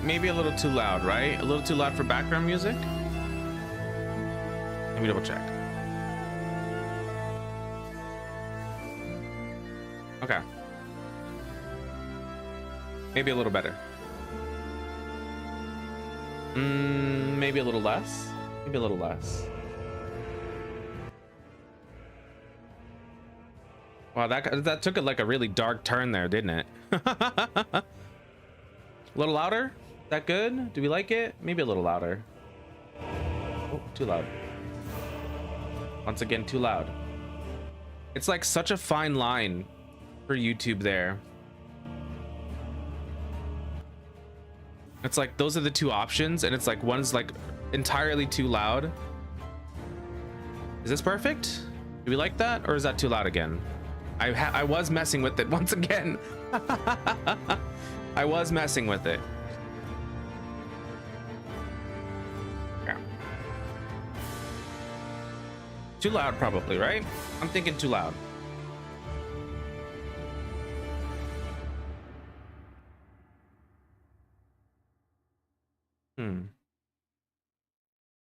maybe a little too loud, right? A little too loud for background music. Let me double check. Okay. Maybe a little better. Maybe a little less. Maybe a little less. Wow, that took it like a really dark turn there, didn't it? A little louder? Is that good? Do we like it? Maybe a little louder. Oh, too loud. Once again, too loud. It's like such a fine line for YouTube there. It's like those are the two options, and it's like one's like entirely too loud. Is this perfect? Do we like that, or is that too loud again? I was messing with it once again. I was messing with it. Yeah. Too loud, probably, right? I'm thinking too loud.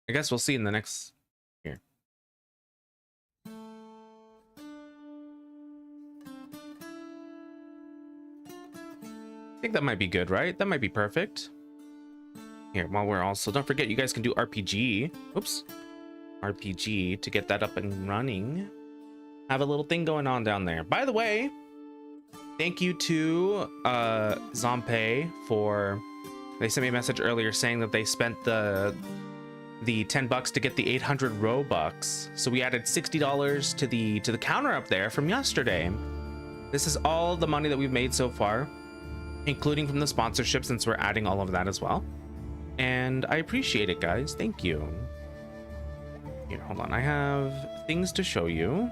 I guess we'll see in the next here. I think that might be good, right? That might be perfect. Here, while we're also, don't forget, you guys can do RPG. Oops. RPG to get that up and running. Have a little thing going on down there. By the way, thank you to Zompe for, they sent me a message earlier saying that they spent the $10 to get the 800 Robux. So we added $60 to the counter up there from yesterday. This is all the money that we've made so far, including from the sponsorship, since we're adding all of that as well. And I appreciate it, guys. Thank you. Here, hold on. I have things to show you.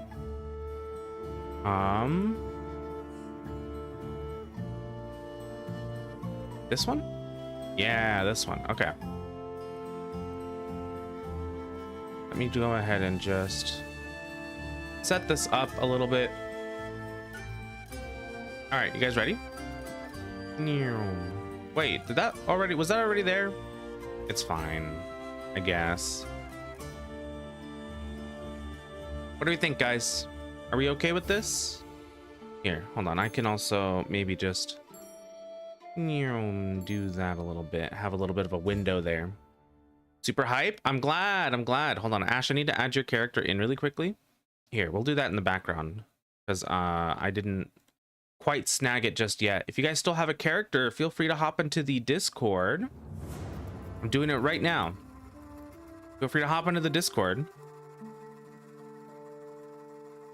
This one? Yeah, this one. Okay. Let me go ahead and just set this up a little bit. All right, you guys ready? Wait, was that already there? It's fine, I guess. What do we think, guys? Are we okay with this? Here, hold on. I can also maybe just do that a little bit. Have a little bit of a window there. Super hype. I'm glad. Hold on, Ash, I need to add your character in really quickly. Here, we'll do that in the background because I didn't quite snag it just yet. If you guys still have a character, feel free to hop into the Discord. I'm doing it right now. Feel free to hop into the Discord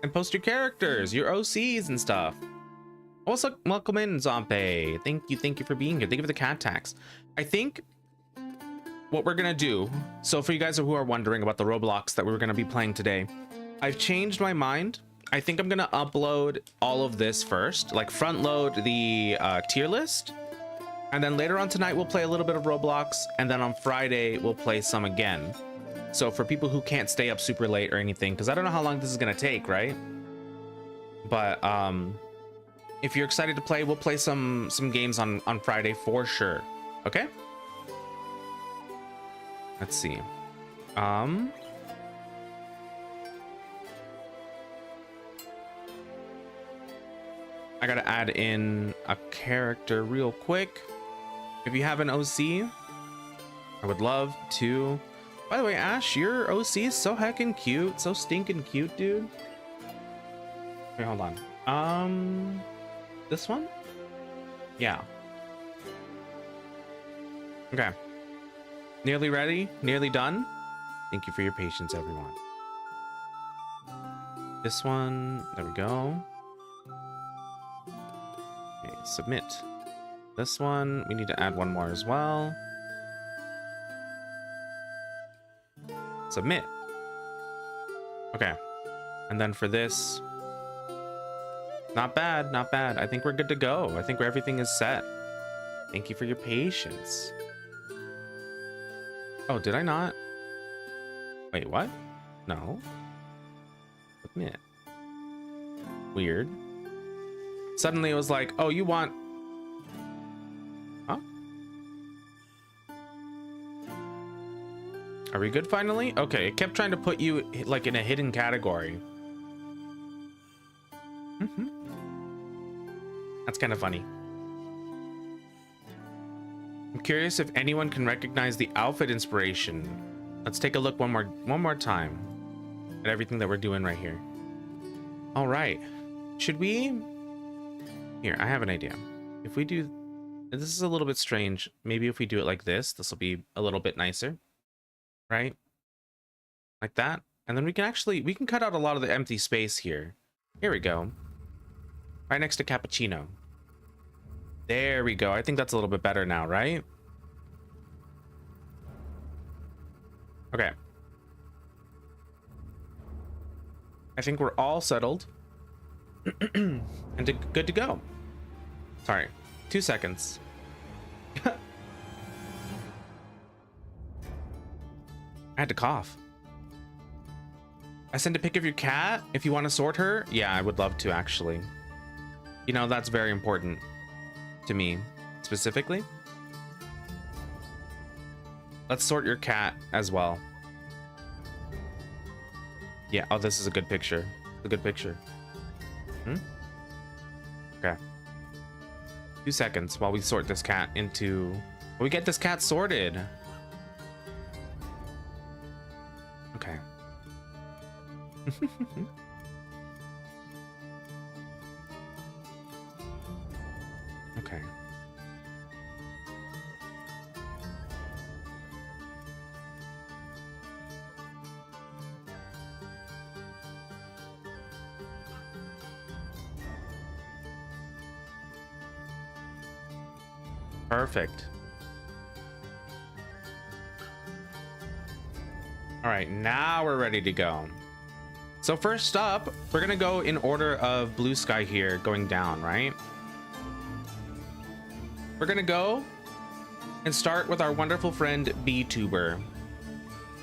and post your characters, your OCs and stuff. Also, welcome in, Zompe. Thank you for being here. Thank you for the cat tax. I think what we're gonna do, so for you guys who are wondering about the Roblox that we were gonna be playing today, I've changed my mind. I think I'm gonna upload all of this first, like front load the tier list, and then later on tonight we'll play a little bit of Roblox, and then on Friday we'll play some again. So for people who can't stay up super late or anything, because I don't know how long this is gonna take, right? But if you're excited to play, we'll play some games on Friday for sure. Okay? Let's see. I gotta add in a character real quick. If you have an OC, I would love to. By the way, Ash, your OC is so heckin' cute, so stinking cute, dude. Wait, hold on. This one? Yeah. Okay. Nearly ready? Nearly done? Thank you for your patience, everyone. This one, there we go. Okay, submit. This one, we need to add one more as well. Submit. Okay. And then for this, not bad, not bad. I think we're good to go. I think everything is set. Thank you for your patience. Oh, did I not? Wait, what? No. Submit. Weird. Suddenly it was like, oh, you want... Huh? Are we good finally? Okay, it kept trying to put you like in a hidden category. That's kind of funny. I'm curious if anyone can recognize the outfit inspiration. Let's take a look one more time at everything that we're doing right here. All right. Should we... Here, I have an idea. If we do... This is a little bit strange. Maybe if we do it like this will be a little bit nicer. Right? Like that. And then we can cut out a lot of the empty space here. Here we go. Right next to cappuccino. There we go. I think that's a little bit better now, right? Okay. I think we're all settled. And good to go. Sorry. 2 seconds. I had to cough. I sent a pic of your cat if you want to sort her. Yeah, I would love to, actually. You know, that's very important to me, specifically. Let's sort your cat as well. Yeah, oh, this is a good picture. It's a good picture. Okay. 2 seconds while we sort this cat into... We get this cat sorted. Okay. Okay. Perfect. All right, now we're ready to go. So first up, we're gonna go in order of blue sky here, going down, right? We're gonna go and start with our wonderful friend Vtuber.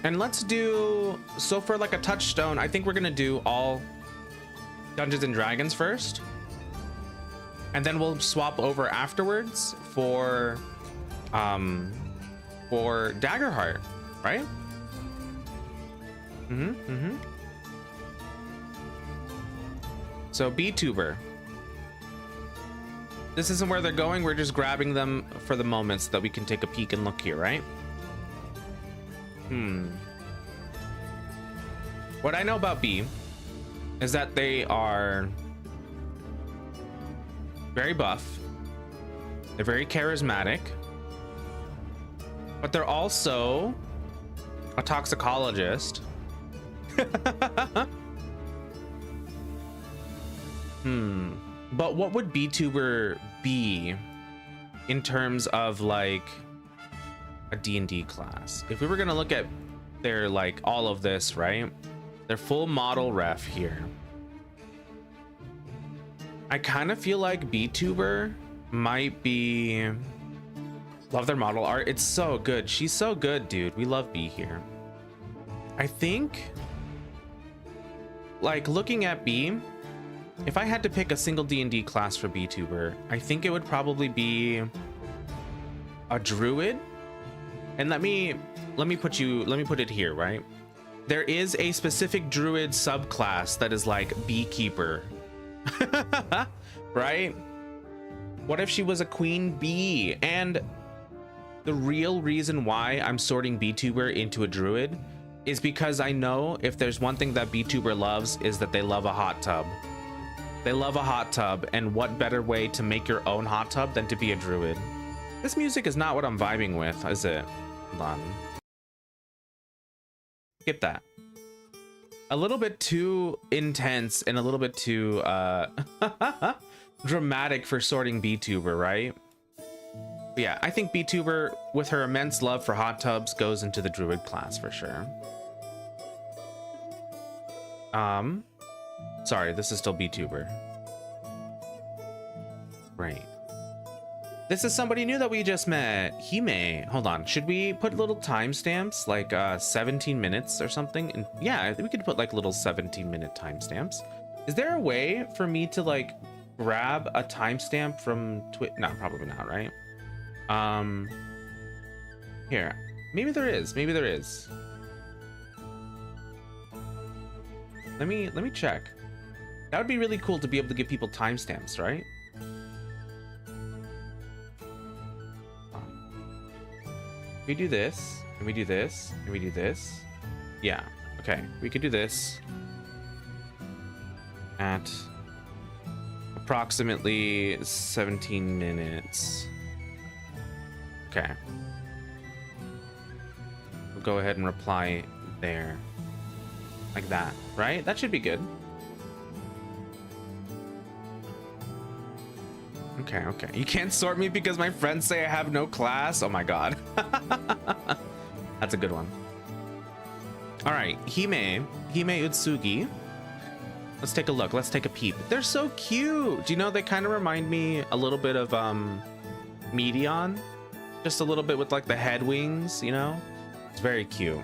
And let's do, so for like a touchstone, I think we're gonna do all Dungeons and Dragons first. And then we'll swap over afterwards for Daggerheart, right? So Vtuber. This isn't where they're going, we're just grabbing them for the moment so that we can take a peek and look here, right? What I know about B is that they are very buff, they're very charismatic, but they're also a toxicologist. But what would Vtuber be in terms of like a D&D class? If we were gonna look at their like all of this, right? Their full model ref here. I kind of feel like Vtuber might be... Love their model art. It's so good. She's so good, dude. We love B here. I think like looking at B, if I had to pick a single D&D class for Vtuber, I think it would probably be a druid. And let me put it here, right? There is a specific druid subclass that is like beekeeper. Right? What if she was a queen bee? And the real reason why I'm sorting Vtuber into a druid is because I know if there's one thing that Vtuber loves is that they love a hot tub. They love a hot tub, and what better way to make your own hot tub than to be a druid? This music is not what I'm vibing with, is it? Hold on. Skip that. A little bit too intense and a little bit too dramatic for sorting Vtuber, right? But yeah, I think Vtuber, with her immense love for hot tubs, goes into the druid class for sure. Sorry, this is still Vtuber. Right. This is somebody new that we just met. Hime. Hold on. Should we put little timestamps, like 17 minutes or something? And yeah, we could put like little 17-minute timestamps. Is there a way for me to like grab a timestamp from Twitch? No, probably not, right? Here. Maybe there is. Maybe there is. Let me check. That would be really cool to be able to give people timestamps, right? We do this, and we do this, and we do this. Yeah, okay. We could do this at approximately 17 minutes. Okay. We'll go ahead and reply there. Like that, right? That should be good. Okay, okay. You can't sort me because my friends say I have no class? Oh my god. That's a good one. Alright, Hime Utsugi. Let's take a look. Let's take a peep. They're so cute. Do you know, they kind of remind me a little bit of Medion? Just a little bit with like the head wings, you know? It's very cute.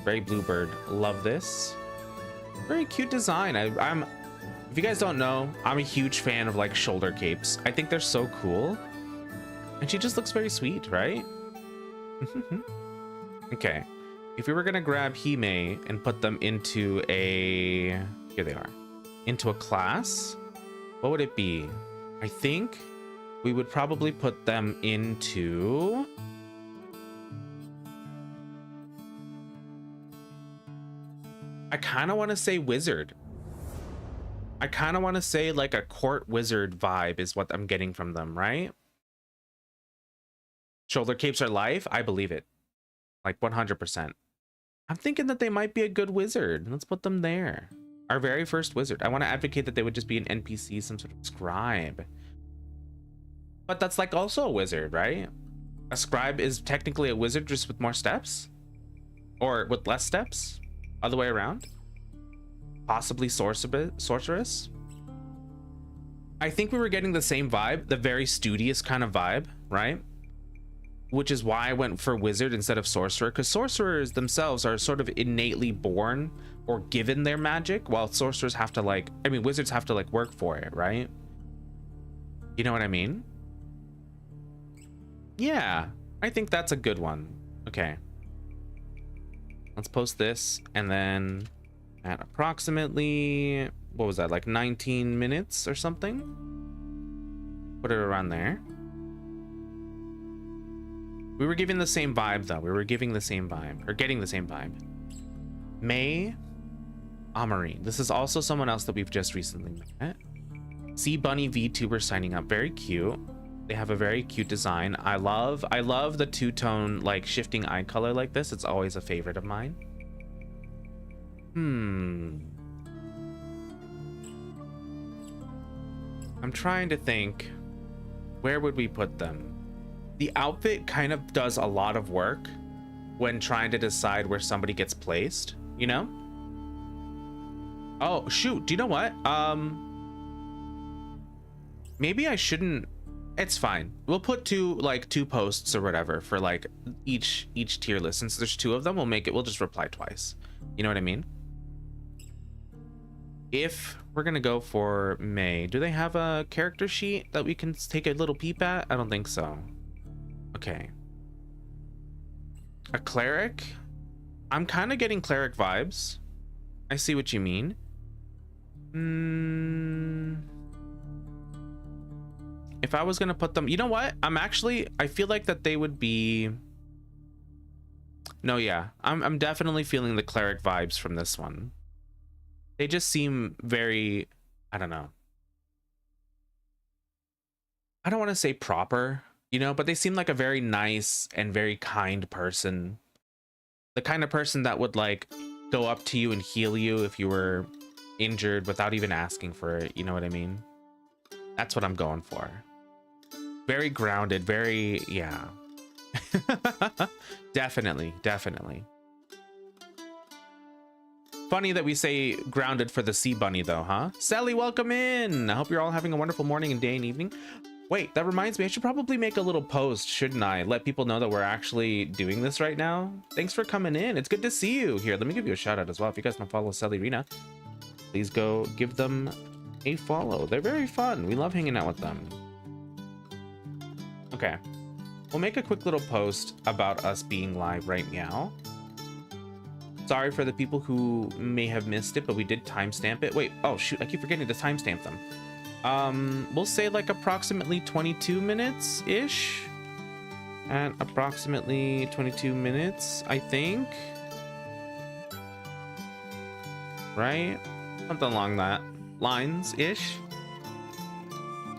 Very bluebird. Love this. Very cute design. I'm if you guys don't know, I'm a huge fan of like shoulder capes. I think they're so cool. And she just looks very sweet, right? Okay. If we were gonna grab Hime and put them into a... Here they are. Into a class, what would it be? I think we would probably put them into... I kind of want to say wizard. I kind of want to say like a court wizard vibe is what I'm getting from them, right? Shoulder capes are life? I believe it. Like 100%. I'm thinking that they might be a good wizard. Let's put them there. Our very first wizard. I want to advocate that they would just be an NPC, some sort of scribe. But that's like also a wizard, right? A scribe is technically a wizard just with more steps? Or with less steps? Other way around? Possibly sorceress? I think we were getting the same vibe, the very studious kind of vibe, right? Which is why I went for wizard instead of sorcerer, because sorcerers themselves are sort of innately born or given their magic, while sorcerers have to like, I mean, wizards have to like work for it, right? You know what I mean? Yeah, I think that's a good one. Okay. Let's post this, and then at approximately, what was that, like 19 minutes or something? Put it around there. We were giving the same vibe though. We were giving the same vibe, or getting the same vibe. May Amari. This is also someone else that we've just recently met. Sea Bunny Vtuber signing up. Very cute. They have a very cute design. I love the two-tone like shifting eye color like this. It's always a favorite of mine. I'm trying to think, where would we put them? The outfit kind of does a lot of work when trying to decide where somebody gets placed, you know? Oh shoot, do you know what? Maybe I shouldn't. It's fine. We'll put two posts or whatever for like each tier list. Since there's two of them, we'll just reply twice. You know what I mean? If we're gonna go for May, do they have a character sheet that we can take a little peep at? I don't think so. Okay. A cleric? I'm kind of getting cleric vibes. I see what you mean. If I was gonna put them, you know what? I feel like that they would be. No, yeah, I'm definitely feeling the cleric vibes from this one. They just seem very, I don't know. I don't want to say proper, you know, but they seem like a very nice and very kind person. The kind of person that would like go up to you and heal you if you were injured without even asking for it. You know what I mean? That's what I'm going for. Very grounded, very, yeah. Definitely. Funny that we say grounded for the sea bunny though, huh? Sally, welcome in. I hope you're all having a wonderful morning and day and evening. Wait, that reminds me, I should probably make a little post, shouldn't I? Let people know that we're actually doing this right now. Thanks for coming in. It's good to see you. Here, let me give you a shout out as well. If you guys don't follow Sally Rena, please go give them a follow. They're very fun. We love hanging out with them. Okay. We'll make a quick little post about us being live right now. Sorry for the people who may have missed it, but we did timestamp it. Wait, oh shoot, I keep forgetting to timestamp them. We'll say like approximately 22 minutes ish. At approximately 22 minutes, I think. Right? Something along that lines ish.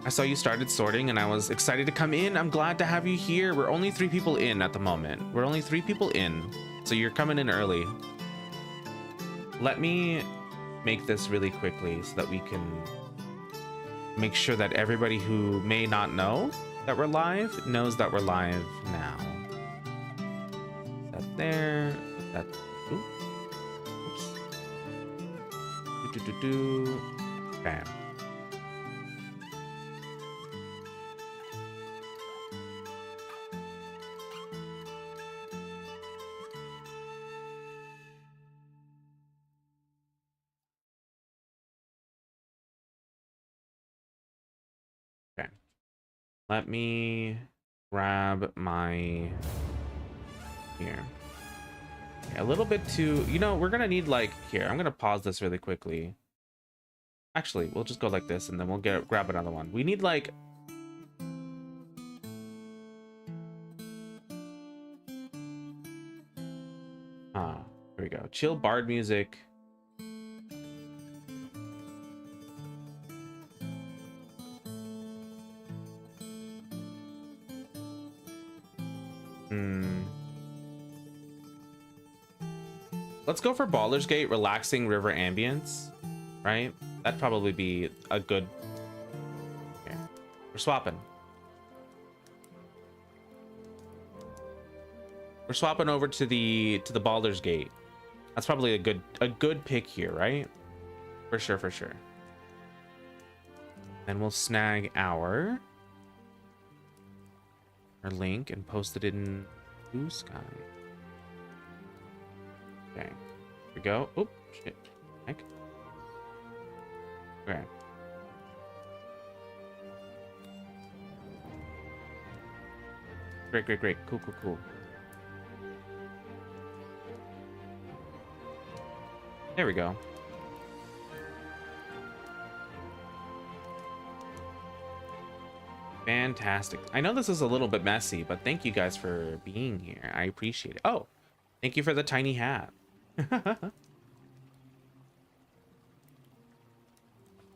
I saw you started sorting and I was excited to come in. I'm glad to have you here. We're only 3 people in at the moment. We're only 3 people in. So you're coming in early. Let me make this really quickly so that we can make sure that everybody who may not know that we're live knows that we're live now. That there. That. Ooh. Oops. Okay. Okay. Let me grab my here. Okay, a little bit too, you know, we're gonna need like here. I'm gonna pause this really quickly. Actually, we'll just go like this and then we'll grab another one. We need like here we go. Chill bard music. Let's go for Baldur's Gate, relaxing river ambience, right? That'd probably be a good. Okay. We're swapping. We're swapping over to the Baldur's Gate. That's probably a good pick here, right? For sure, for sure. And we'll snag our link and post it in Blue Sky. Okay, here we go. Oh, shit. Heck. Okay. Great, great, great. Cool, cool, cool. There we go. Fantastic. I know this is a little bit messy, but thank you guys for being here. I appreciate it. Oh, thank you for the tiny hat.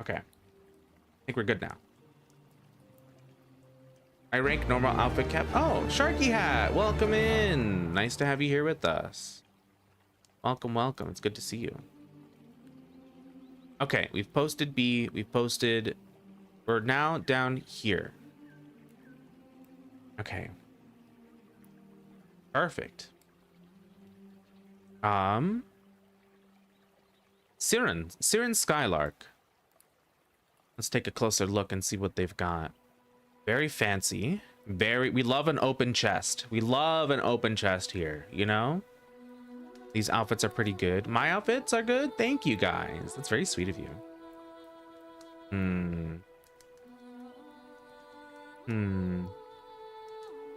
Okay. I think we're good now. I rank normal outfit cap. Oh, Sharky Hat. Welcome in. Nice to have you here with us. Welcome, welcome. It's good to see you. Okay, we've posted B. We've posted. We're now down here. Okay. Perfect. Siren Skylark. Let's take a closer look and see what they've got. Very fancy. We love an open chest. We love an open chest here, you know? These outfits are pretty good. My outfits are good. Thank you guys. That's very sweet of you.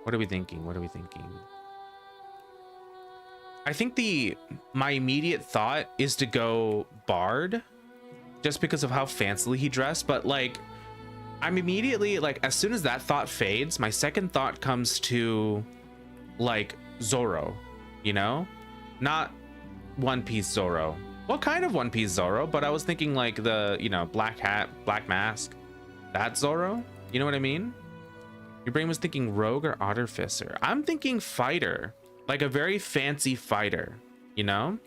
What are we thinking? What are we thinking? I think my immediate thought is to go Bard just because of how fancily he dressed, but like I'm immediately like, as soon as that thought fades, my second thought comes to like Zorro, you know? Not One Piece Zorro. What kind of One Piece Zorro? But I was thinking like the, you know, black hat, black mask, that Zorro. You know what I mean? Your brain was thinking rogue or artificer. I'm thinking fighter, like a very fancy fighter, you know?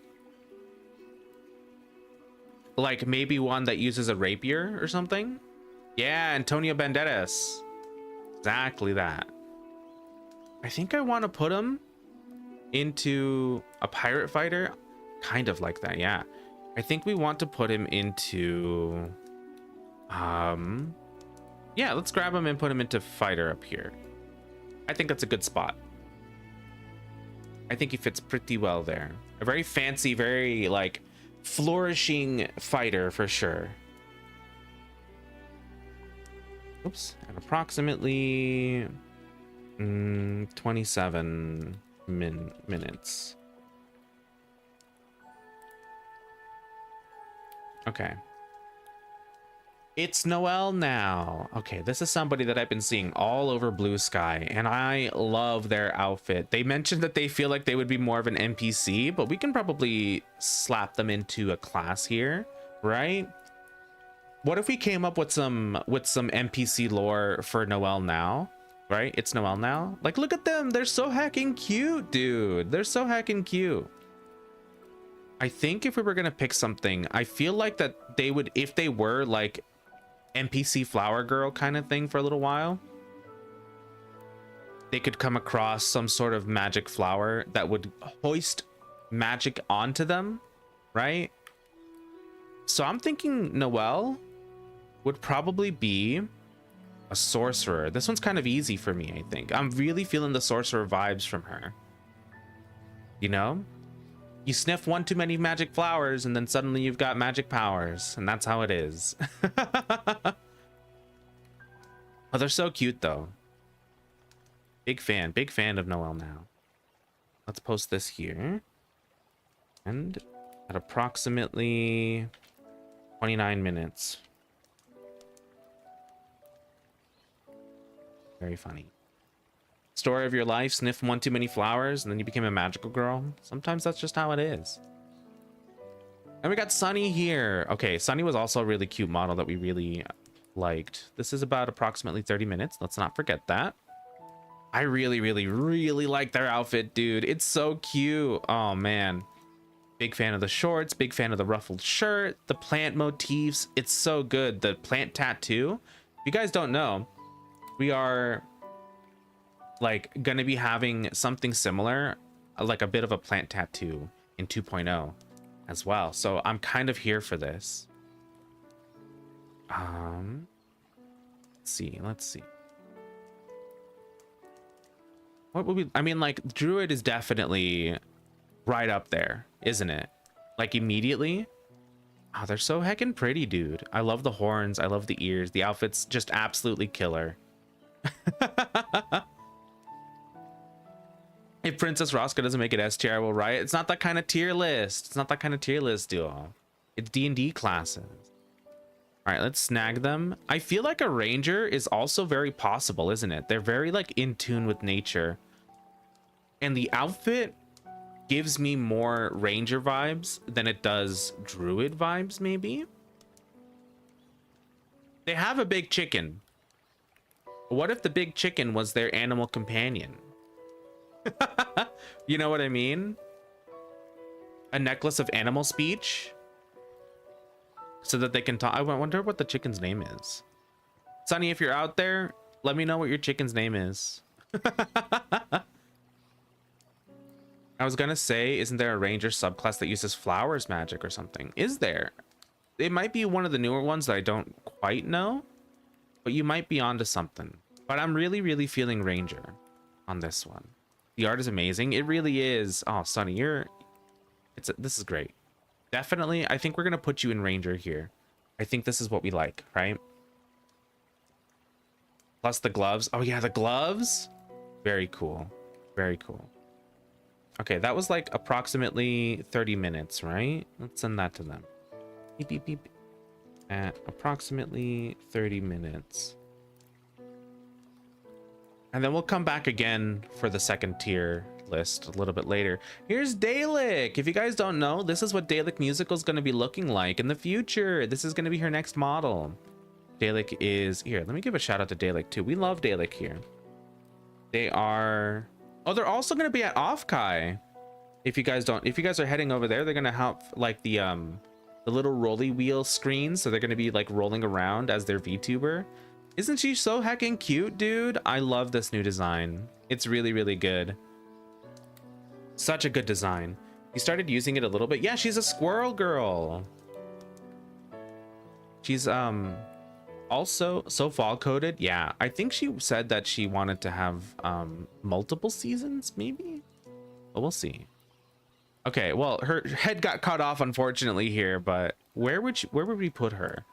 Like maybe one that uses a rapier or something. Yeah, Antonio Banderas. Exactly that. I think I want to put him into a pirate fighter. Kind of like that, yeah. I think we want to put him into... yeah, let's grab him and put him into fighter up here. I think that's a good spot. I think he fits pretty well there. A very fancy, very like flourishing fighter for sure. Oops, at approximately 27 minutes. Okay. It's Noelle now. Okay, this is somebody that I've been seeing all over Blue Sky, and I love their outfit. They mentioned that they feel like they would be more of an NPC, but we can probably slap them into a class here, right? What if we came up with some NPC lore for Noelle now, right? It's Noelle now. Like, look at them. They're so heckin' cute, dude. They're so heckin' cute. I think if we were gonna pick something, I feel like that they would, if they were like NPC flower girl kind of thing for a little while, they could come across some sort of magic flower that would hoist magic onto them, right? So I'm thinking Noelle would probably be a sorcerer. This one's kind of easy for me, I think. I'm really feeling the sorcerer vibes from her. You know? You sniff one too many magic flowers and then suddenly you've got magic powers, and that's how it is. Oh, they're so cute though. Big fan of Noelle now. Let's post this here. And at approximately 29 minutes. Very funny. Story of your life, sniff one too many flowers, and then you became a magical girl. Sometimes that's just how it is. And we got Sunny here. Okay, Sunny was also a really cute model that we really liked. This is about approximately 30 minutes. Let's not forget that. I really like their outfit, dude. It's so cute. Oh, man. Big fan of the shorts. Big fan of the ruffled shirt. The plant motifs. It's so good. The plant tattoo. If you guys don't know, we are like gonna be having something similar, like a bit of a plant tattoo in 2.0 as well. So I'm kind of here for this. Let's see. What would we, I mean, like Druid is definitely right up there, isn't it? Like immediately. Oh, they're so heckin' pretty, dude. I love the horns. I love the ears. The outfit's just absolutely killer. If Princess Rosca doesn't make it S tier, I will riot. It's not that kind of tier list. It's not that kind of tier list, duo. It's D&D classes. All right, let's snag them. I feel like a ranger is also very possible, isn't it? They're very like in tune with nature. And the outfit gives me more ranger vibes than it does druid vibes, maybe. They have a big chicken. What if the big chicken was their animal companion? You know what I mean? A necklace of animal speech so that they can talk. I wonder what the chicken's name is. Sunny, if you're out there, let me know what your chicken's name is. I was gonna say, isn't there a ranger subclass that uses flowers magic or something? Is there? It might be one of the newer ones that I don't quite know, but you might be onto something. But I'm really feeling ranger on this one. The art is amazing. It really is. Oh, Sunny, this is great. Definitely, I think we're gonna put you in ranger here. I think this is what we like, right? Plus the gloves. Oh yeah, the gloves. Very cool. Very cool. Okay, that was like approximately 30 minutes, right? Let's send that to them. Beep, beep, beep. At approximately 30 minutes. And then we'll come back again for the second tier list a little bit later. Here's Dalek. If you guys don't know, this is what Dalek Musical is going to be looking like in the future. This is going to be her next model. Dalek is here. Let me give a shout out to Dalek too. We love Dalek here. They are... Oh, they're also going to be at Offkai. If you guys are heading over there, they're going to have like the little rolly wheel screen. So they're going to be like rolling around as their VTuber. Isn't she so heckin' cute, dude? I love this new design. It's really good. Such a good design. You started using it a little bit. Yeah, she's a squirrel girl. She's also so fall coded. Yeah, I think she said that she wanted to have multiple seasons, maybe. But we'll see. Okay, well, her head got cut off unfortunately here, but where would we put her?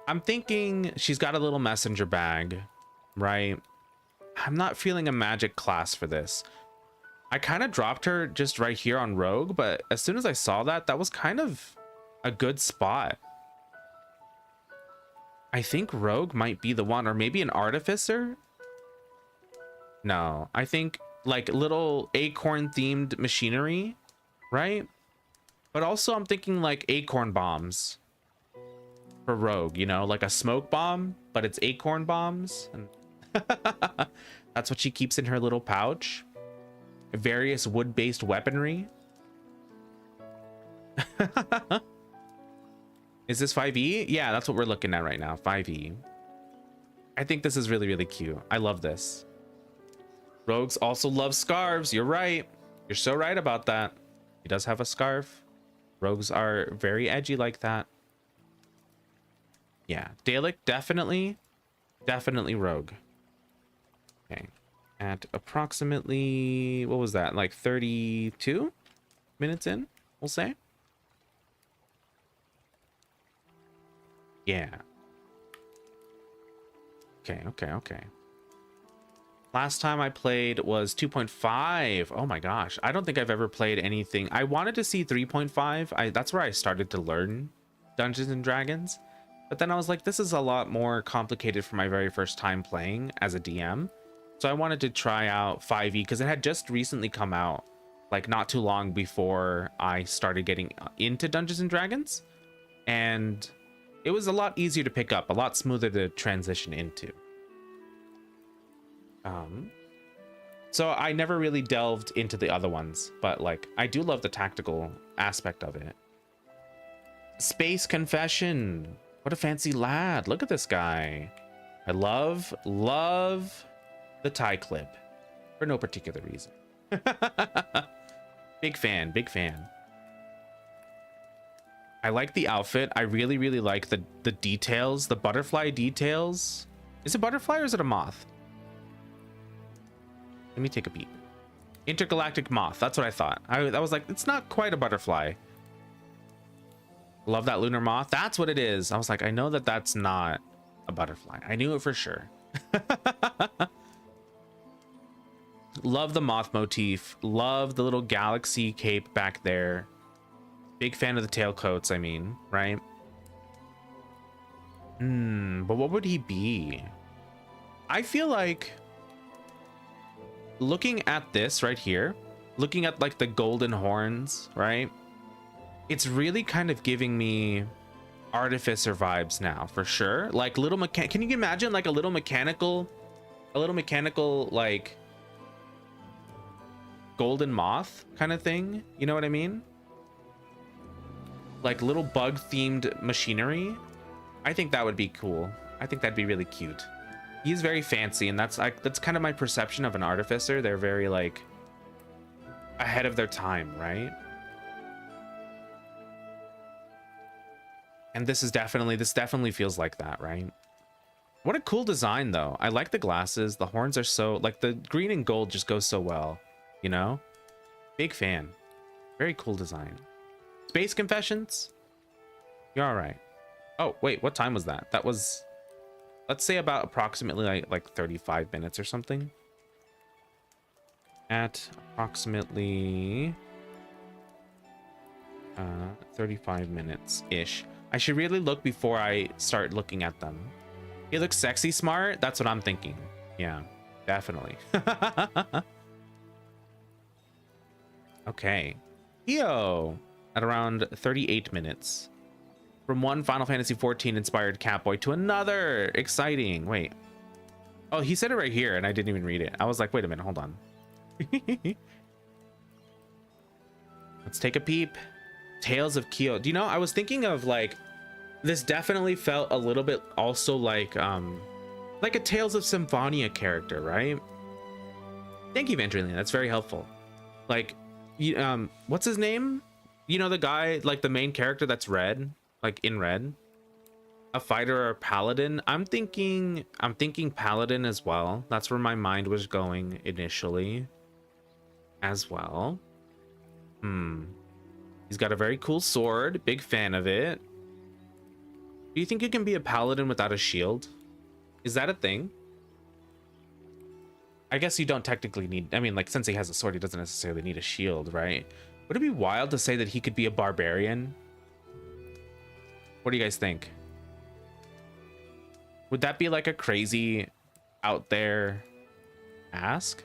I'm thinking she's got a little messenger bag, right? I'm not feeling a magic class for this. I kind of dropped her just right here on Rogue, but as soon as I saw that, that was kind of a good spot. I think Rogue might be the one, or maybe an Artificer. No, I think like little acorn themed machinery, right? But also I'm thinking like acorn bombs for Rogue, you know, like a smoke bomb, but it's acorn bombs. And that's what she keeps in her little pouch. Various wood-based weaponry. Is this 5e? Yeah, that's what we're looking at right now, 5e. I think this is really, really cute. I love this. Rogues also love scarves. You're right. You're so right about that. He does have a scarf. Rogues are very edgy like that. Yeah, Dalek, definitely. Definitely Rogue. Okay. At approximately, what was that? Like 32 minutes in, we'll say. Yeah. Okay. Last time I played was 2.5. Oh my gosh. I don't think I've ever played anything. I wanted to see 3.5. That's where I started to learn Dungeons and Dragons. But then I was like, this is a lot more complicated for my very first time playing as a DM. So I wanted to try out 5e because it had just recently come out, like not too long before I started getting into Dungeons and Dragons. And it was a lot easier to pick up, a lot smoother to transition into. So I never really delved into the other ones, but like I do love the tactical aspect of it. Space Confession. What a fancy lad. Look at this guy. I love the tie clip for no particular reason. Big fan. I like the outfit. I really like the details, the butterfly details. Is it butterfly or is it a moth? Let me take a peek. Intergalactic moth. That's what I thought. I was like, it's not quite a butterfly. Love that lunar moth. That's what it is. I was like, I know that that's not a butterfly. I knew it for sure. Love the moth motif. Love the little galaxy cape back there. Big fan of the tailcoats, I mean, right? But what would he be? I feel like looking at this right here, looking at like the golden horns, right? It's really kind of giving me Artificer vibes now, for sure. Like little can you imagine like a little mechanical like golden moth kind of thing? You know what I mean? Like little bug themed machinery. I think that would be cool. I think that'd be really cute. He's very fancy, and that's kind of my perception of an Artificer. They're very like ahead of their time, right? And this definitely feels like that, right? What a cool design though. I like the glasses. The horns are so like the green and gold just goes so well, you know? Big fan. Very cool design. Space Confessions? You're all right. Oh, wait, what time was that? That was, let's say about approximately like 35 minutes or something. At approximately 35 minutes-ish. I should really look before I start looking at them. He looks sexy smart. That's what I'm thinking. Yeah, definitely. Okay. Yo, at around 38 minutes. From one Final Fantasy XIV inspired Catboy to another. Exciting. Wait. Oh, he said it right here and I didn't even read it. I was like, wait a minute, hold on. Let's take a peep. Tales of Kyo. Do you know, I was thinking of like, this definitely felt a little bit also like a Tales of Symphonia character, right? Thank you, Evangeline. That's very helpful. Like, what's his name? You know, the guy, like the main character that's red, like in red, a fighter or a paladin. I'm thinking paladin as well. That's where my mind was going initially as well. He's got a very cool sword. Big fan of it. Do you think you can be a paladin without a shield? Is that a thing? I guess you don't technically need, I mean, like, since he has a sword, he doesn't necessarily need a shield, right? Would it be wild to say that he could be a barbarian? What do you guys think? Would that be like a crazy out there ask?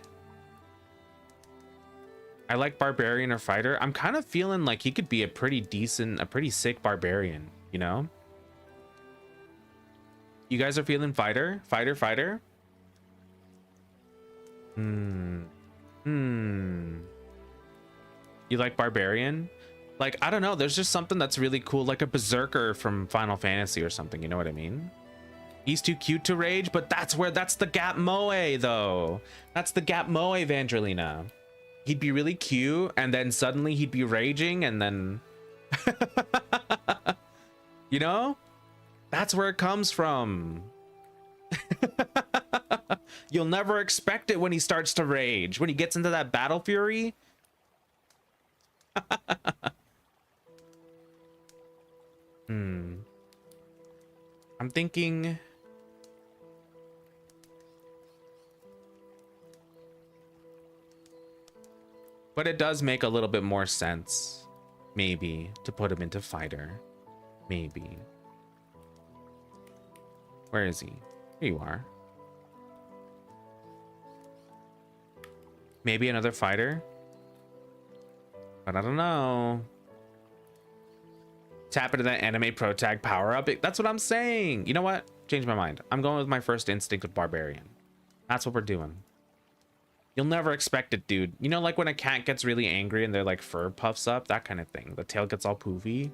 I like barbarian or fighter. I'm kind of feeling like he could be a pretty decent, a pretty sick barbarian, you know? You guys are feeling fighter? Fighter? You like barbarian? Like, I don't know. There's just something that's really cool, like a berserker from Final Fantasy or something. You know what I mean? He's too cute to rage, but that's the gap moe, though. That's the gap moe, Evangelina. He'd be really cute, and then suddenly he'd be raging, and then... You know? That's where it comes from. You'll never expect it when he starts to rage. When he gets into that battle fury. I'm thinking... But it does make a little bit more sense, maybe, to put him into fighter. Maybe. Where is he? Here you are. Maybe another fighter? But I don't know. Tap into that anime pro tag power up. That's what I'm saying. You know what? Change my mind. I'm going with my first instinct of barbarian. That's what we're doing. You'll never expect it, dude. You know, like when a cat gets really angry and their like fur puffs up, that kind of thing. The tail gets all poofy.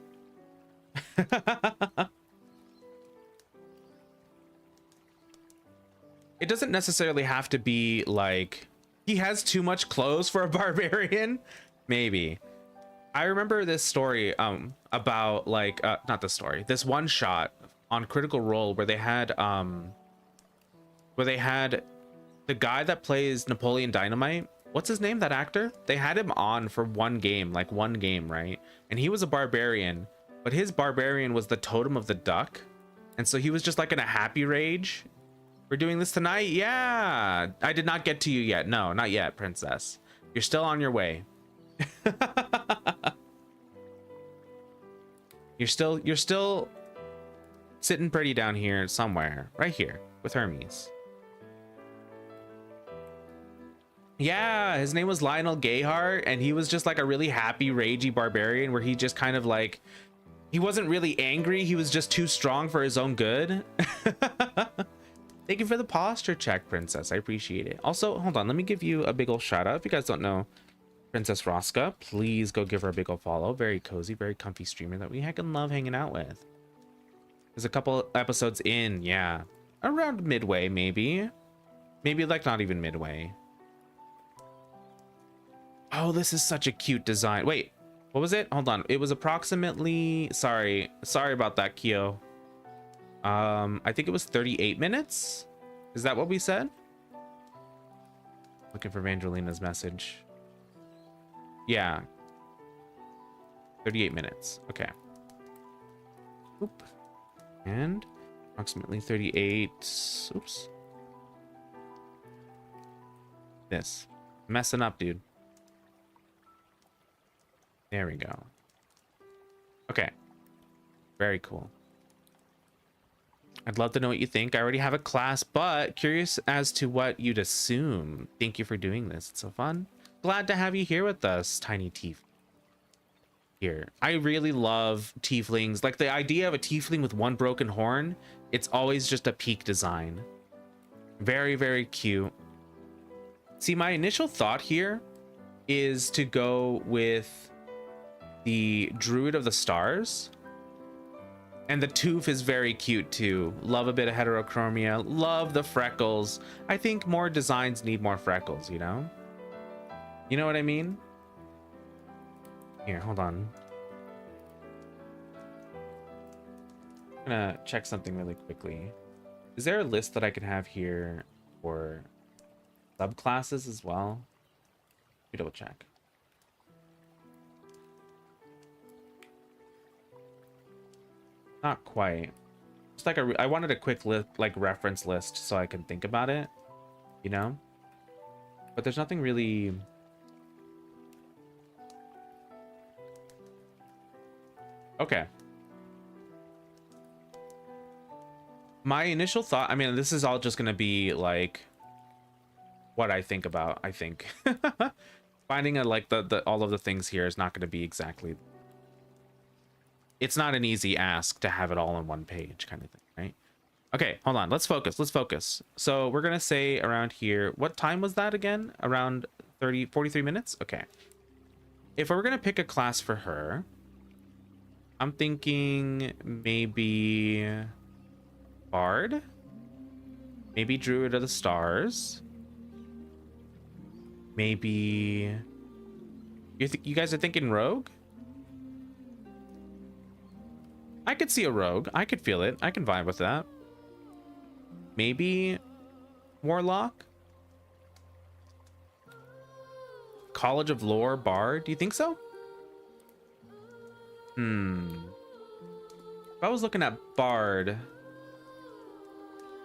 It doesn't necessarily have to be like he has too much clothes for a barbarian. Maybe. I remember this story about like not the story, this one shot on Critical Role where they had the guy that plays Napoleon Dynamite, what's his name, that actor? They had him on for one game, right? And he was a barbarian, but his barbarian was the totem of the duck. And so he was just like in a happy rage. We're doing this tonight? Yeah. I did not get to you yet. No, not yet, princess. You're still on your way. You're still sitting pretty down here somewhere, right here with Hermes. Yeah, his name was Lionel Gayheart, and he was just like a really happy, ragey barbarian where he just kind of like, he wasn't really angry, he was just too strong for his own good. Thank you for the posture check, princess. I appreciate it. Also, hold on, let me give you a big ol' shout out. If you guys don't know Princess Roska, please go give her a big ol' follow. Very cozy, very comfy streamer that we heckin' love hanging out with. There's a couple episodes in, yeah. Around midway, maybe. Maybe like not even midway. Oh, this is such a cute design. Wait, what was it? Hold on. It was approximately, sorry about that, Kyo. I think it was 38 minutes. Is that what we said? Looking for Evangelina's message. Yeah. 38 minutes. Okay. Oop. And approximately 38. Oops. This. Messing up, dude. There we go. Okay. Very cool. I'd love to know what you think. I already have a class, but curious as to what you'd assume. Thank you for doing this. It's so fun. Glad to have you here with us, Tiny Tief. Here. I really love tieflings. Like the idea of a tiefling with one broken horn, it's always just a peak design. Very, very cute. See, my initial thought here is to go with the Druid of the Stars. And the tooth is very cute too. Love a bit of heterochromia. Love the freckles. I think more designs need more freckles, you know? You know what I mean? Here, hold on. I'm gonna check something really quickly. Is there a list that I can have here for subclasses as well? Let me double check. Not quite. Just like I wanted a quick like reference list so I can think about it, you know? But there's nothing really. Okay. My initial thought, I mean, this is all just gonna be like what I think about. I think finding a like the all of the things here is not gonna be exactly. It's not an easy ask to have it all on one page, kind of thing, right? Okay, hold on. Let's focus. Let's focus. So we're gonna say around here. What time was that again? Around 43 minutes. Okay. If we're gonna pick a class for her, I'm thinking maybe Bard, maybe Druid of the Stars, maybe you guys are thinking Rogue. I could see a Rogue. I could feel it. I can vibe with that. Maybe Warlock, College of Lore, Bard. Do you think so? If I was looking at Bard,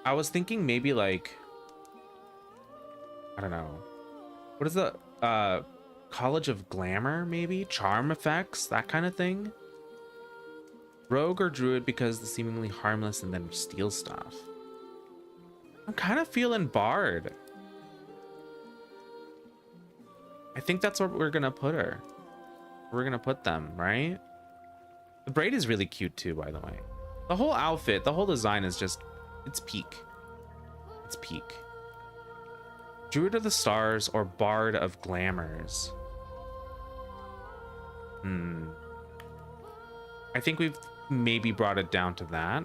I was thinking maybe like, I don't know. What is the College of Glamour, maybe? Charm effects, that kind of thing. Rogue or Druid because the seemingly harmless and then steal stuff. I'm kind of feeling Bard. I think that's where we're gonna put her. We're gonna put them, right? The braid is really cute too, by the way. The whole outfit, the whole design is just, it's peak. It's peak. Druid of the Stars or Bard of Glamours. I think we've maybe brought it down to that.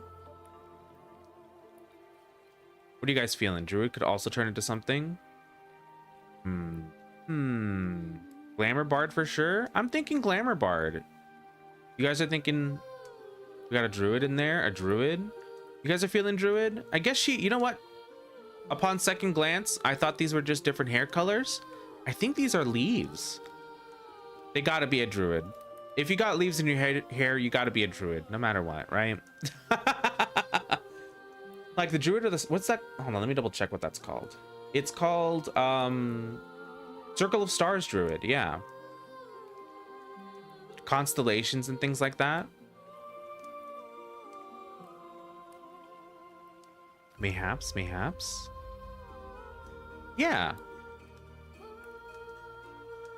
What are you guys feeling? Druid could also turn into something. Glamour Bard for sure. I'm thinking Glamour Bard. You guys are thinking we got a Druid in there, a Druid. You guys are feeling Druid? I guess she, you know what? Upon second glance, I thought these were just different hair colors. I think these are leaves. They gotta be a Druid. If you got leaves in your hair, you gotta be a Druid, no matter what, right? Like the Druid of the, what's that? Hold on, let me double check what that's called. It's called Circle of Stars Druid, yeah. Constellations and things like that. Mayhaps, mayhaps. Yeah.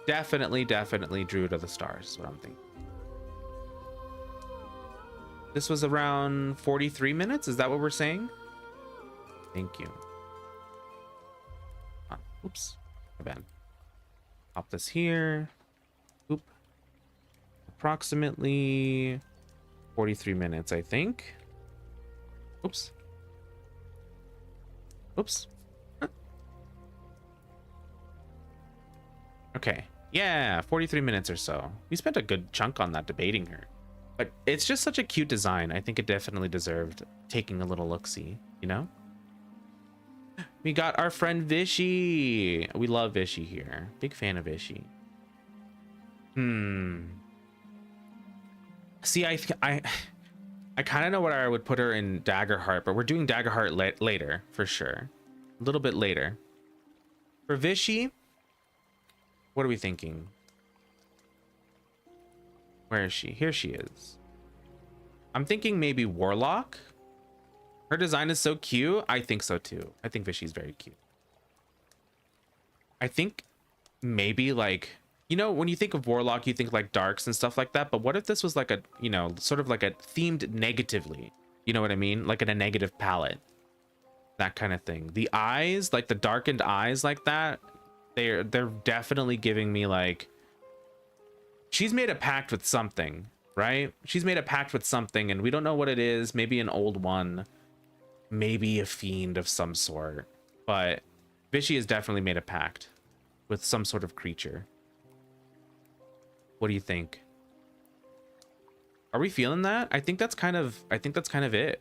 Definitely Druid of the Stars is what I'm thinking. This was around 43 minutes. Is that what we're saying? Thank you. Oops. My bad. Pop this here. Oop. Approximately 43 minutes, I think. Oops. Oops. Okay. Yeah, 43 minutes or so. We spent a good chunk on that debating her. But it's just such a cute design. I think it definitely deserved taking a little look-see, you know? We got our friend Vishy. We love Vishy here. Big fan of Vishy. See, I kind of know what I would put her in Daggerheart, but we're doing Daggerheart later, for sure. A little bit later. For Vishy, what are we thinking? Where is she? Here she is. I'm thinking maybe Warlock. Her design is so cute. I think so too. I think Vishy's very cute. I think maybe like, you know, when you think of Warlock, you think like darks and stuff like that. But what if this was like a, you know, sort of like a themed negatively? You know what I mean? Like in a negative palette. That kind of thing. The eyes, like the darkened eyes like that, they're definitely giving me like, she's made a pact with something, right? She's made a pact with something and we don't know what it is. Maybe an old one, maybe a fiend of some sort, but Vishy has definitely made a pact with some sort of creature. What do you think? Are we feeling that? I think that's kind of it.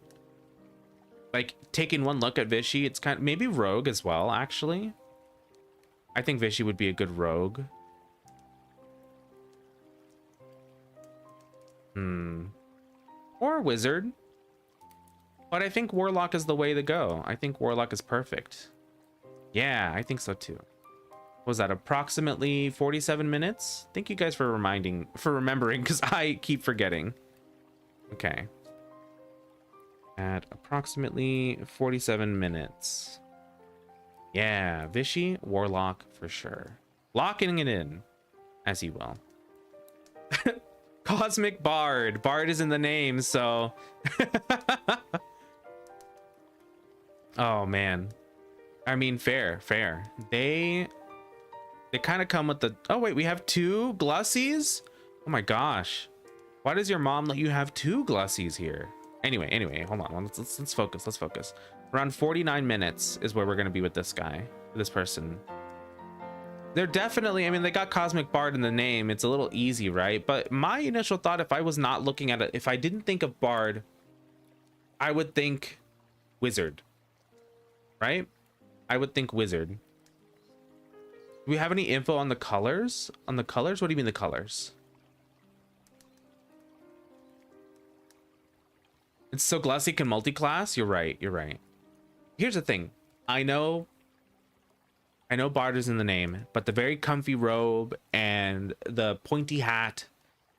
Like taking one look at Vishy, it's kind of maybe rogue as well, actually. I think Vishy would be a good rogue. Or a wizard. But I think Warlock is the way to go. I think Warlock is perfect. Yeah, I think so too. What was that, approximately 47 minutes? Thank you guys for remembering, because I keep forgetting. Okay. at approximately 47 minutes. Yeah, Vishy, Warlock for sure. Locking it in, as you will. Cosmic Bard. Bard is in the name, so... Oh, man. I mean, fair. They kind of come with the... Oh, wait, we have 2 Glussies? Oh, my gosh. Why does your mom let you have 2 Glussies here? Anyway, hold on. Let's focus. Around 49 minutes is where we're going to be with this guy, this person. They're definitely, I mean, they got Cosmic Bard in the name. It's a little easy, right? But my initial thought, if I was not looking at it, if I didn't think of Bard, I would think Wizard, right? I would think Wizard. Do we have any info on the colors? On the colors? What do you mean the colors? It's so Glassy can multi-class? You're right. Here's the thing. I know Bard is in the name, but the very comfy robe and the pointy hat,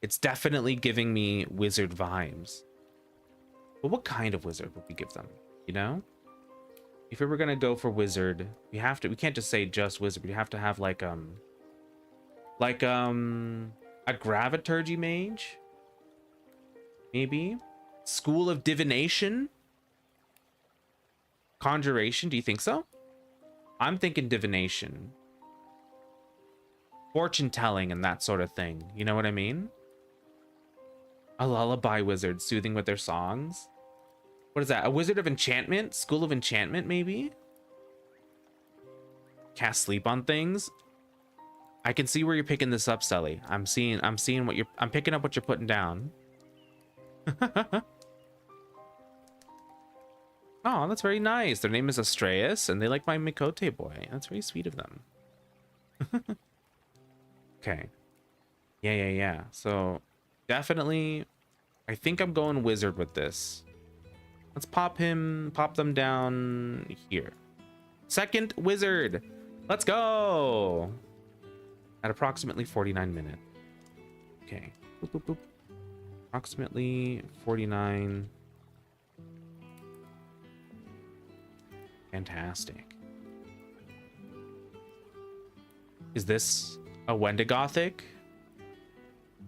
it's definitely giving me wizard vibes. But what kind of wizard would we give them? You know? If we were gonna go for wizard, we can't just say just wizard. We have to have like a graviturgy mage, maybe. School of divination, conjuration. Do you think so? I'm thinking divination, fortune telling, and that sort of thing. You know what I mean? A lullaby wizard, soothing with their songs. What is that? A wizard of enchantment? School of enchantment, maybe? Cast sleep on things. I can see where you're picking this up, Sully. I'm picking up what you're putting down. Oh, that's very nice. Their name is Astraeus, and they like my Mikote boy. That's very sweet of them. Okay. Yeah. So, definitely, I think I'm going wizard with this. Let's pop them down here. Second wizard. Let's go. At approximately 49 minutes. Okay. Boop. Approximately 49. Fantastic. Is this a Wendigothic?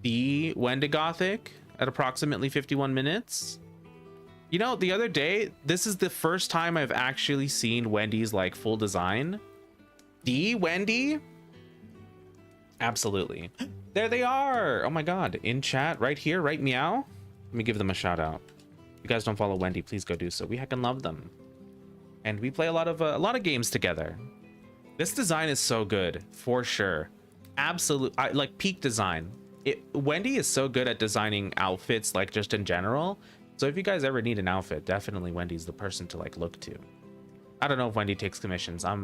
The Wendigothic at approximately 51 minutes? You know, the other day, this is the first time I've actually seen Wendy's like full design. The Wendy? Absolutely. There they are. Oh my god. In chat right here, right meow. Let me give them a shout out. If you guys don't follow Wendy, please go do so. We heckin' love them. And we play a lot of games together. This design is so good, for sure. Absolute, like peak design. Wendy is so good at designing outfits, like just in general. So if you guys ever need an outfit, definitely Wendy's the person to like look to. I don't know if Wendy takes commissions. It's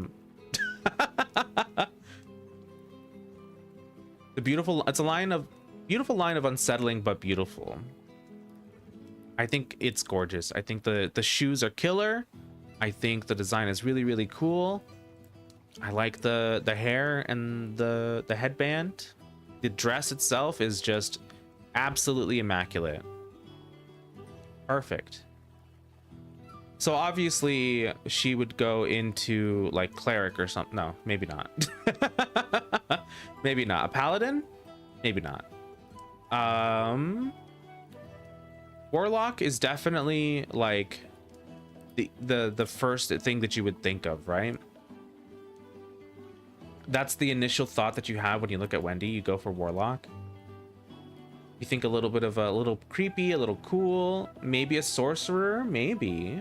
a beautiful line of unsettling but beautiful. I think it's gorgeous. I think the shoes are killer. I think the design is really, really cool. I like the hair and the headband. The dress itself is just absolutely immaculate. Perfect. So obviously she would go into like cleric or something. No, maybe not. Maybe not. A paladin? Maybe not. Warlock is definitely like the first thing that you would think of, right? That's the initial thought that you have when you look at Wendy. You go for Warlock. You think a little bit of a little creepy, a little cool, maybe a sorcerer, maybe.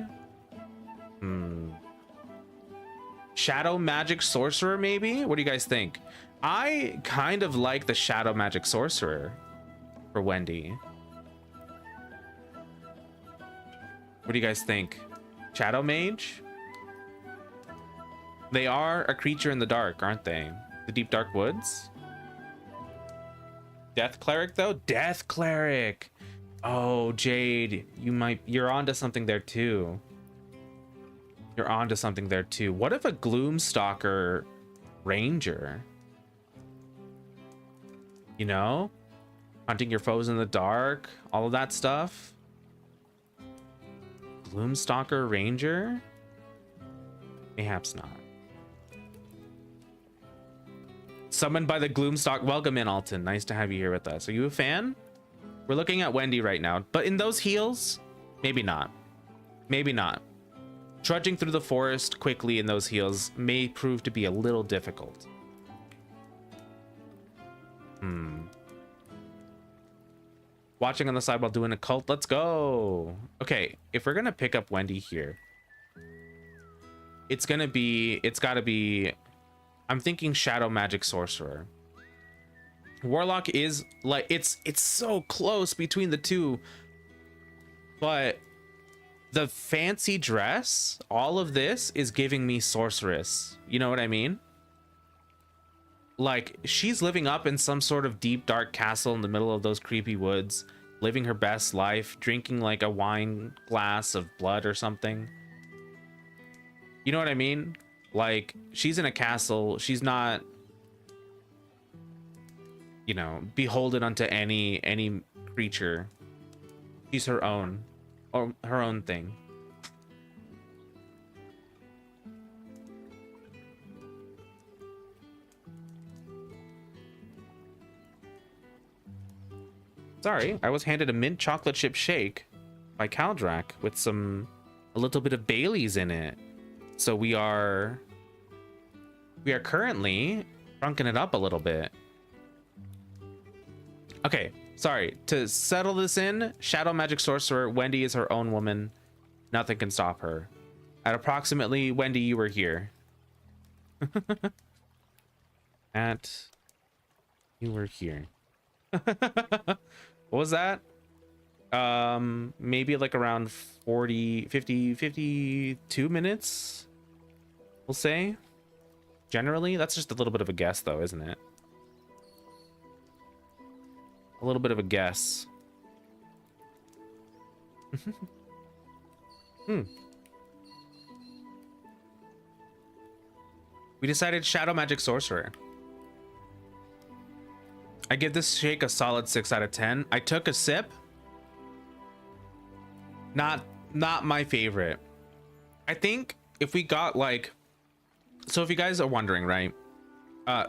Shadow magic sorcerer, maybe? What do you guys think? I kind of like the shadow magic sorcerer for Wendy. What do you guys think? Shadow mage? They are a creature in the dark, aren't they? The deep dark woods? Death cleric though? Death cleric. Oh, Jade, you're onto something there too. You're onto something there too. What if a Gloomstalker ranger? You know? Hunting your foes in the dark, all of that stuff. Gloomstalker Ranger? Mayhaps not. Summoned by the Gloomstalk. Welcome in, Alton. Nice to have you here with us. Are you a fan? We're looking at Wendy right now, but in those heels, maybe not. Maybe not. Trudging through the forest quickly in those heels may prove to be a little difficult. Watching on the side while doing a cult. Let's go. Okay, if we're gonna pick up Wendy here, it's gotta be, I'm thinking Shadow Magic Sorcerer. Warlock is like, it's so close between the two, but the fancy dress, all of this is giving me Sorceress. You know what I mean? Like, she's living up in some sort of deep, dark castle in the middle of those creepy woods, living her best life, drinking like a wine glass of blood or something. You know what I mean? Like, she's in a castle. She's not, you know, beholden unto any creature. She's her own, or her own thing. Sorry, I was handed a mint chocolate chip shake by Caldrak with a little bit of Bailey's in it. So we are currently drunken it up a little bit. Okay, sorry. To settle this in, Shadow Magic Sorcerer, Wendy is her own woman. Nothing can stop her. At approximately, Wendy, you were here. You were here. What was that? Maybe like around 40, 50, 52 minutes, we'll say. Generally, that's just a little bit of a guess though, isn't it? A little bit of a guess. We decided Shadow Magic Sorcerer. I give this shake a solid 6 out of 10. I took a sip. Not my favorite. I think if we got like, so if you guys are wondering, right?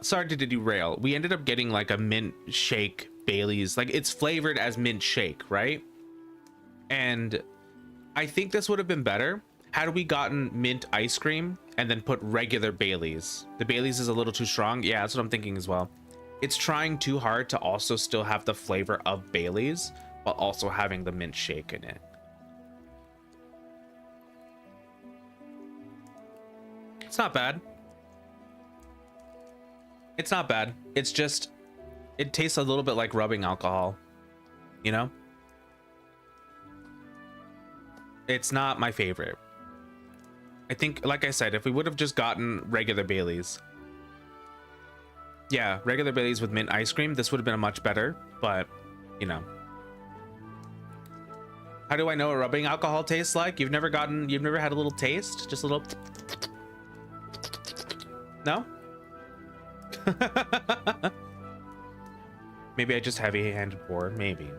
Sorry to derail. We ended up getting like a mint shake Bailey's. Like, it's flavored as mint shake, right? And I think this would have been better had we gotten mint ice cream and then put regular Bailey's. The Bailey's is a little too strong. Yeah, that's what I'm thinking as well. It's trying too hard to also still have the flavor of Bailey's while also having the mint shake in it. It's not bad. It's not bad. It's just, it tastes a little bit like rubbing alcohol, you know? It's not my favorite. I think, like I said, if we would have just gotten regular Bailey's, yeah, regular Bailey's with mint ice cream, this would have been a much better, but, you know. How do I know what rubbing alcohol tastes like? You've never had a little taste? Just a little... No? Maybe I just heavy-handed pour, maybe.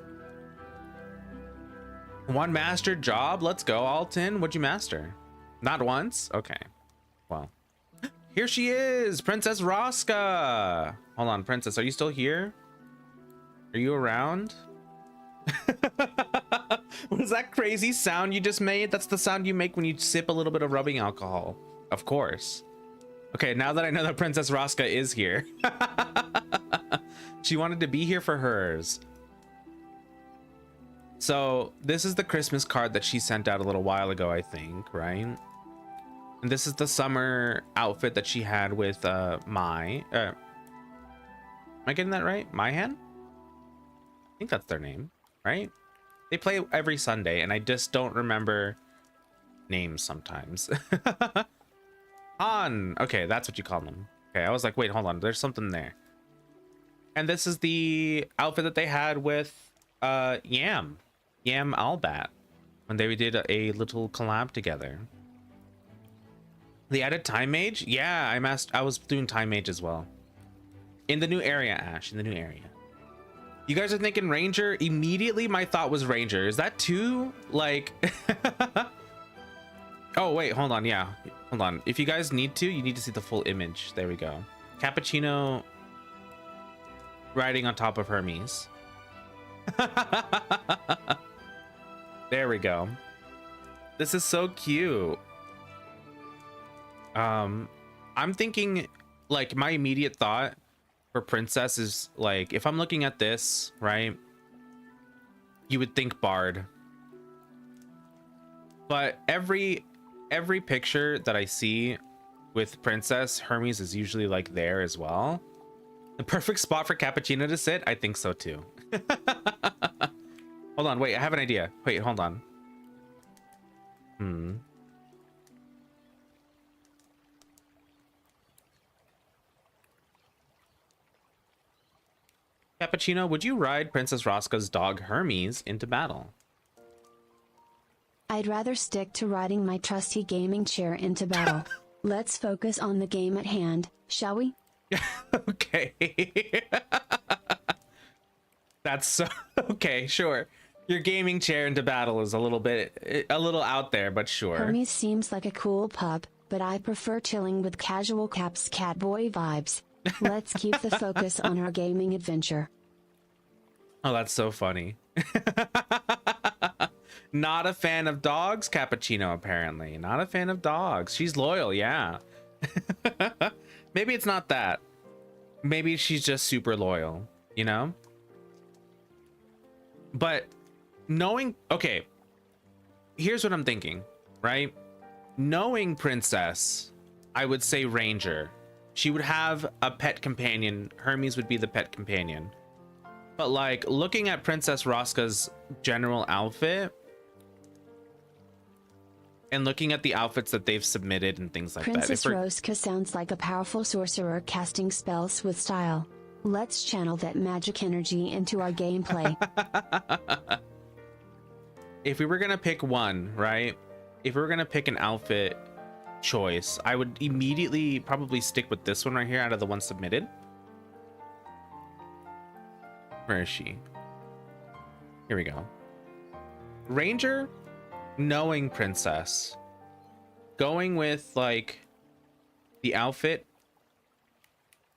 One mastered job? Let's go, Alton. What'd you master? Not once? Okay. Well. Here she is, Princess Roska. Hold on, Princess, are you still here? Are you around? What is that crazy sound you just made? That's the sound you make when you sip a little bit of rubbing alcohol. Of course. Okay, now that I know that Princess Roska is here. She wanted to be here for hers. So this is the Christmas card that she sent out a little while ago, I think, right? And this is the summer outfit that she had with am I getting that right? Myhan? I think that's their name, right? They play every Sunday and I just don't remember names sometimes. Han. Okay, that's what you call them. Okay, I was like, wait, hold on, there's something there. And this is the outfit that they had with Yam Albat when they did a little collab together. They added Time Mage? Yeah, I was doing Time Mage as well. In the new area, Ash, in the new area. You guys are thinking Ranger? Immediately my thought was Ranger. Is that too, like... Oh, wait, hold on. Yeah, hold on. If you guys need to, you need to see the full image. There we go. Cappuccino riding on top of Hermes. There we go. This is so cute. I'm thinking, like, my immediate thought for Princess is, like, if I'm looking at this, right, you would think Bard. But every picture that I see with Princess, Hermes is usually, like, there as well. The perfect spot for Cappuccino to sit? I think so, too. Hold on, wait, I have an idea. Wait, hold on. Cappuccino, would you ride Princess Rosca's dog Hermes into battle? I'd rather stick to riding my trusty gaming chair into battle. Let's focus on the game at hand, shall we? Okay. That's so okay, sure. Your gaming chair into battle is a little out there, but sure. Hermes seems like a cool pup, but I prefer chilling with Casualcap's Catboy vibes. Let's keep the focus on our gaming adventure. Oh, that's so funny. Not a fan of dogs, Cappuccino, apparently. Not a fan of dogs. She's loyal, yeah. Maybe it's not that. Maybe she's just super loyal, you know? But knowing... Okay. Here's what I'm thinking, right? Knowing Princess, I would say Ranger. She would have a pet companion. Hermes would be the pet companion. But, like, looking at Princess Rosca's general outfit and looking at the outfits that they've submitted and things like Princess that. Rosca sounds like a powerful sorcerer casting spells with style. Let's channel that magic energy into our gameplay. If we were gonna pick one, right? If we were gonna pick an outfit choice, I would immediately probably stick with this one right here out of the ones submitted. Where is she? Here we go. Ranger, knowing Princess, going with like the outfit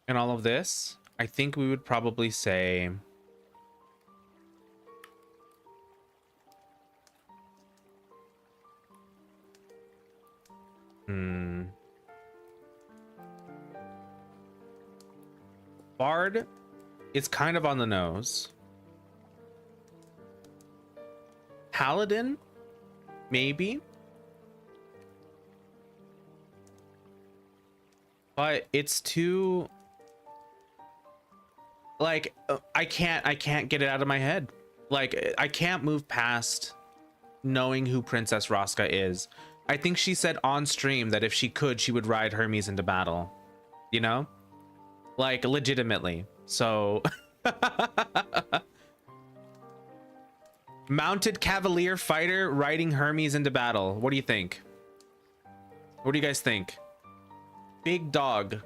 and all of this, I think we would probably say Bard is kind of on the nose. Paladin, maybe. But it's too... Like, I can't get it out of my head. Like, I can't move past knowing who Princess Rosca is. I think she said on stream that if she could, she would ride Hermes into battle. You know? Like, legitimately. So... Mounted Cavalier Fighter riding Hermes into battle. What do you think? What do you guys think? Big dog.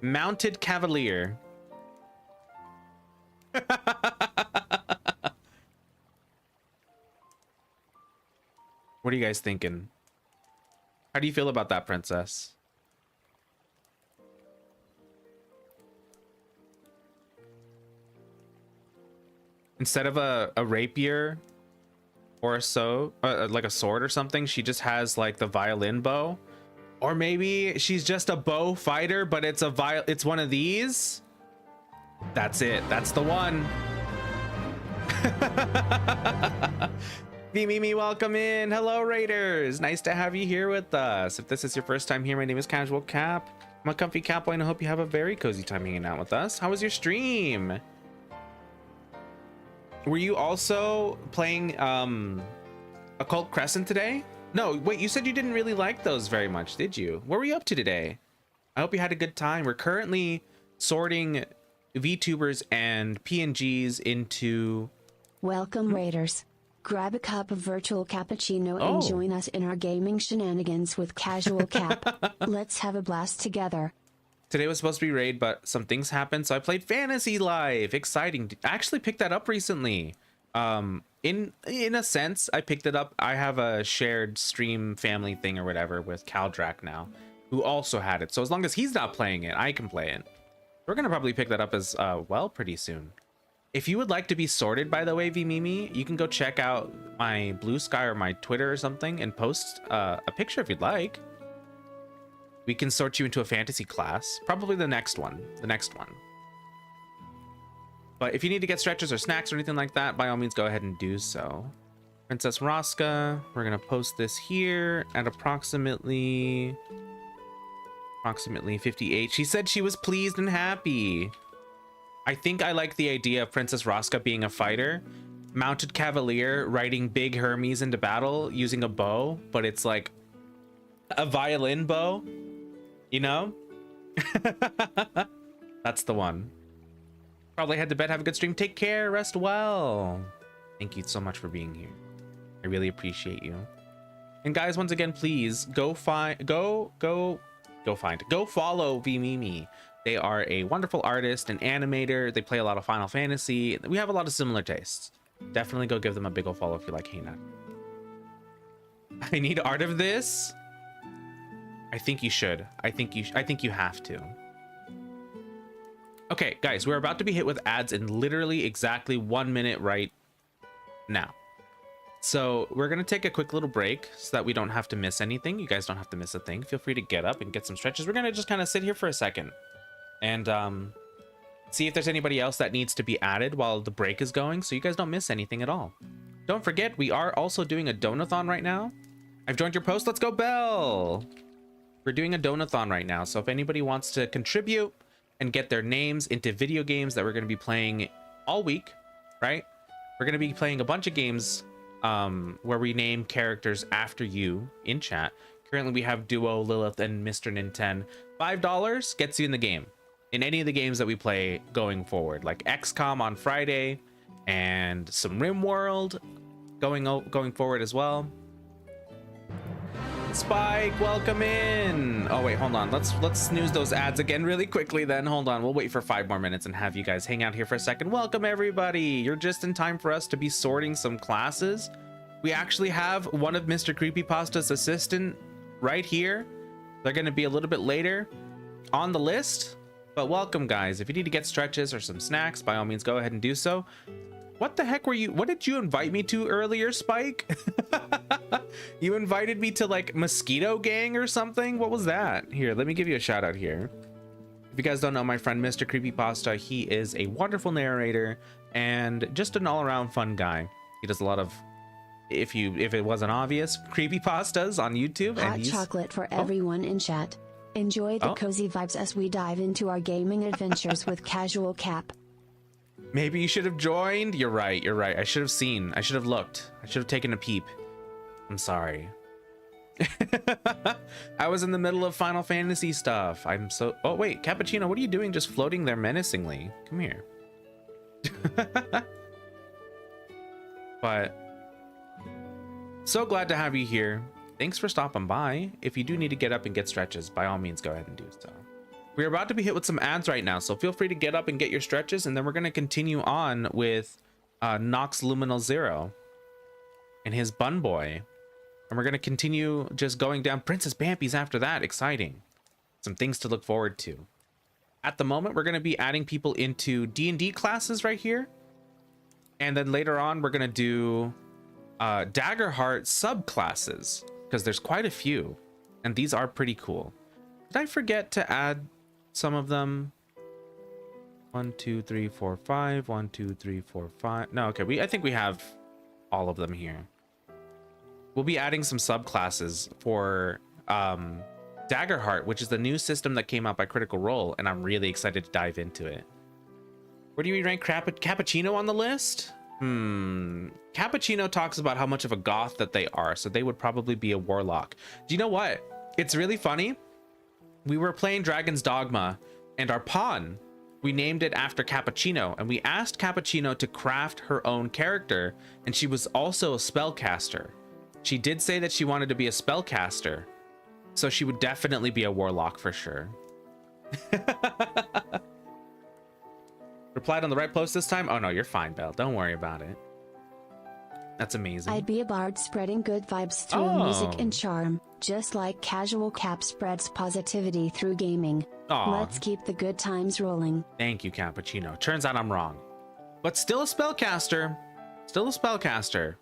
Mounted Cavalier. What are you guys thinking? How do you feel about that, Princess? Instead of a rapier or like a sword or something, she just has like the violin bow. Or maybe she's just a bow fighter, but it's one of these. That's it. That's the one. Mimi, welcome in. Hello, Raiders. Nice to have you here with us. If this is your first time here, my name is Casualcap. I'm a comfy Catboy, and I hope you have a very cozy time hanging out with us. How was your stream? Were you also playing Occult Crescent today? No, wait, you said you didn't really like those very much, did you? What were you up to today? I hope you had a good time. We're currently sorting VTubers and PNGs into... Welcome, Raiders. Grab a cup of virtual cappuccino and join us in our gaming shenanigans with Casualcap. Let's have a blast together. Today was supposed to be raid, but some things happened, so I played Fantasy Life. Exciting. I actually picked that up recently. In a sense, I picked it up. I have a shared stream family thing or whatever with Caldrak now, who also had it. So as long as he's not playing it, I can play it. We're gonna probably pick that up as well pretty soon. If you would like to be sorted, by the way, Vmimi, you can go check out my Blue Sky or my Twitter or something and post a picture if you'd like. We can sort you into a fantasy class, probably the next one. But if you need to get stretches or snacks or anything like that, by all means, go ahead and do so. Princess Raska, we're gonna post this here at approximately 58. She said she was pleased and happy. I think I like the idea of Princess Raska being a fighter, mounted cavalier, riding big Hermes into battle using a bow, but it's like a violin bow, you know? That's the one. Probably head to bed, have a good stream, take care, rest well. Thank you so much for being here. I really appreciate you. And guys, once again, please go follow Vmimi. They are a wonderful artist and animator. They play a lot of Final Fantasy. We have a lot of similar tastes. Definitely go give them a big ol' follow if you like Hey Nut. I need art of this. I think you should. I think you have to. Okay, guys, we're about to be hit with ads in literally exactly 1 minute right now. So we're gonna take a quick little break so that we don't have to miss anything. You guys don't have to miss a thing. Feel free to get up and get some stretches. We're gonna just kind of sit here for a second and see if there's anybody else that needs to be added while the break is going, so you guys don't miss anything at all. Don't forget, we are also doing a donathon right now. I've joined your post. Let's go, Bell. We're doing a donathon right now, so if anybody wants to contribute and get their names into video games that we're going to be playing all week, right? We're going to be playing a bunch of games where we name characters after you in chat. Currently, we have Duo, Lilith, and Mr. Ninten. $5 gets you in the game. In any of the games that we play going forward, like XCOM on Friday and some RimWorld going forward as well. Spike, welcome in. Oh wait, hold on. Let's snooze those ads again really quickly then. Hold on, we'll wait for 5 more minutes and have you guys hang out here for a second. Welcome everybody. You're just in time for us to be sorting some classes. We actually have one of Mr. Creepypasta's assistant right here. They're going to be a little bit later on the list. But welcome, guys. If you need to get stretches or some snacks, by all means, go ahead and do so. What the heck were you? What did you invite me to earlier, Spike? You invited me to like Mosquito Gang or something? What was that? Here, let me give you a shout out here. If you guys don't know my friend, Mr. Creepypasta, he is a wonderful narrator and just an all-around fun guy. He does a lot of, if it wasn't obvious, creepypastas on YouTube. Hot and chocolate for everyone in chat. Enjoy the cozy vibes as we dive into our gaming adventures with Casualcap. Maybe you should have joined. You're right. I should have seen. I should have looked. I should have taken a peep. I'm sorry. I was in the middle of Final Fantasy stuff. Oh, wait. Cappuccino, what are you doing just floating there menacingly? Come here. But so glad to have you here. Thanks for stopping by. If you do need to get up and get stretches, by all means, go ahead and do so. We're about to be hit with some ads right now, so feel free to get up and get your stretches, and then we're going to continue on with Nox Luminal Zero and his Bun Boy. And we're going to continue just going down Princess Bampi's after that. Exciting. Some things to look forward to. At the moment, we're going to be adding people into D&D classes right here. And then later on, we're going to do Daggerheart subclasses, because there's quite a few, and these are pretty cool. Did I forget to add some of them? 1, 2, 3, 4, 5. 1, 2, 3, 4, 5. No, okay. I think we have all of them here. We'll be adding some subclasses for Daggerheart, which is the new system that came out by Critical Role, and I'm really excited to dive into it. Where do you rank Cappuccino on the list? Cappuccino talks about how much of a goth that they are, so they would probably be a warlock. Do you know what? It's really funny. We were playing Dragon's Dogma, and our pawn, we named it after Cappuccino, and we asked Cappuccino to craft her own character, and she was also a spellcaster. She did say that she wanted to be a spellcaster, so she would definitely be a warlock for sure. Replied on the right post this time? Oh no, you're fine, Belle. Don't worry about it. That's amazing. I'd be a bard spreading good vibes through music and charm, just like Casualcap spreads positivity through gaming. Let's keep the good times rolling. Thank you, Cappuccino. Turns out I'm wrong. But still a spellcaster. Still a spellcaster.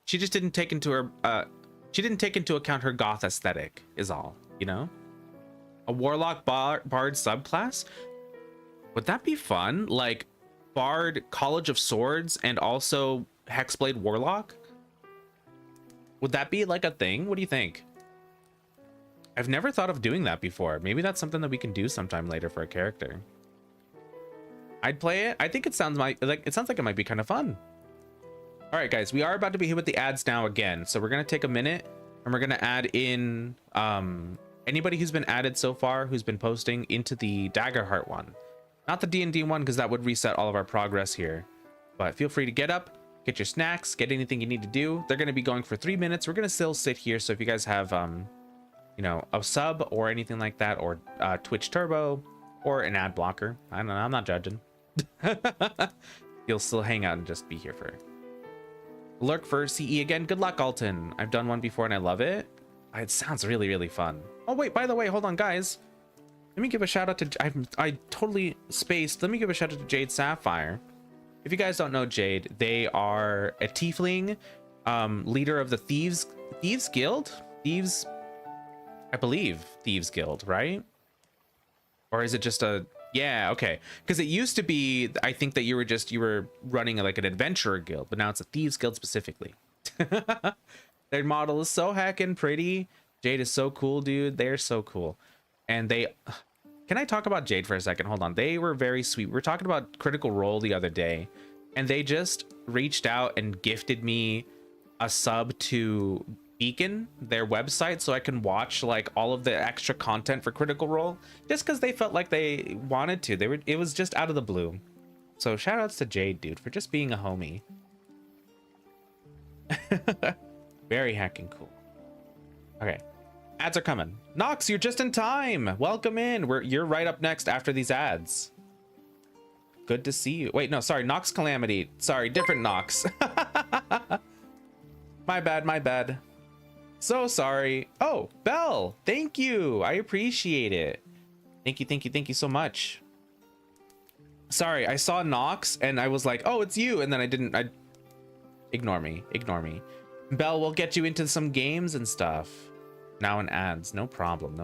She just didn't take into account her goth aesthetic, is all, you know? A warlock bard subclass? Would that be fun? Like bard College of Swords and also Hexblade Warlock? Would that be like a thing? What do you think? I've never thought of doing that before. Maybe that's something that we can do sometime later for a character. I'd play it. I think it sounds like it might be kind of fun. All right, guys, we are about to be hit with the ads now again. So we're going to take a minute and we're going to add in anybody who's been added so far, who's been posting into the Daggerheart one. Not the D&D one, because that would reset all of our progress here. But feel free to get up, get your snacks, get anything you need to do. They're going to be going for 3 minutes. We're going to still sit here. So if you guys have, you know, a sub or anything like that, or Twitch Turbo or an ad blocker, I don't know, I'm not judging. You'll still hang out and just be here for Lurk for CE again. Good luck, Alton. I've done one before and I love it. It sounds really, really fun. Oh, wait, by the way, hold on, guys. Let me give a shout out to, I totally spaced. Let me give a shout out to Jade Sapphire. If you guys don't know Jade, they are a tiefling, leader of the Thieves Guild? I believe Thieves Guild, right? Or is it just a, yeah, okay. Because it used to be, I think that you were running like an adventurer guild, but now it's a Thieves Guild specifically. Their model is so heckin' pretty. Jade is so cool, dude. They're so cool. And they, can I talk about Jade for a second? Hold on. They were very sweet. We were talking about Critical Role the other day, and they just reached out and gifted me a sub to Beacon, their website, so I can watch like all of the extra content for Critical Role, just because they felt like they wanted to. It was just out of the blue. So shout outs to Jade, dude, for just being a homie. Very heckin' cool. Okay, ads are coming. Nox, you're just in time. Welcome in. You're right up next after these ads. Good to see you. Wait, no, sorry, Nox Calamity. Sorry, different Nox. My bad. So sorry. Oh, Belle, thank you. I appreciate it. Thank you so much. Sorry, I saw Nox and I was like, oh, it's you. And then I ignore me. Belle, we'll get you into some games and stuff. Now in ads, no problem.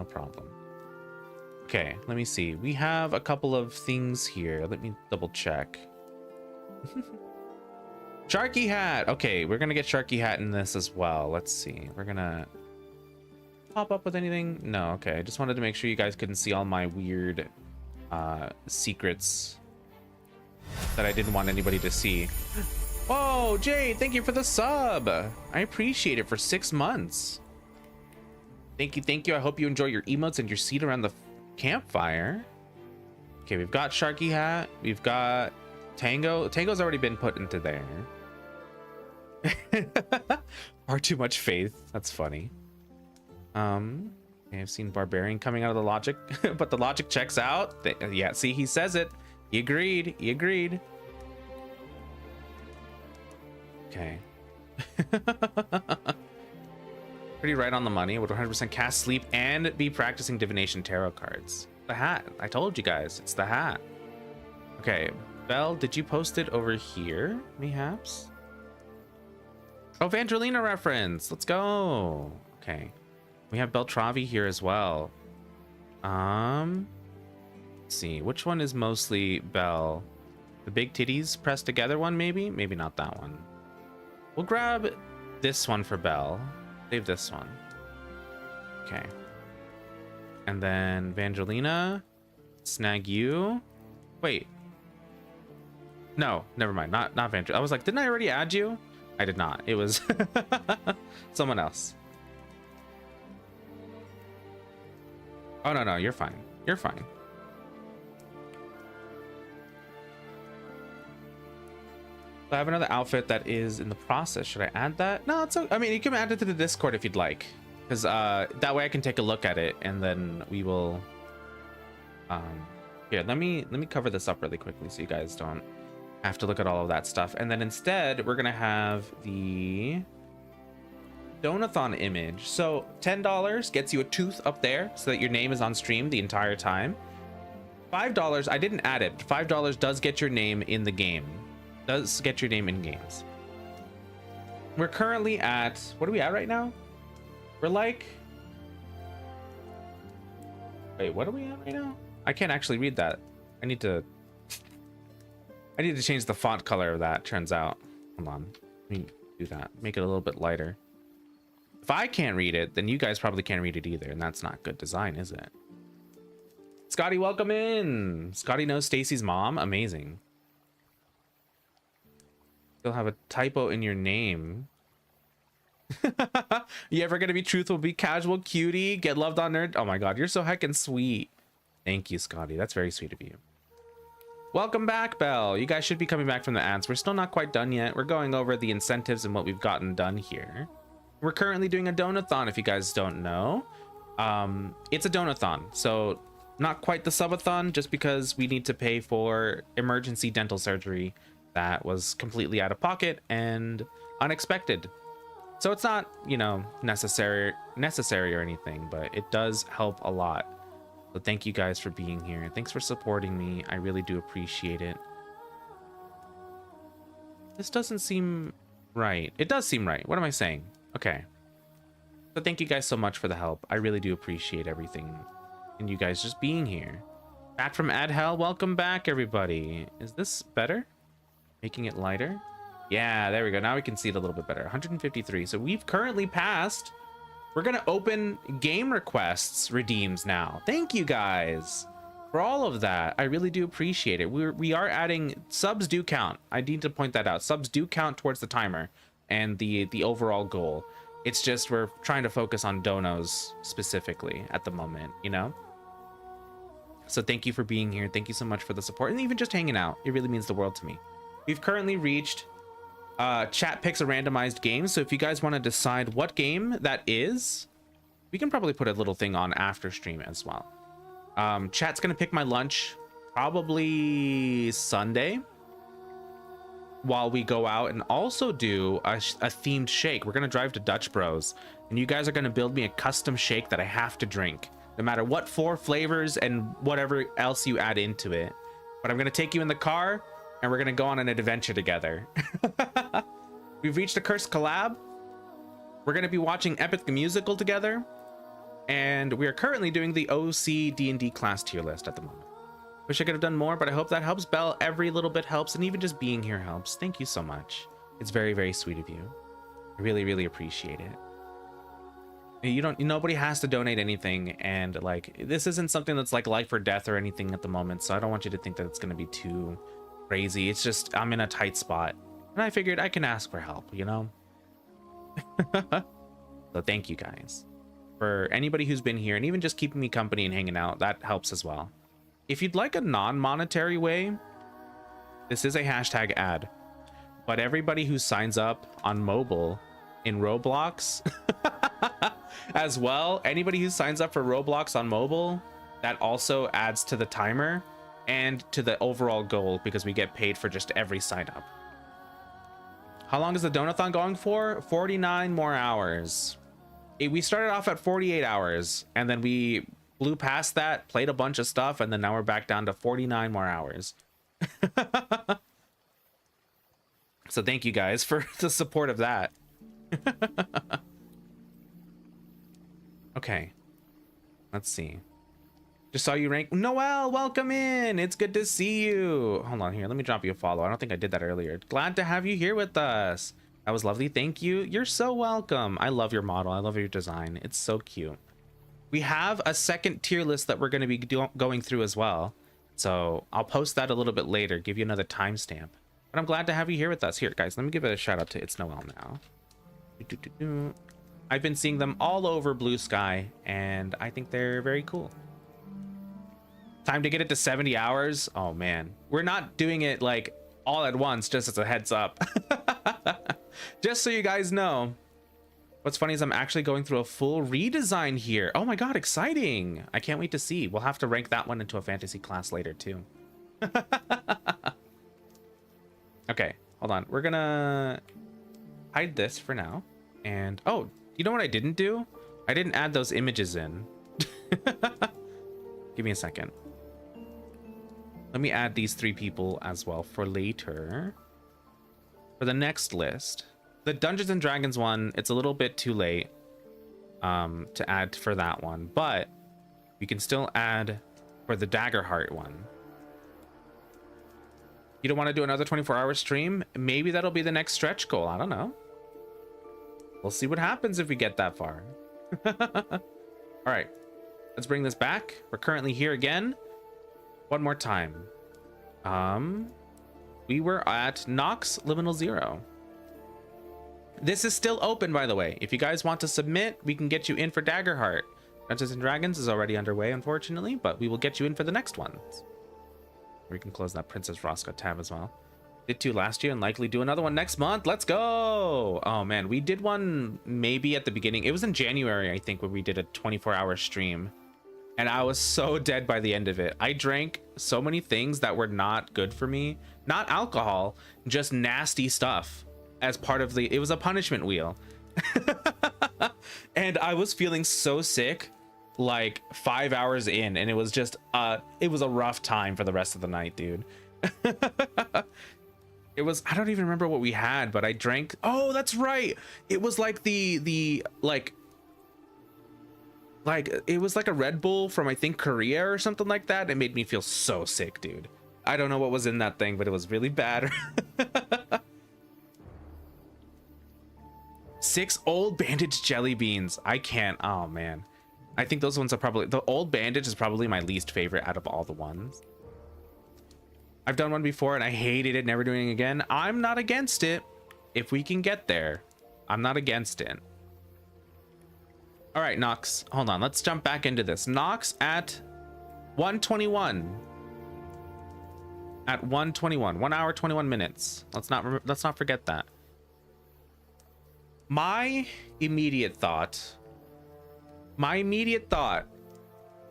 Okay, let me see. We have a couple of things here. Let me double check. Sharky Hat. Okay, we're gonna get Sharky Hat in this as well. Let's see. We're gonna pop up with anything. No, okay. I just wanted to make sure you guys couldn't see all my weird secrets that I didn't want anybody to see. Oh, Jade, thank you for the sub. I appreciate it for 6 months. Thank you. I hope you enjoy your emotes and your seat around the campfire. Okay, we've got Sharky Hat. We've got Tango. Tango's already been put into there. Far too much faith. That's funny. Okay, I've seen Barbarian coming out of the logic, but the logic checks out. Yeah, see, he says it. He agreed. Okay. Pretty right on the money. Would 100% cast sleep and be practicing divination tarot cards. The hat. I told you guys, it's the hat. Okay, Belle, did you post it over here, mayhaps? Oh, Vangelina reference. Let's go. Okay, we have Beltravi here as well. Let's see, which one is mostly Belle? The big titties pressed together one, maybe not that one. We'll grab this one for Belle. Save this one. Okay. And then Vangelina, snag you. Wait. No, never mind. Not Vangelina. I was like, didn't I already add you? I did not. It was someone else. Oh, no, you're fine. You're fine. I have another outfit that is in the process. Should I add that? No, it's okay. I mean, you can add it to the Discord if you'd like, because that way I can take a look at it and then we will. Here, let me cover this up really quickly so you guys don't Have to look at all of that stuff. And then instead, we're gonna have the Donathon image. So $10 gets you a tooth up there so that your name is on stream the entire time. $5, I didn't add it. $5 does get your name in the game. Does get your name in games. We're currently at, what are we at right now? We're like, wait, what are we at right now? I can't actually read that. I need to change the font color of that, turns out. Hold on, let me do that. Make it a little bit lighter. If I can't read it, then you guys probably can't read it either, and that's not good design, is it? Scotty, welcome in. Scotty knows Stacy's mom. Amazing. You'll have a typo in your name. You ever gonna be truthful? Be casual, cutie. Get loved on nerd. Oh my god, you're so heckin' sweet. Thank you, Scotty. That's very sweet of you. Welcome back, Belle. You guys should be coming back from the ads. We're still not quite done yet. We're going over the incentives and what we've gotten done here. We're currently doing a donathon, if you guys don't know. It's a donathon, so not quite the subathon, just because we need to pay for emergency dental surgery that was completely out of pocket and unexpected. So it's not, you know, necessary or anything, but it does help a lot. So thank you guys for being here. Thanks for supporting me. I really do appreciate it. This doesn't seem right. It does seem right. What am I saying? Okay. So thank you guys so much for the help. I really do appreciate everything and you guys just being here. Back from ad hell. Welcome back, everybody. Is this better? Making it lighter? Yeah, there we go. Now we can see it a little bit better. 153. So we've currently passed. We're gonna open game requests redeems now. Thank you guys for all of that. I really do appreciate it. We are adding subs do count. I need to point that out. Subs do count towards the timer and the overall goal. It's just we're trying to focus on donos specifically at the moment, you know? So thank you for being here. Thank you so much for the support and even just hanging out. It really means the world to me. We've currently reached chat picks a randomized game. So if you guys want to decide what game that is, we can probably put a little thing on after stream as well. Chat's going to pick my lunch probably Sunday while we go out and also do a themed shake. We're going to drive to Dutch Bros and you guys are going to build me a custom shake that I have to drink no matter what 4 flavors and whatever else you add into it. But I'm going to take you in the car and we're gonna go on an adventure together. We've reached a cursed collab. We're gonna be watching Epic the Musical together, and we are currently doing the OC D&D class tier list at the moment. Wish I could have done more, but I hope that helps. Belle, every little bit helps, and even just being here helps. Thank you so much. It's very, very sweet of you. I really, really appreciate it. Nobody has to donate anything, and like this isn't something that's like life or death or anything at the moment, so I don't want you to think that it's gonna be too crazy. It's just I'm in a tight spot and I figured I can ask for help, you know. So thank you guys for anybody who's been here and even just keeping me company and hanging out. That helps as well. If you'd like a non-monetary way, this is a hashtag ad, but everybody who signs up on mobile in Roblox as well, anybody who signs up for Roblox on mobile, that also adds to the timer and to the overall goal because we get paid for just every sign up. How long is the donathon going for? 49 more hours. We started off at 48 hours and then we blew past that, played a bunch of stuff, and then now we're back down to 49 more hours. So thank you guys for the support of that. Okay, let's see. Just saw you rank. Noel, welcome in. It's good to see you. Hold on here. Let me drop you a follow. I don't think I did that earlier. Glad to have you here with us. That was lovely. Thank you. You're so welcome. I love your model. I love your design. It's so cute. We have a second tier list that we're going to be going through as well. So I'll post that a little bit later, give you another timestamp. But I'm glad to have you here with us. Here, guys, let me give it a shout out to It's Noel now. I've been seeing them all over Blue Sky, and I think they're very cool. Time to get it to 70 hours. Oh man, we're not doing it like all at once, just as a heads up. Just so you guys know. What's funny is I'm actually going through a full redesign here. Oh my god, exciting. I can't wait to see. We'll have to rank that one into a fantasy class later too. Okay, hold on. We're gonna hide this for now. And oh, you know what I didn't do? I didn't add those images in. Give me a second. Let me add these 3 people as well for later. For the next list. The Dungeons and Dragons one, it's a little bit too late to add for that one. But we can still add for the Daggerheart one. You don't want to do another 24-hour stream? Maybe that'll be the next stretch goal. I don't know. We'll see what happens if we get that far. All right. Let's bring this back. We're currently here again. One more time. We were at Nox Liminal 0. This is still open, by the way. If you guys want to submit, we can get you in for Daggerheart. Dungeons and Dragons is already underway, unfortunately, but we will get you in for the next ones. We can close that Princess Rosca tab as well. Did 2 last year and likely do another one next month. Let's go. Oh man, we did one maybe at the beginning. It was in January, I think, when we did a 24-hour stream. And I was so dead by the end of it. I drank so many things that were not good for me. Not alcohol, just nasty stuff as part of the... It was a punishment wheel. And I was feeling so sick like 5 hours in, and it was just it was a rough time for the rest of the night, dude. It was, I don't even remember what we had, but I drank. Oh, that's right. It was like the like it was like a Red Bull from, I think, Korea or something like that. It made me feel so sick, dude. I don't know what was in that thing, but it was really bad. 6 old bandage jelly beans. I can't. Oh man. I think those ones are probably, the old bandage is probably my least favorite out of all the ones. I've done one before and I hated it, never doing it again. I'm not against it. If we can get there, I'm not against it. All right, Nox, hold on. Let's jump back into this. Nox at 1:21. At 1:21, 1 hour, 21 minutes. Let's not forget that. My immediate thought,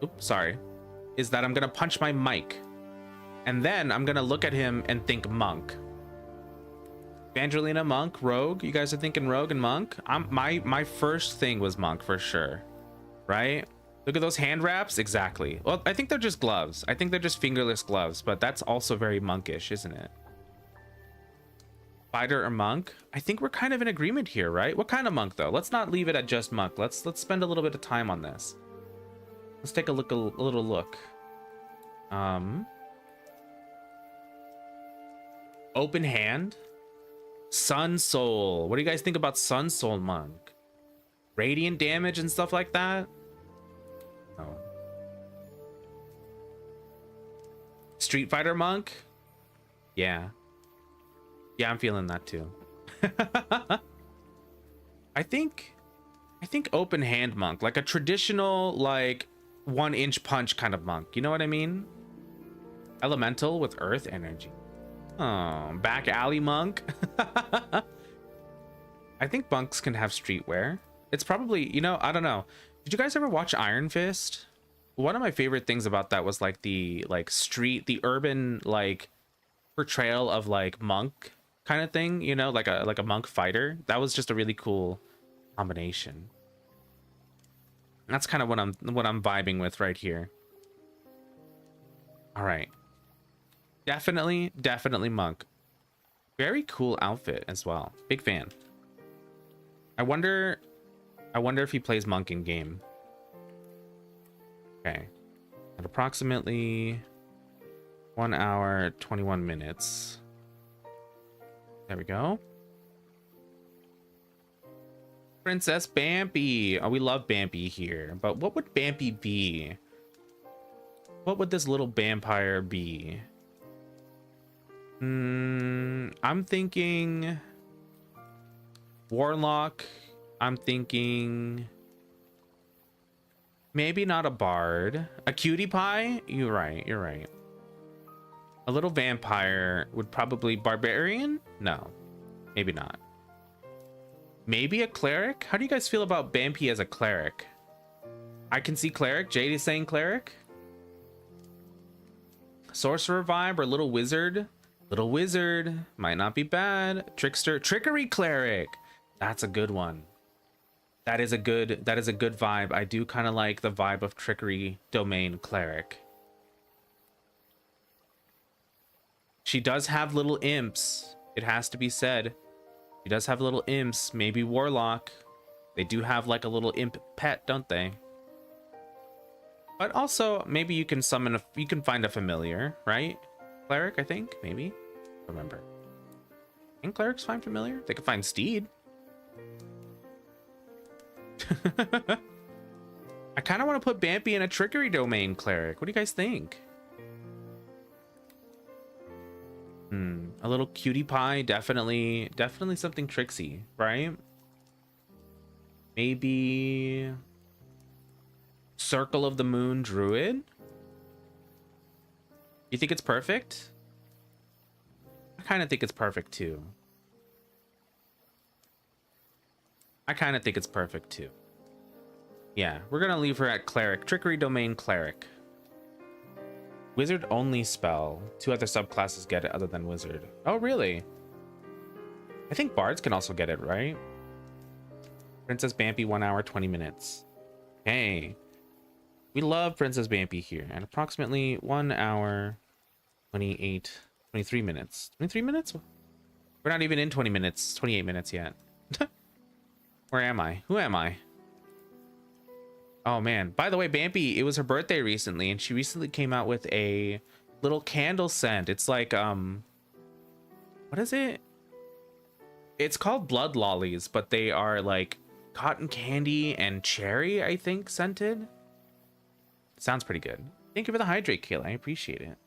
oops, sorry, is that I'm gonna punch my mic. And then I'm gonna look at him and think monk. Evangelina, monk, rogue. You guys are thinking rogue and monk. My first thing was monk for sure, right? Look at those hand wraps. Exactly. Well, I think they're just gloves. I think they're just fingerless gloves, but that's also very monkish, isn't it? Fighter or monk? I think we're kind of in agreement here, right? What kind of monk though? Let's not leave it at just monk. Let's spend a little bit of time on this. Let's take a little look. Open hand, Sun Soul. What do you guys think about Sun Soul monk? Radiant damage and stuff like that? No. Street Fighter monk? Yeah. Yeah, I'm feeling that too. I think open hand monk, like a traditional, like 1-inch punch kind of monk. You know what I mean? Elemental with earth energy. Oh, back alley monk. I think monks can have streetwear. It's probably, you know, I don't know. Did you guys ever watch Iron Fist? One of my favorite things about that was like the urban like portrayal of like monk kind of thing, you know, like a monk fighter. That was just a really cool combination. That's kind of what I'm vibing with right here. All right. Definitely monk. Very cool outfit as well. Big fan. I wonder if he plays monk in game. Okay. At approximately 1 hour, 21 minutes. There we go. Princess Bambi. Oh, we love Bambi here. But what would Bambi be? What would this little vampire be? I'm thinking warlock. I'm thinking maybe not a bard. A cutie pie? You're right. A little vampire would probably barbarian? No, maybe not. Maybe a cleric? How do you guys feel about Bambi as a cleric? I can see cleric. Jade is saying cleric. Sorcerer vibe or little wizard. Little wizard might not be bad. Trickster, trickery cleric. That's a good one. That is a good vibe. I do kind of like the vibe of trickery domain cleric. She does have little imps. It has to be said. She does have little imps. Maybe warlock. They do have like a little imp pet, don't they? But also maybe you can summon you can find a familiar, right? Cleric, I think, maybe. Remember. Can clerics find familiar? They can find steed. I kind of want to put Bambi in a trickery domain cleric. What do you guys think? A little cutie pie, definitely something tricksy, right? Maybe Circle of the Moon druid. You think it's perfect? I kind of think it's perfect too. Yeah, we're gonna leave her at cleric. Trickery domain cleric. Wizard only spell. 2 other subclasses get it other than wizard. Oh, really? I think bards can also get it, right? Princess Bambi, 1 hour, 20 minutes. Hey, we love Princess Bambi here. And approximately 1 hour, 23 minutes. 23 minutes? We're not even in 20 minutes, 28 minutes yet. Where am I? Who am I? Oh man, by the way, Bambi, it was her birthday recently, and she recently came out with a little candle scent. It's like, what is it? It's called Blood Lollies, but they are like cotton candy and cherry, I think, scented. Sounds pretty good. Thank you for the hydrate, Kayla. I appreciate it.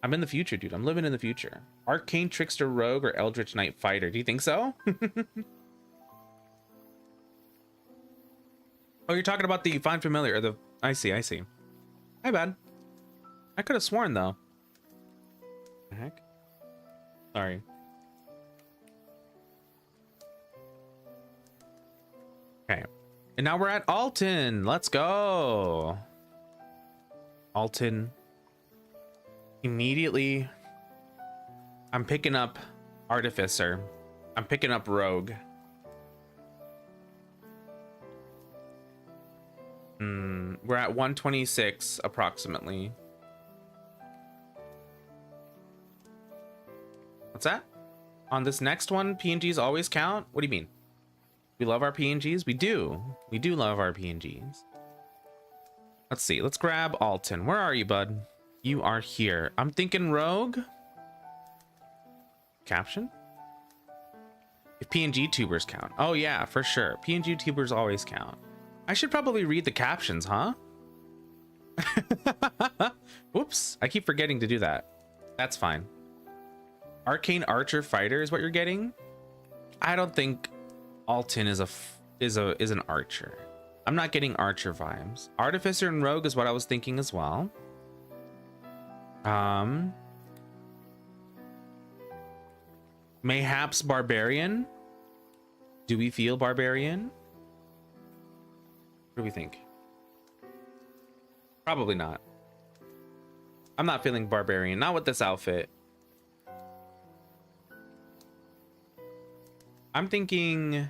I'm in the future, dude. I'm living in the future. Arcane Trickster Rogue or Eldritch Knight Fighter. Do you think so? Oh, you're talking about the Find Familiar, or the... I see. My bad. I could have sworn, though. The heck? Sorry. Okay. And now we're at Alton. Let's go. Alton. Immediately, I'm picking up Artificer. I'm picking up Rogue. We're at 126 approximately. What's that? On this next one, PNGs always count? What do you mean? We love our PNGs? We do. We do love our PNGs. Let's see. Let's grab Alton. Where are you, bud? You are here. I'm thinking Rogue. Caption? If PNG tubers count. Oh yeah, for sure. PNG tubers always count. I should probably read the captions, huh? Whoops, I keep forgetting to do that. That's fine. Arcane Archer Fighter is what you're getting? I don't think Alton is an archer. I'm not getting archer vibes. Artificer and Rogue is what I was thinking as well. Mayhaps Barbarian. Do we feel Barbarian? What do we think? Probably not. I'm not feeling Barbarian. Not with this outfit. I'm thinking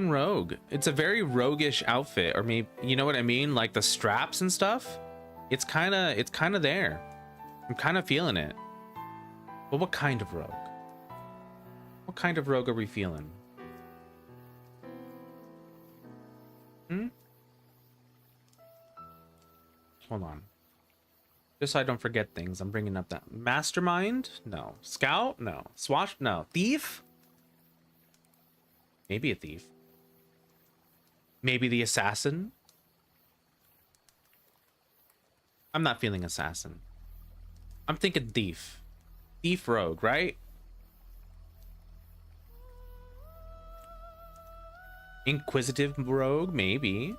Rogue. It's a very roguish outfit, or maybe, you know what I mean? Like the straps and stuff. It's kind of there. I'm kind of feeling it. But what kind of Rogue? What kind of Rogue are we feeling? Hold on. Just so I don't forget things, I'm bringing up that Mastermind. No. Scout. No. Swash. No. Thief. Maybe a thief. Maybe the assassin. I'm not feeling assassin. I'm thinking thief. Thief Rogue, right? Inquisitive Rogue, maybe.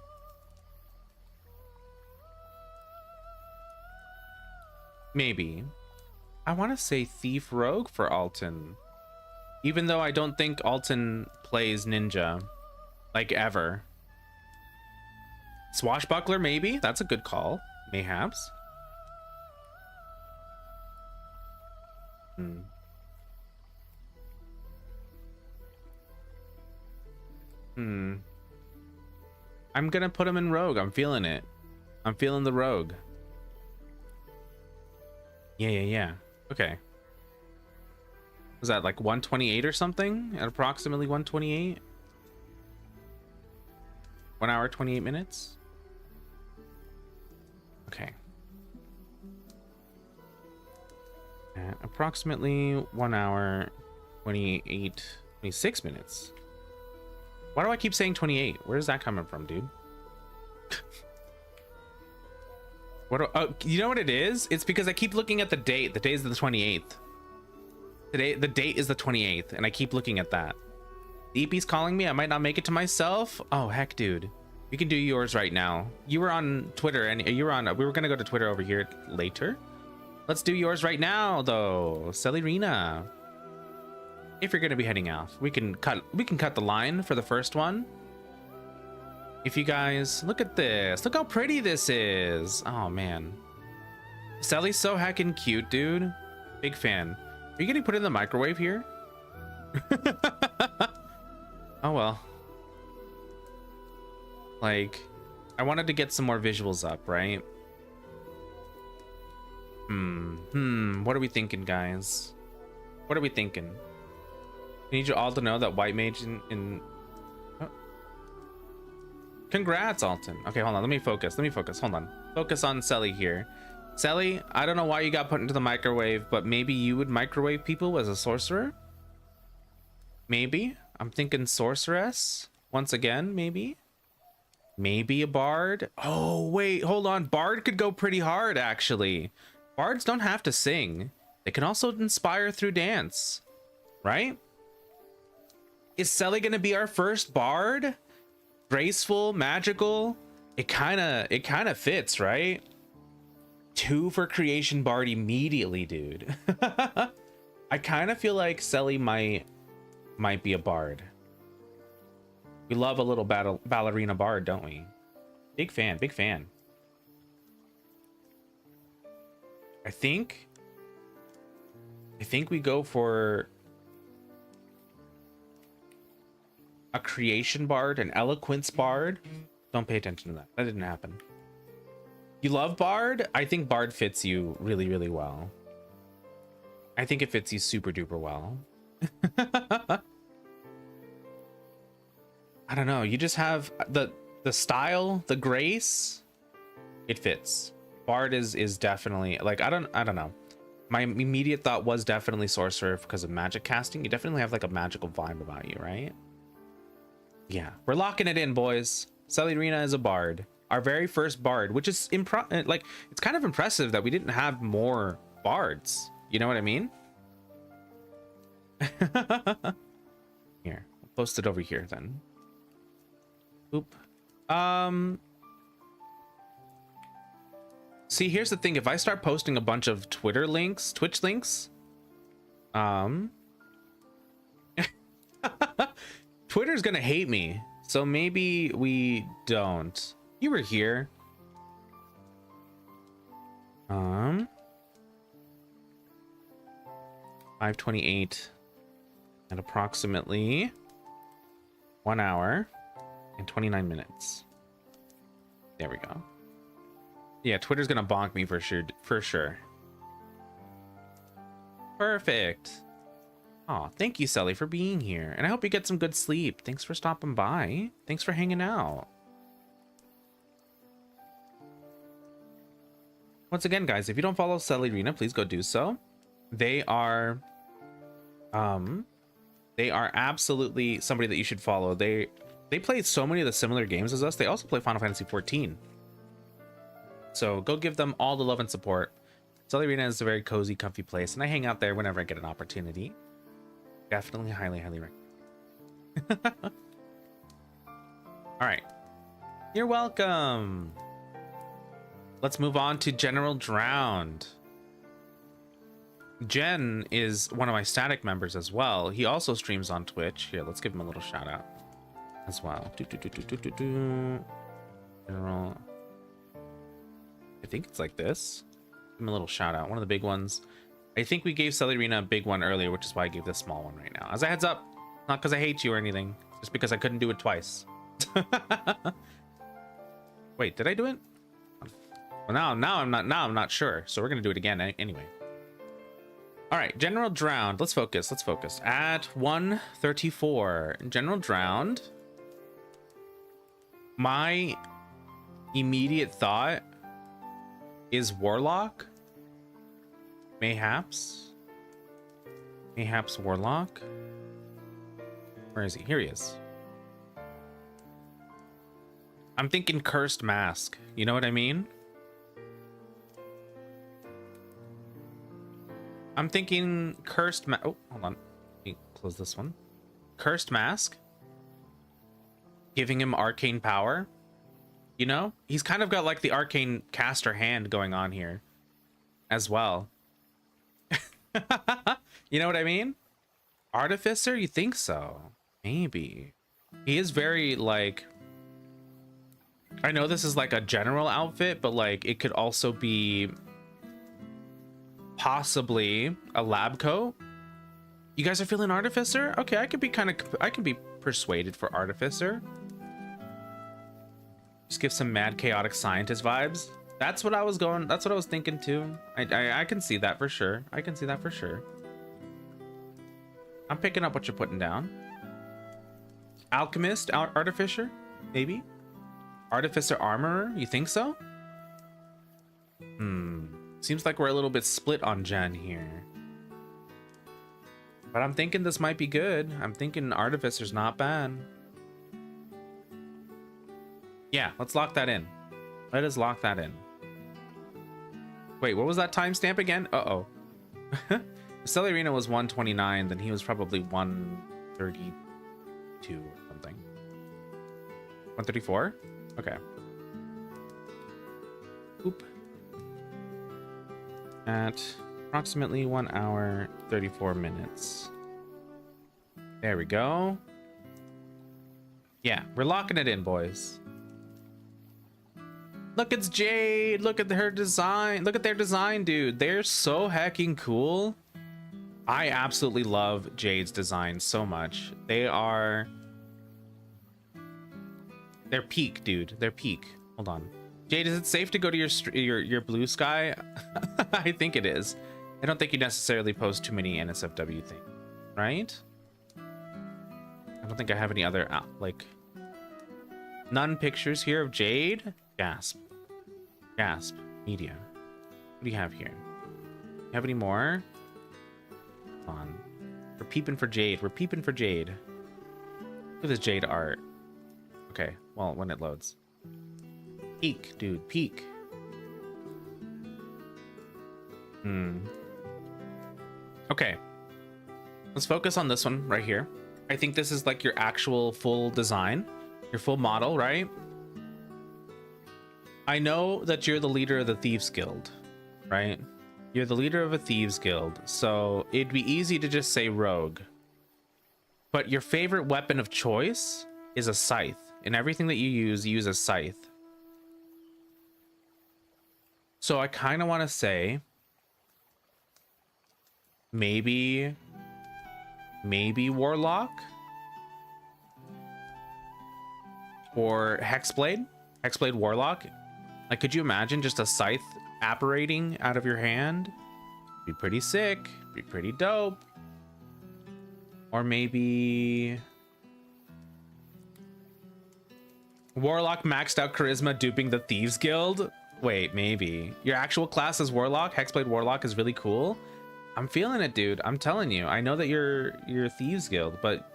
Maybe. I want to say Thief Rogue for Alton. Even though I don't think Alton plays ninja. Like, ever. Swashbuckler, maybe? That's a good call. Mayhaps. Hmm. Hmm. I'm gonna put him in rogue. I'm feeling it. I'm feeling the rogue. Yeah. Okay. Was that like 128 or something? At approximately 128? 1 hour, 28 minutes? Okay. At approximately 1 hour, 26 minutes. Why do I keep saying 28? Where's that coming from, dude? You know what it is? It's because I keep looking at the date. The day is the 28th. Today, the date is the 28th, and I keep looking at that. The EP's calling me. I might not make it to myself. Oh, heck, dude. We can do yours right now. You were on Twitter, and you were on... We were going to go to Twitter over here later. Let's do yours right now, though. Celerina. If you're going to be heading out, we can cut the line for the first one. If you guys look at this, look how pretty this is. Oh man, Sally's so heckin' cute, dude. Big fan. Are you getting put in the microwave here? Oh well. Like, I wanted to get some more visuals up, right? What are we thinking, guys? What are we thinking? I need you all to know that White Mage in oh. Congrats, Alton. Okay, hold on. Let me focus. Hold on. Focus on Selly here. Selly, I don't know why you got put into the microwave, but maybe you would microwave people as a sorcerer? Maybe. I'm thinking sorceress. Once again, maybe. Maybe a bard. Oh, wait. Hold on. Bard could go pretty hard, actually. Bards don't have to sing. They can also inspire through dance. Right? Is Selly gonna be our first bard? Graceful, magical. It kind of fits, right? 2 for creation bard immediately, dude. I kind of feel like Selly might be a bard. We love a little ballerina bard, don't we? Big fan, big fan. I think we go for a creation bard, an eloquence bard. Don't pay attention to that. That didn't happen. You love bard? I think bard fits you really, really well. I think it fits you super duper well. I don't know. You just have the style, the grace. It fits. Bard is definitely like I don't know. My immediate thought was definitely sorcerer because of magic casting. You definitely have like a magical vibe about you, right? Yeah, we're locking it in, boys. Celerina is a bard. Our very first bard, which is like it's kind of impressive that we didn't have more bards. You know what I mean? Here, I'll post it over here then. Oop. See, here's the thing. If I start posting a bunch of Twitter links, Twitch links, Twitter's gonna hate me. So maybe we don't. You were here. 5:28 at approximately 1 hour and 29 minutes. There we go. Yeah, Twitter's gonna bonk me for sure. Perfect. Aw, thank you, Selly, for being here. And I hope you get some good sleep. Thanks for stopping by. Thanks for hanging out. Once again, guys, if you don't follow Celerina, please go do so. They are absolutely somebody that you should follow. They play so many of the similar games as us. They also play Final Fantasy 14. So go give them all the love and support. Celerina is a very cozy, comfy place, and I hang out there whenever I get an opportunity. Definitely highly recommend. All right. You're welcome. Let's move on to General Drowned. Jen is one of my static members as well. He also streams on Twitch. Here, let's give him a little shout out as well. General. I think it's like this. Give him a little shout out. One of the big ones. I think we gave Celerina a big one earlier, which is why I gave this small one right now. As a heads up, not because I hate you or anything, just because I couldn't do it twice. Wait, did I do it? Well, now I'm not sure. So we're gonna do it again anyway. All right, General Drowned. Let's focus. Let's focus. At 134, General Drowned. My immediate thought is Warlock. Mayhaps Warlock. Where is he? Here he is. I'm thinking Cursed Mask. You know what I mean? I'm thinking Cursed Mask. Oh, hold on. Let me close this one. Cursed Mask. Giving him arcane power. You know? He's kind of got like the arcane caster hand going on here as well. You know what I mean? Artificer? You think so? Maybe. He is very like... I know this is like a general outfit, but like it could also be possibly a lab coat. You guys are feeling Artificer? Okay, I can be persuaded for Artificer. Just give some mad chaotic scientist vibes. That's what I was thinking too. I can see that for sure. I can see that for sure. I'm picking up what you're putting down. Alchemist, Artificer, maybe. Artificer Armorer, you think so? Seems like we're a little bit split on Gen here. But I'm thinking this might be good. I'm thinking Artificer's not bad. Yeah, let's lock that in. Let us lock that in. Wait, what was that timestamp again? Uh-oh. Celerina was 129, then he was probably 132 or something. 134? Okay. Oop. At approximately 1 hour, 34 minutes. There we go. Yeah, we're locking it in, boys. Look, it's Jade. Look at her design. Look at their design, dude. They're so hecking cool. I absolutely love Jade's design so much. They're peak, dude. They're peak. Hold on. Jade, is it safe to go to your blue sky? I think it is. I don't think you necessarily post too many NSFW things, right? I don't think I have any other like none pictures here of Jade. Gasp. Gasp. Media. What do you have here? You have any more? Hold on. We're peeping for Jade. We're peeping for Jade. Look at this Jade art. Okay, well, when it loads. Peak, dude. Peak. Okay. Let's focus on this one right here. I think this is like your actual full design. Your full model, right? I know that you're the leader of the Thieves Guild, right? You're the leader of a Thieves Guild, so it'd be easy to just say rogue. But your favorite weapon of choice is a scythe. And everything that you use a scythe. So I kind of want to say maybe Warlock or Hexblade Warlock. Like, could you imagine just a scythe apparating out of your hand? Be pretty sick, be pretty dope. Or maybe Warlock maxed out charisma duping the Thieves Guild. Wait, maybe your actual class is Warlock. Hexblade Warlock is really cool. I'm feeling it, dude. I'm telling you. I know that you're Thieves Guild, but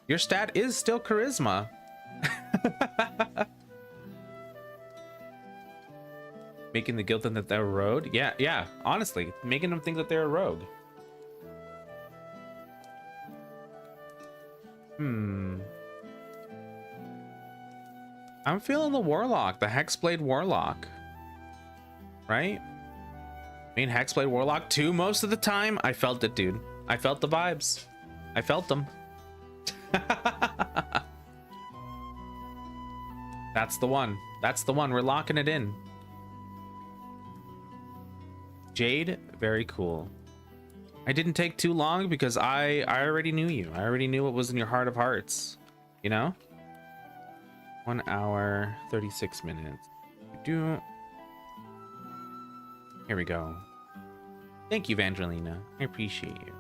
your stat is still charisma. Making the guild think that they're a rogue. Yeah. Honestly, making them think that they're a rogue. I'm feeling the Warlock, the Hexblade Warlock. Right? I mean, Hexblade Warlock too most of the time. I felt it, dude. I felt the vibes. I felt them. That's the one. That's the one. We're locking it in. Jade, very cool. I didn't take too long because I already knew you. I already knew what was in your heart of hearts. You know? 1 hour, 36 minutes. Here we go. Thank you, Evangelina. I appreciate you.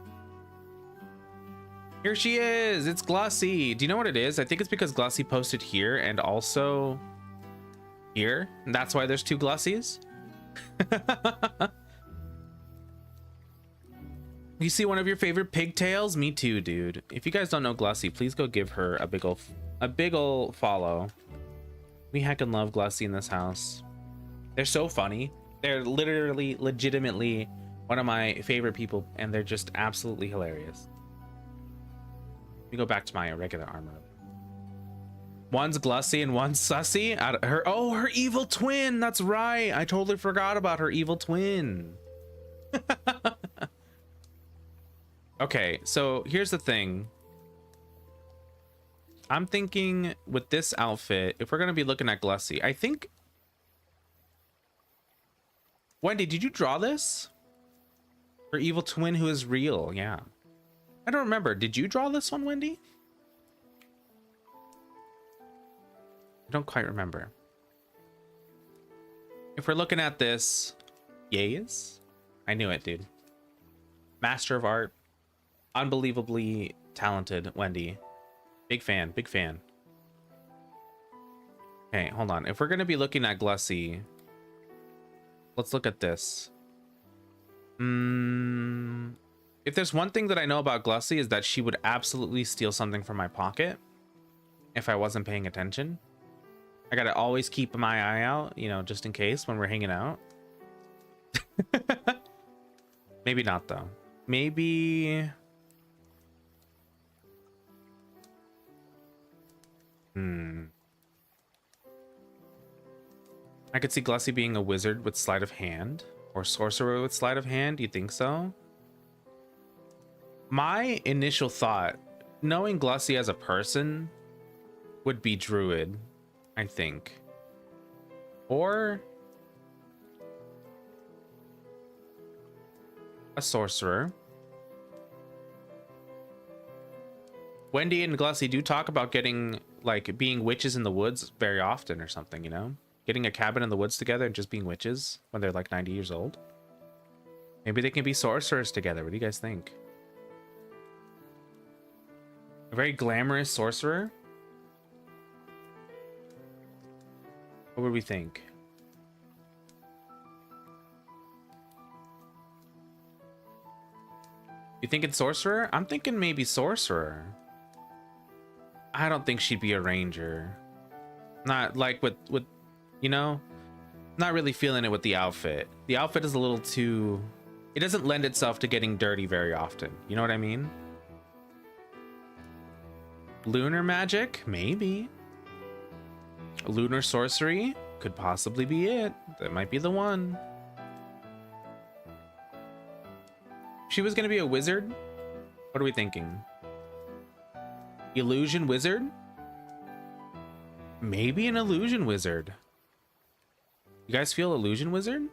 Here she is. It's Glossy. Do you know what it is? I think it's because Glossy posted here and also here. And that's why there's 2 Glossies. You see one of your favorite pigtails? Me too, dude. If you guys don't know Glossy, please go give her a big ol' follow. We heckin' love Glossy in this house. They're so funny. They're literally, legitimately one of my favorite people, and they're just absolutely hilarious. Let me go back to my regular armor. One's Glossy and one's Sussy. Her evil twin. That's right. I totally forgot about her evil twin. Okay, so here's the thing. I'm thinking with this outfit, if we're gonna be looking at Glossy, I think. Wendy, did you draw this? Her evil twin who is real, yeah. I don't remember. Did you draw this one, Wendy? I don't quite remember. If we're looking at this, yays. I knew it, dude. Master of art. Unbelievably talented, Wendy. Big fan, big fan. Okay, hold on. If we're gonna be looking at Glossy, let's look at this. If there's one thing that I know about Glossy is that she would absolutely steal something from my pocket if I wasn't paying attention. I gotta always keep my eye out, you know, just in case when we're hanging out. Maybe not though. Maybe. I could see Glossy being a wizard with sleight of hand or sorcerer with sleight of hand. You think so? My initial thought, knowing Glossy as a person, would be druid, I think. Or a sorcerer. Wendy and Glossy do talk about getting, like, being witches in the woods very often or something, you know? Getting a cabin in the woods together and just being witches when they're like 90 years old. Maybe they can be sorcerers together. What do you guys think? A very glamorous sorcerer? What would we think? You thinking sorcerer? I'm thinking maybe sorcerer. I don't think she'd be a ranger. Not like with you know, not really feeling it with the outfit. The outfit is a little too, it doesn't lend itself to getting dirty very often. You know what I mean? Lunar magic? Maybe. Lunar sorcery? Could possibly be it. That might be the one. She was gonna be a wizard? What are we thinking? Illusion wizard? Maybe an illusion wizard. You guys feel illusion wizard?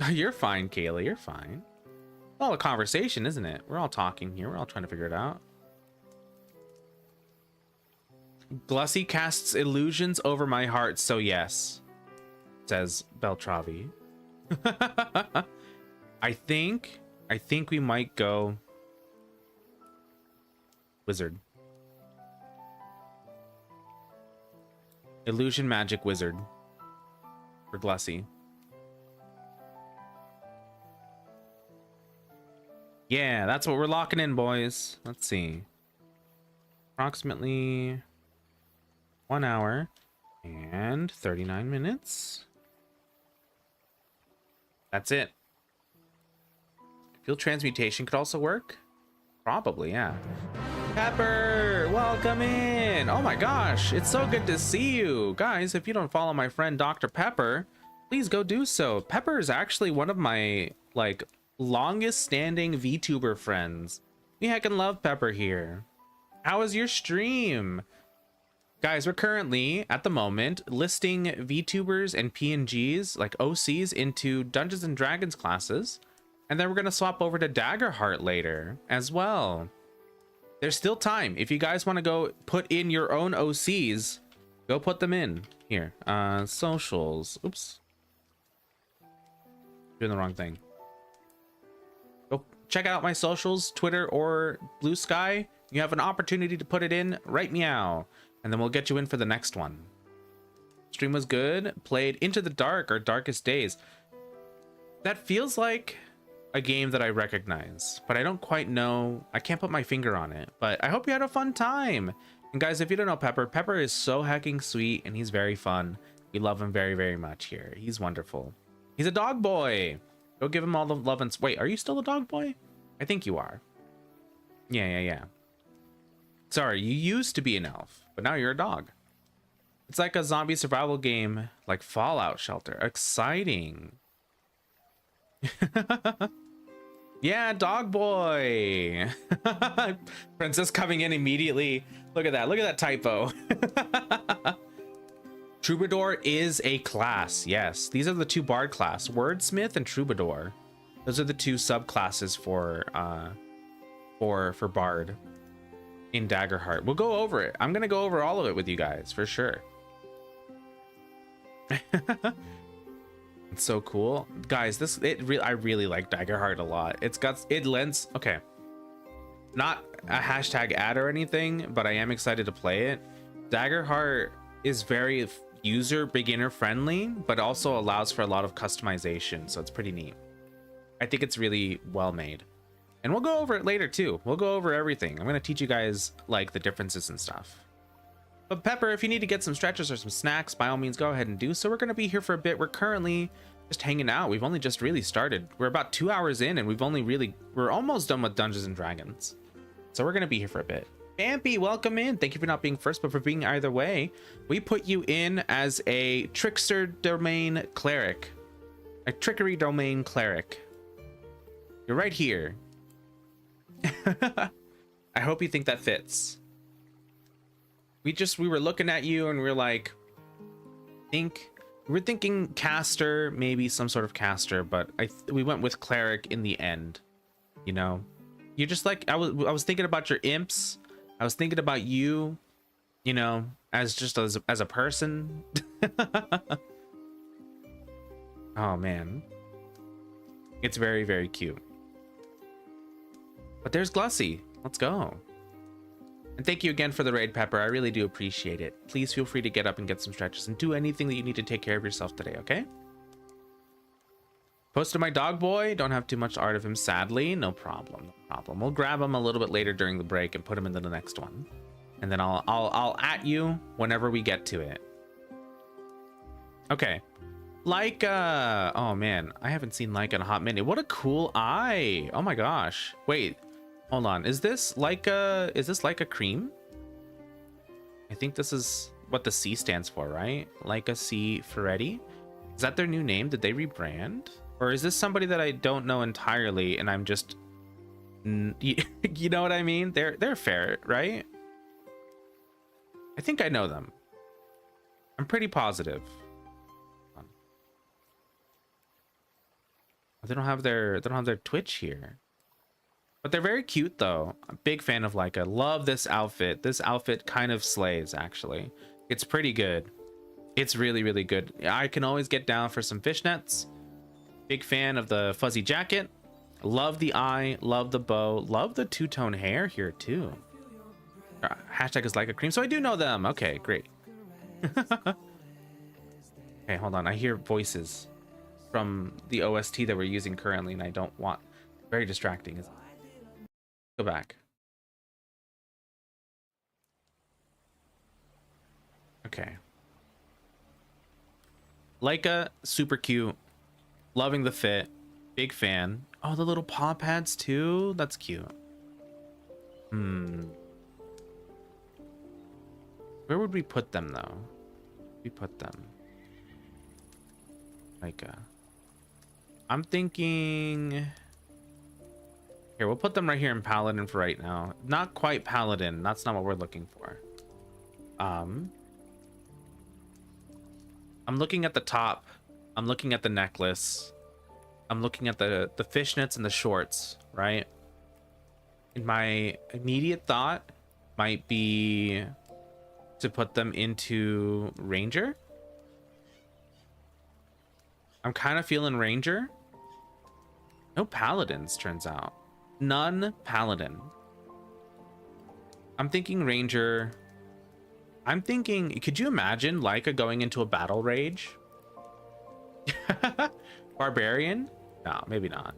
You're fine, Kayla. You're fine. It's all a conversation, isn't it? We're all talking here. We're all trying to figure it out. Glossy casts illusions over my heart, so yes, says Beltravi. I think we might go wizard. Illusion magic wizard for Glossy. Yeah, that's what we're locking in, boys. Let's see. Approximately 1 hour and 39 minutes. That's it. Field transmutation could also work. Probably, yeah. Pepper, welcome in. Oh my gosh, it's so good to see you. Guys, if you don't follow my friend Dr. Pepper, please go do so. Pepper is actually one of my, like, longest standing VTuber friends. We heckin' love Pepper here. How was your stream? Guys, we're currently, at the moment, listing VTubers and PNGs, like OCs, into Dungeons and Dragons classes. And then we're going to swap over to Daggerheart later as well. There's still time. If you guys want to go put in your own OCs, go put them in. Here, socials. Oops. Doing the wrong thing. Go check out my socials, Twitter or Blue Sky. You have an opportunity to put it in right meow. And then we'll get you in for the next one. Stream was good. Played Into the Dark or Darkest Days. That feels like a game that I recognize, but I don't quite know. I can't put my finger on it, but I hope you had a fun time. And guys, if you don't know Pepper, Pepper is so hecking sweet and he's very fun. We love him very, very much here. He's wonderful. He's a dog boy. Go give him all the love and... Wait, are you still a dog boy? I think you are. Yeah. Sorry, you used to be an elf, but now you're a dog. It's like a zombie survival game, like Fallout Shelter. Exciting. Yeah, dog boy. Princess coming in immediately. Look at that. Look at that typo. Troubadour is a class. Yes, these are the two bard class, Wordsmith and Troubadour. Those are the two subclasses for bard in Daggerheart. We'll go over it. I'm gonna go over all of it with you guys for sure. It's so cool, guys. I really like Daggerheart a lot. It lends, okay, not a hashtag ad or anything, but I am excited to play it. Daggerheart is very beginner friendly, but also allows for a lot of customization, so it's pretty neat. I think it's really well made, and we'll go over it later too. We'll go over everything. I'm going to teach you guys like the differences and stuff. But Pepper, if you need to get some stretches or some snacks, by all means go ahead and do so. We're going to be here for a bit. We're currently just hanging out. We've only just really started. We're about 2 hours in, and we're almost done with Dungeons and Dragons, so we're going to be here for a bit. Bampy, welcome in. Thank you for not being first, but for being either way. We put you in as a trickster domain cleric, a trickery domain cleric. You're right here. I hope you think that fits. We were looking at you and we were like, we're thinking caster, maybe some sort of caster, but we went with cleric in the end. You know, you're just like, I was thinking about your imps. I was thinking about you, you know, as a person. Oh man, it's very, very cute. But there's Glussy. Let's go. And thank you again for the raid, Pepper. I really do appreciate it. Please feel free to get up and get some stretches and do anything that you need to take care of yourself today, okay? Posted my dog boy. Don't have too much art of him, sadly. No problem. No problem. We'll grab him a little bit later during the break and put him into the next one. And then I'll at you whenever we get to it. Okay. Laika. Oh man, I haven't seen Laika in a hot minute. What a cool eye. Oh my gosh. Wait. Hold on, is this like a cream? I think this is what the C stands for, right? Laika C Ferretti. Is that their new name? Did they rebrand? Or is this somebody that I don't know entirely and I'm just... You know what I mean? They're fair, right? I think I know them. I'm pretty positive. They don't have their Twitch here. But they're very cute though. I'm a big fan of Laika. Love this outfit. This outfit kind of slays, actually. It's pretty good. It's really, really good. I can always get down for some fishnets. Big fan of the fuzzy jacket. Love the eye. Love the bow. Love the two-tone hair here too. Hashtag is Laika cream. So I do know them. Okay, great. Okay, hold on. I hear voices from the OST that we're using currently, and I don't want... Very distracting. Go back. Okay. Laika, super cute. Loving the fit. Big fan. Oh, the little paw pads too? That's cute. Where would we put them though? We put them. Laika. I'm thinking... Here, we'll put them right here in Paladin for right now. Not quite Paladin. That's not what we're looking for. I'm looking at the top. I'm looking at the necklace. I'm looking at the fishnets and the shorts, right? And my immediate thought might be to put them into Ranger. I'm kind of feeling Ranger. No Paladins, turns out. None Paladin. I'm thinking Ranger. I'm thinking, could you imagine Leica going into a battle rage? Barbarian? No, maybe not.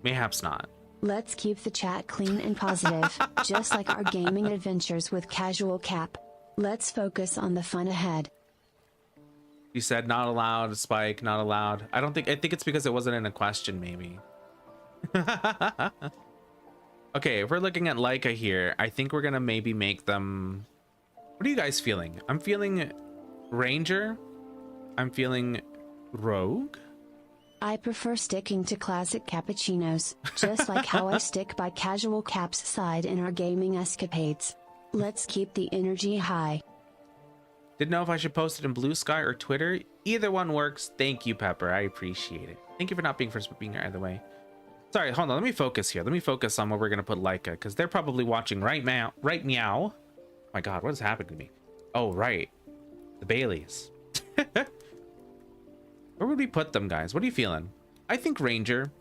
Mayhaps not. Let's keep the chat clean and positive, just like our gaming adventures with Casualcap. Let's focus on the fun ahead. You said not allowed, Spike, not allowed. I think it's because it wasn't in a question, maybe. Okay, if we're looking at Leica here, I think we're gonna maybe make them... What are you guys feeling? I'm feeling Ranger. I'm feeling Rogue. I prefer sticking to classic cappuccinos, just like how I stick by Casualcap's side in our gaming escapades. Let's keep the energy high. Didn't know if I should post it in Blue Sky or Twitter. Either one works. Thank you, Pepper. I appreciate it. Thank you for not being first, but being here either way. Sorry, hold on. Let me focus here. Let me focus on where we're going to put Leica, because they're probably watching right now. Right meow. Oh my God, what has happened to me? Oh, right. The Baileys. Where would we put them, guys? What are you feeling? I think Ranger.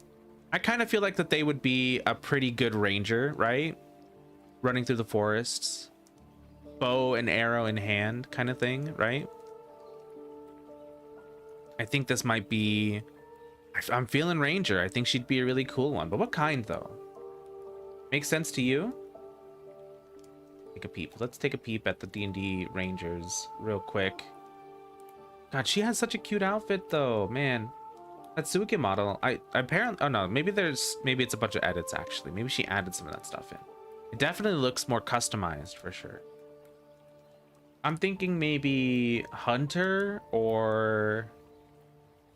I kind of feel like that they would be a pretty good Ranger, right? Running through the forests. Bow and arrow in hand kind of thing, right? I think this might be... I'm feeling Ranger. I think she'd be a really cool one. But what kind, though? Makes sense to you? Take a peep. Let's take a peep at the D&D Rangers real quick. God, she has such a cute outfit, though. Man, that Suki model. I apparently... Oh, no. Maybe it's a bunch of edits, actually. Maybe she added some of that stuff in. It definitely looks more customized, for sure. I'm thinking maybe Hunter or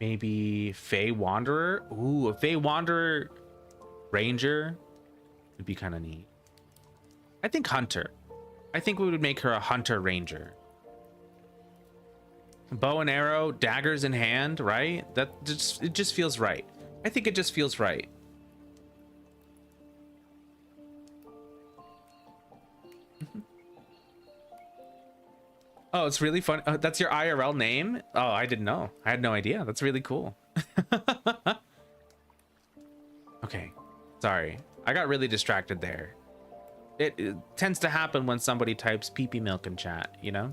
maybe Fae Wanderer. Ooh, a Fae Wanderer Ranger would be kind of neat. I think Hunter. I think we would make her a Hunter Ranger. Bow and arrow, daggers in hand, right? It just feels right. I think it just feels right. Oh, it's really fun. That's your IRL name? Oh, I didn't know. I had no idea. That's really cool. Okay. Sorry. I got really distracted there. It tends to happen when somebody types pee-pee milk in chat, you know?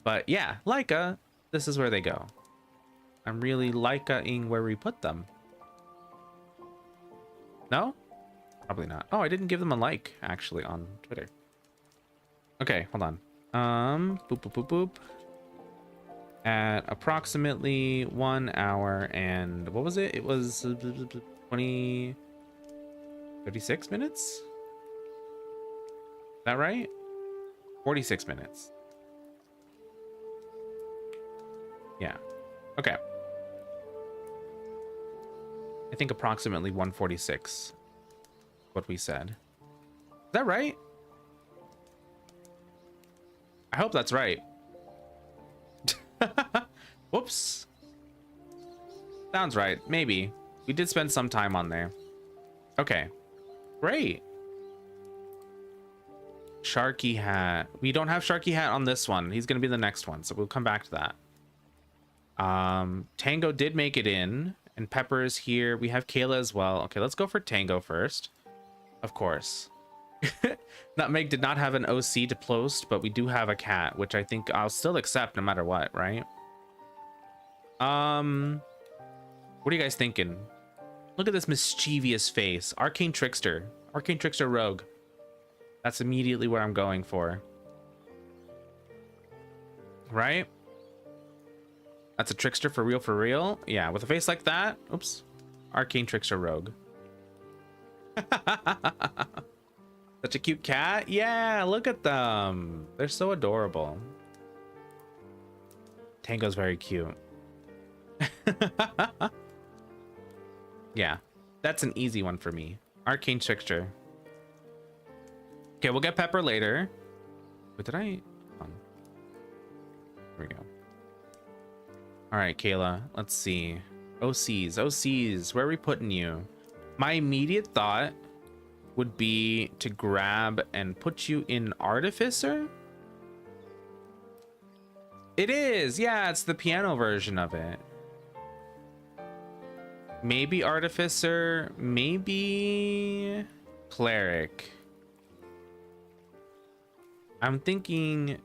But yeah, Leica, this is where they go. I'm really Leica-ing where we put them. No? Probably not. Oh, I didn't give them a like, actually, on Twitter. Okay, hold on. Boop, boop, boop, boop. At approximately 1 hour and... What was it? It was 36 minutes? Is that right? 46 minutes. Yeah. Okay. I think approximately 146. What we said. Is that right? I hope that's right. Whoops. Sounds right. Maybe. We did spend some time on there. Okay. Great. Sharky hat. We don't have Sharky hat on this one. He's going to be the next one, so we'll come back to that. Tango did make it in, and Pepper is here. We have Kayla as well. Okay, let's go for Tango first. Of course. Nutmeg did not have an OC to post, but we do have a cat, which I think I'll still accept no matter what, right? What are you guys thinking? Look at this mischievous face. Arcane Trickster. Arcane Trickster Rogue. That's immediately what I'm going for. Right? That's a trickster for real, for real. Yeah, with a face like that. Oops. Arcane Trickster Rogue. Such a cute cat. Yeah, look at them. They're so adorable. Tango's very cute. Yeah, that's an easy one for me. Arcane Trickster. Okay, we'll get Pepper later. Wait, did I? Here we go. All right, Kayla. Let's see. OCs. Where are we putting you? My immediate thought would be to grab and put you in Artificer. It is. Yeah, it's the piano version of it. Maybe Artificer, maybe Cleric. I'm thinking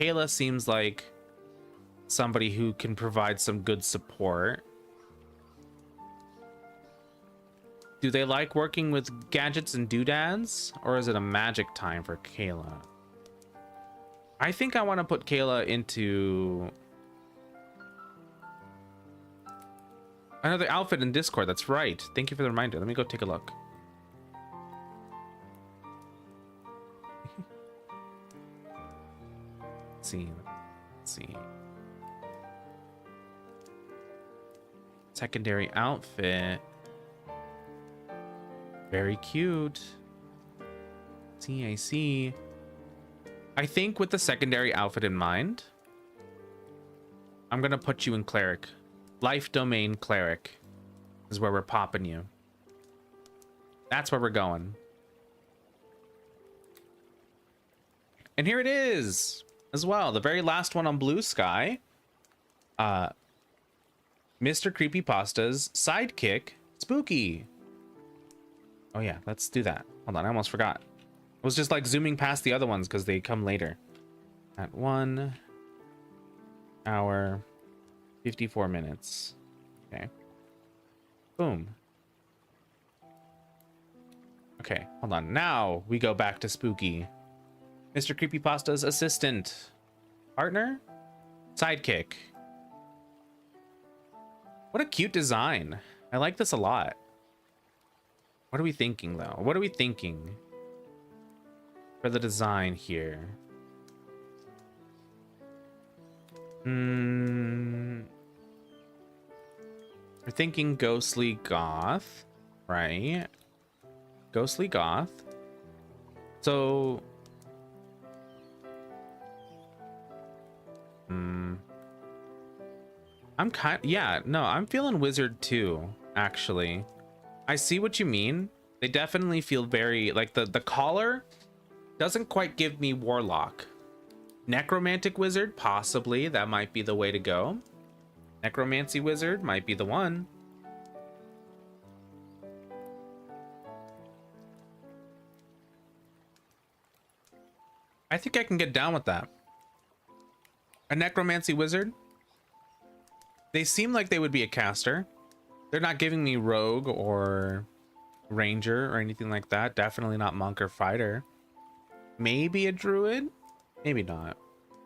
Kayla seems like somebody who can provide some good support. Do they like working with gadgets and doodads, or is it a magic time for Kayla? I think I want to put Kayla into another outfit in Discord. That's right. Thank you for the reminder. Let me go take a look. Let's see. Secondary outfit. Very cute. I see. I think with the secondary outfit in mind, I'm gonna put you in Cleric. Life Domain Cleric is where we're popping you. That's where we're going. And here it is as well. The very last one on Blue Sky. Mr. Creepypasta's sidekick, Spooky. Oh yeah, let's do that. Hold on, I almost forgot. I was just like zooming past the other ones because they come later. At 1 hour, 54 minutes. Okay. Boom. Okay, hold on. Now we go back to Spooky. Mr. Creepypasta's assistant. Partner? Sidekick. What a cute design. I like this a lot. What are we thinking, though? What are we thinking for the design here? We're thinking ghostly goth, right? Ghostly goth. So, I'm feeling wizard too, actually. I see what you mean. They definitely feel very like the collar doesn't quite give me warlock. Necromantic wizard, possibly. That might be the way to go. Necromancy wizard might be the one. I think I can get down with that. A necromancy wizard. They seem like they would be a caster. They're not giving me rogue or ranger or anything like that. Definitely not monk or fighter. Maybe a druid. Maybe not.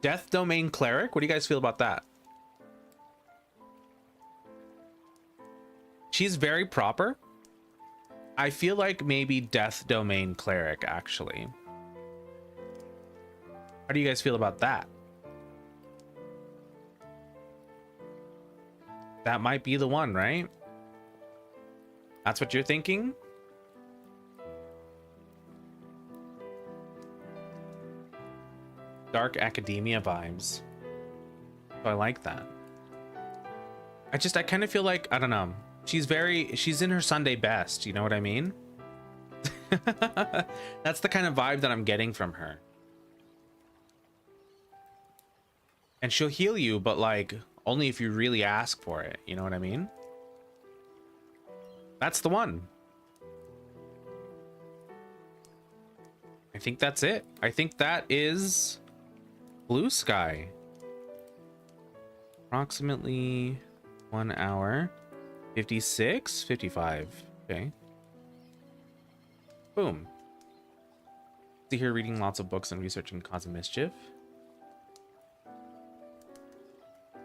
Death Domain Cleric. What do you guys feel about that? She's very proper. I feel like maybe Death Domain Cleric, actually. How do you guys feel about that? That might be the one, right? That's what you're thinking? Dark academia vibes. So I like that. I kind of feel like, I don't know. She's in her Sunday best. You know what I mean? That's the kind of vibe that I'm getting from her. And she'll heal you, but like only if you really ask for it. You know what I mean? That's the one. I think that's it. I think that is Blue Sky. Approximately 1 hour, 56, 55. Okay. Boom. See here reading lots of books and researching cause of mischief.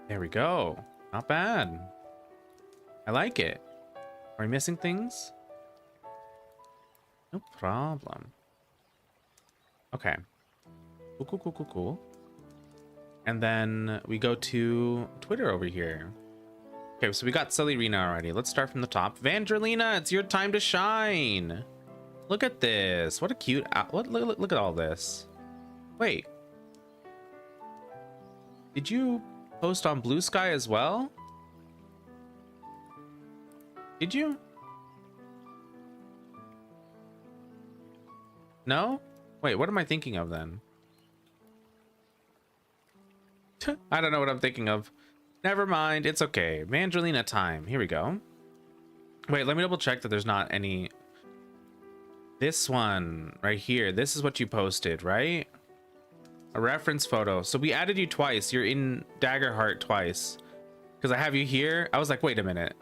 There we go. Not bad. I like it. Are we missing things? No problem. Okay. Cool. And then we go to Twitter over here. Okay, so we got Silly Rena already. Let's start from the top. Vangelina, it's your time to shine. Look at this. What a cute... Look at all this. Wait. Did you post on Blue Sky as well? Did you? No? Wait, what am I thinking of then? I don't know what I'm thinking of. Never mind, it's okay. Vangelina time. Here we go. Wait, let me double check that there's not any. This one right here. This is what you posted, right? A reference photo. So we added you twice. You're in Daggerheart twice. Because I have you here. I was like, wait a minute.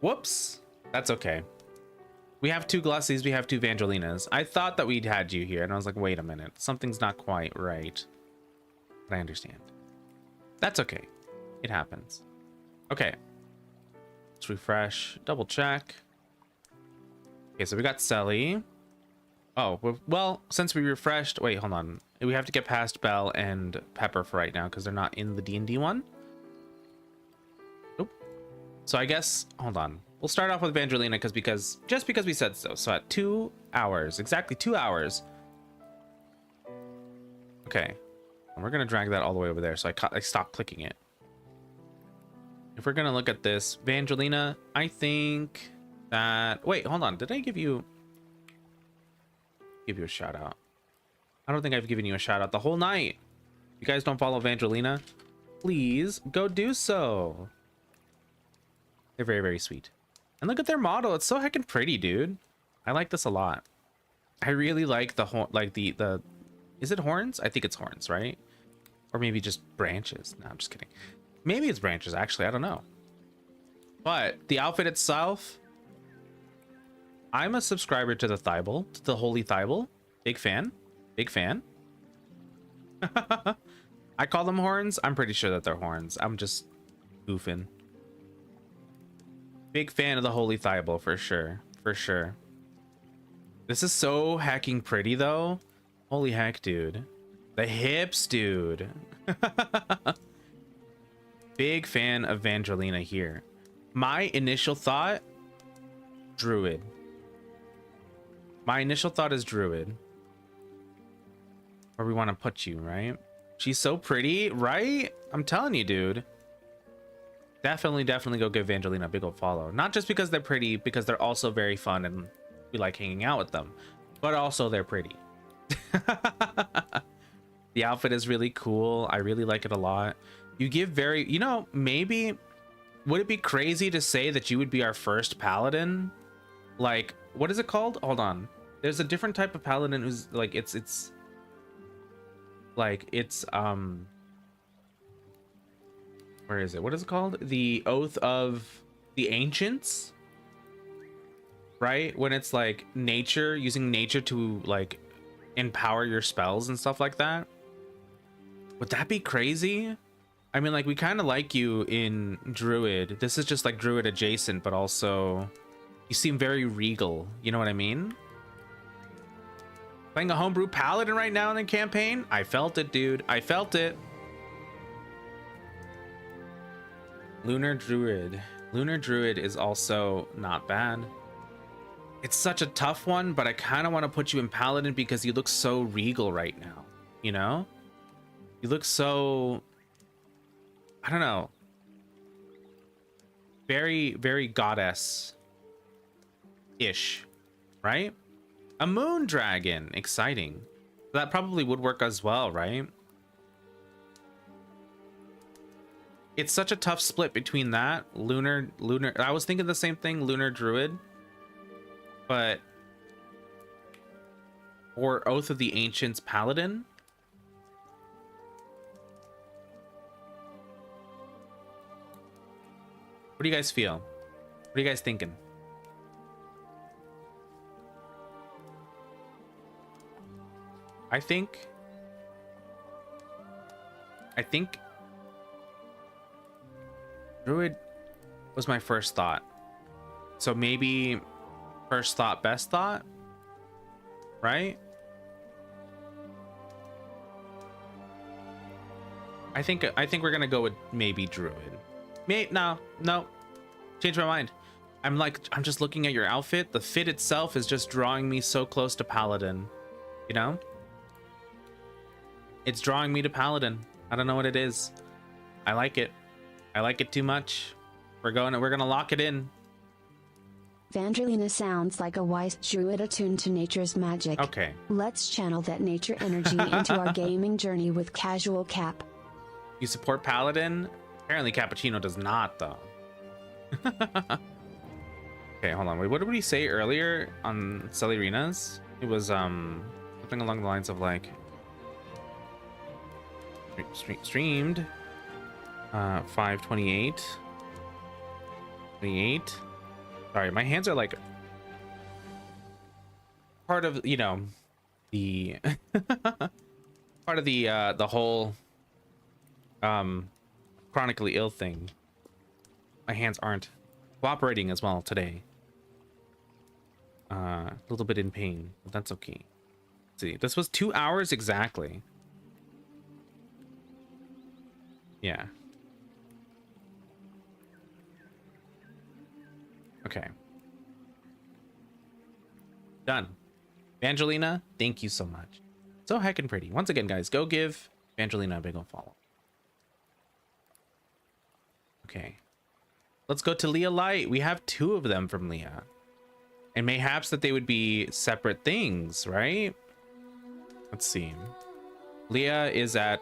Whoops. That's okay. We have two Glossies. We have two Vangelinas. I thought that we'd had you here. And I was like, wait a minute. Something's not quite right. But I understand. That's okay. It happens. Okay. Let's refresh. Double check. Okay, so we got Selly. Oh, well, since we refreshed... Wait, hold on. We have to get past Belle and Pepper for right now because they're not in the D&D one. Nope. So I guess... Hold on. We'll start off with Vangelina just because we said so. So at 2 hours. Exactly 2 hours. Okay. And we're going to drag that all the way over there so I stop clicking it. If we're going to look at this, Vangelina, I think that... Wait, hold on. Did I give you a shout out? I don't think I've given you a shout out the whole night. If you guys don't follow Vangelina, please go do so. They're very, very sweet. And look at their model. It's so heckin' pretty, dude. I like this a lot. I really like the horn, like the is it horns? I think it's horns, right? Or maybe just branches. No, I'm just kidding. Maybe it's branches, actually. I don't know. But the outfit itself, I'm a subscriber to the Thibel, to the Holy Thibel. Big fan. Big fan. I call them horns. I'm pretty sure that they're horns. I'm just goofing. Big fan of the Holy Thibel for sure. For sure. This is so hacking pretty though. Holy heck, dude. The hips, dude. Big fan of Vangelina here. My initial thought, Druid. My initial thought is Druid. Where we want to put you, right? She's so pretty, right? I'm telling you, dude. Definitely go give Vangelina a big old follow. Not just because they're pretty, because they're also very fun and we like hanging out with them. But also they're pretty. The outfit is really cool. I really like it a lot. You give very, you know, maybe would it be crazy to say that you would be our first paladin? Like, what is it called? Hold on. There's a different type of paladin who's like it's where is it? What is it called? The Oath of the Ancients? Right? When it's like nature, using nature to like empower your spells and stuff like that. Would that be crazy? I mean, like, we kind of like you in Druid. This is just like Druid adjacent, but also you seem very regal. You know what I mean? Playing a homebrew paladin right now in the campaign? I felt it, dude. I felt it. Lunar Druid. Lunar Druid is also not bad. It's such a tough one, but I kind of want to put you in Paladin because you look so regal right now. You know? You look so... I don't know. Very, very goddess-ish. Right? A moon dragon. Exciting. That probably would work as well, right? It's such a tough split between that lunar. I was thinking the same thing, Lunar Druid, but or Oath of the Ancients Paladin. What do you guys feel? What are you guys thinking? I think Druid was my first thought. So maybe first thought, best thought, right? I think we're gonna go with maybe Druid. No, change my mind. I'm just looking at your outfit. The fit itself is just drawing me so close to Paladin, you know? It's drawing me to Paladin. I don't know what it is. I like it. I like it too much. We're gonna lock it in. Vangelina sounds like a wise druid attuned to nature's magic. Okay. Let's channel that nature energy into our gaming journey with Casualcap. You support Paladin? Apparently Cappuccino does not, though. Okay, hold on. Wait, what did we say earlier on Celerinas? It was something along the lines of like streamed 528 28. Sorry, my hands are like part of, you know, the part of the whole chronically ill thing. My hands aren't cooperating as well today. A little bit in pain, but that's okay. Let's see, this was 2 hours exactly. Yeah. Okay. Done. Angelina, thank you so much. So heckin' pretty. Once again, guys, go give Angelina a big ol' follow. Okay. Let's go to Leah Light. We have 2 of them from Leah. And mayhaps that they would be separate things, right? Let's see. Leah is at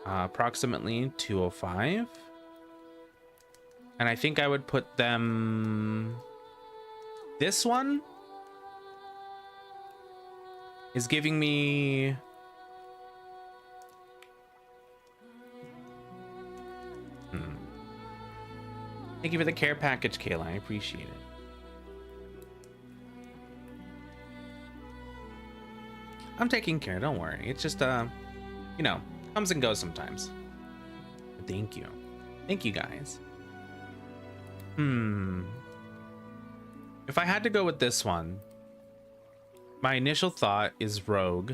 approximately 205. And I think I would put them... This one is giving me... Thank you for the care package, Kayla. I appreciate it. I'm taking care, don't worry. It's just, you know, comes and goes sometimes. But thank you. Thank you, guys. If I had to go with this one, my initial thought is Rogue.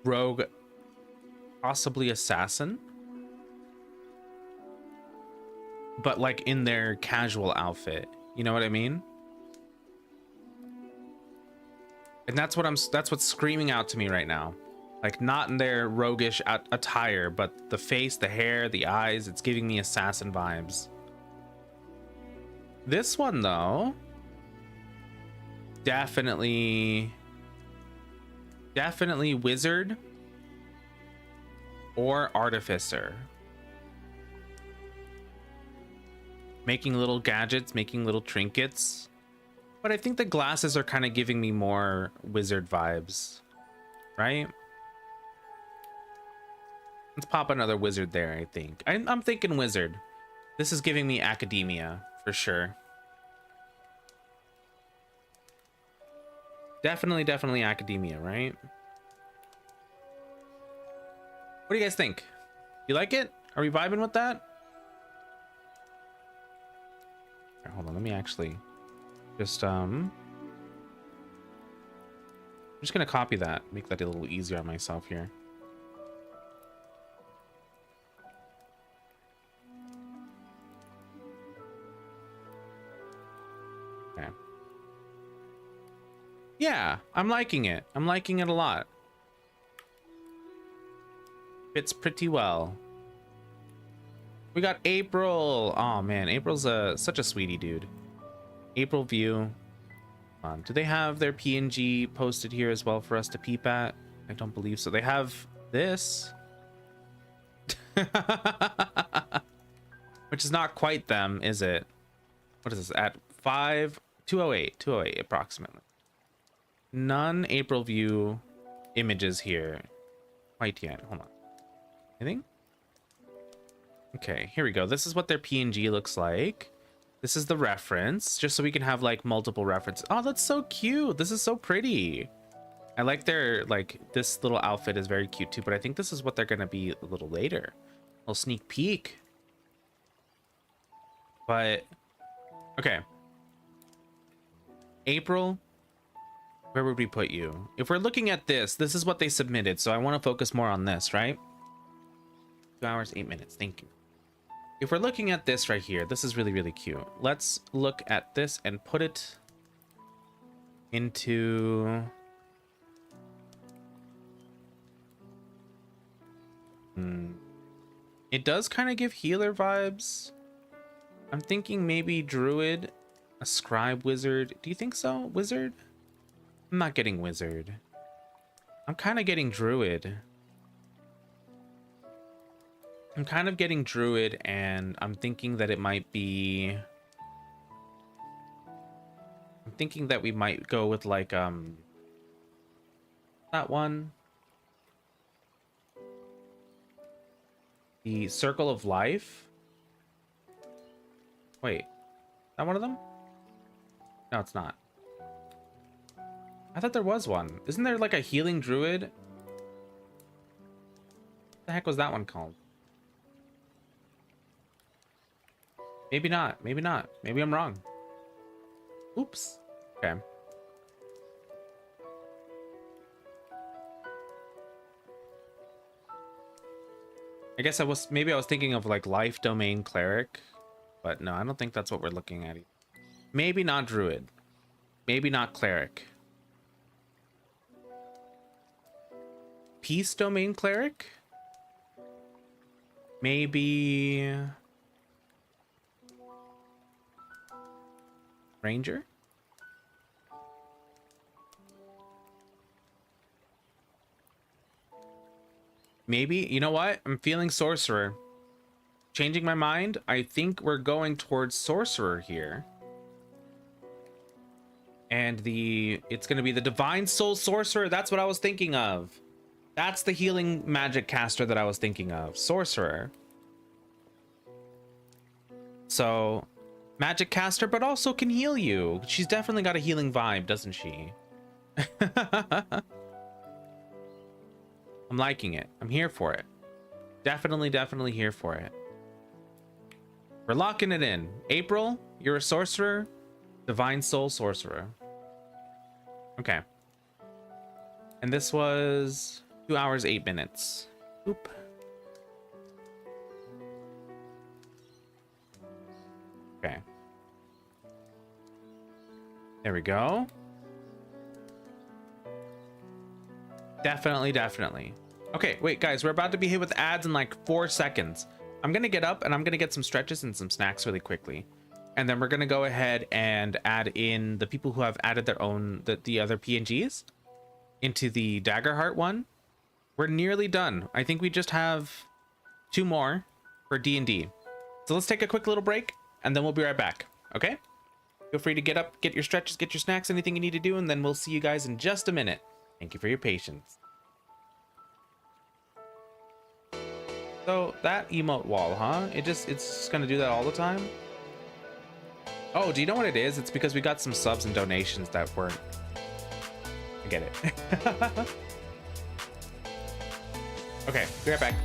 Rogue, possibly Assassin. But like in their casual outfit. You know what I mean? And that's what's screaming out to me right now. Like not in their roguish attire, but the face, the hair, the eyes, it's giving me assassin vibes. This one though, definitely wizard or artificer. Making little gadgets, making little trinkets. But I think the glasses are kind of giving me more wizard vibes, right? Let's pop another wizard there, I think. I'm thinking wizard. This is giving me academia, for sure. Definitely academia, right? What do you guys think? You like it? Are we vibing with that? Right, hold on, let me actually just I'm just gonna copy that, make that a little easier on myself here. Okay. Yeah, I'm liking it. I'm liking it a lot. Fits pretty well. We got April. Oh man, April's such a sweetie, dude. April view. Do they have their PNG posted here as well for us to peep at? I don't believe so. They have this. Which is not quite them, is it? What is this? At 208 approximately. None April view images here quite yet. Hold on. Anything? Okay, here we go. This is what their PNG looks like. This is the reference, just so we can have like multiple references. Oh, that's so cute. This is so pretty. I like their, like, this little outfit is very cute too, but I think this is what they're gonna be a little later. A little sneak peek. But, okay. April, where would we put you? If we're looking at this, this is what they submitted, so I want to focus more on this, right? 2 hours, 8 minutes, thank you. If we're looking at this right here, this is really cute. Let's look at this and put it into It does kind of give healer vibes. I'm thinking maybe druid, a scribe wizard. Do you think so? Wizard? I'm not getting wizard. I'm kind of getting druid. I'm kind of getting druid, and I'm thinking that it might be... I'm thinking that we might go with like, that one. The Circle of Life. Wait, is that one of them? No, it's not. I thought there was one. Isn't there like a healing druid? What the heck was that one called? Maybe not. Maybe not. Maybe I'm wrong. Oops. Okay. I guess maybe I was thinking of like life domain cleric, but no, I don't think that's what we're looking at. Maybe not druid. Maybe not cleric. Peace domain cleric? Maybe ranger? Maybe, you know what? I'm feeling sorcerer. Changing my mind. I think we're going towards sorcerer here. And it's going to be the divine soul sorcerer. That's what I was thinking of. That's the healing magic caster that I was thinking of. Sorcerer. So, magic caster, but also can heal you. She's definitely got a healing vibe, doesn't she? I'm liking it. I'm here for it. Definitely here for it. We're locking it in. April, you're a sorcerer. Divine soul sorcerer. Okay. And this was 2 hours, 8 minutes. Oop. Okay. There we go. Definitely. Okay, wait, guys, we're about to be hit with ads in like 4 seconds. I'm gonna get up and I'm gonna get some stretches and some snacks really quickly. And then we're gonna go ahead and add in the people who have added their own, the other PNGs into the Daggerheart one. We're nearly done. I think we just have 2 more for D&D. So let's take a quick little break and then we'll be right back, okay? Feel free to get up, get your stretches, get your snacks, anything you need to do, and then we'll see you guys in just a minute. Thank you for your patience. So that emote wall, huh? It's just gonna do that all the time? Oh, do you know what it is? It's because we got some subs and donations that weren't... I get it. Okay, be right back.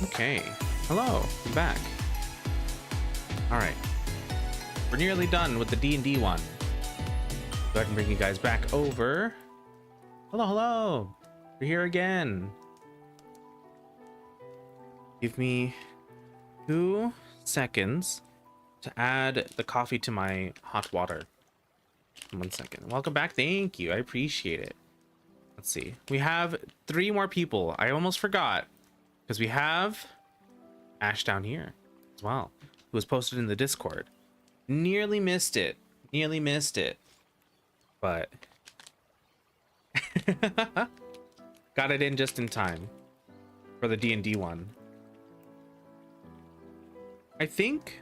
Okay. Hello. I'm back. All right. We're nearly done with the D&D one. Go ahead and bring you guys back over. Hello, hello. We're here again. Give me 2 seconds to add the coffee to my hot water. 1 second. Welcome back. Thank you. I appreciate it. Let's see. We have 3 more people. I almost forgot because we have Ash down here as well, who was posted in the Discord. Nearly missed it. Nearly missed it. But got it in just in time for the D&D one. I think.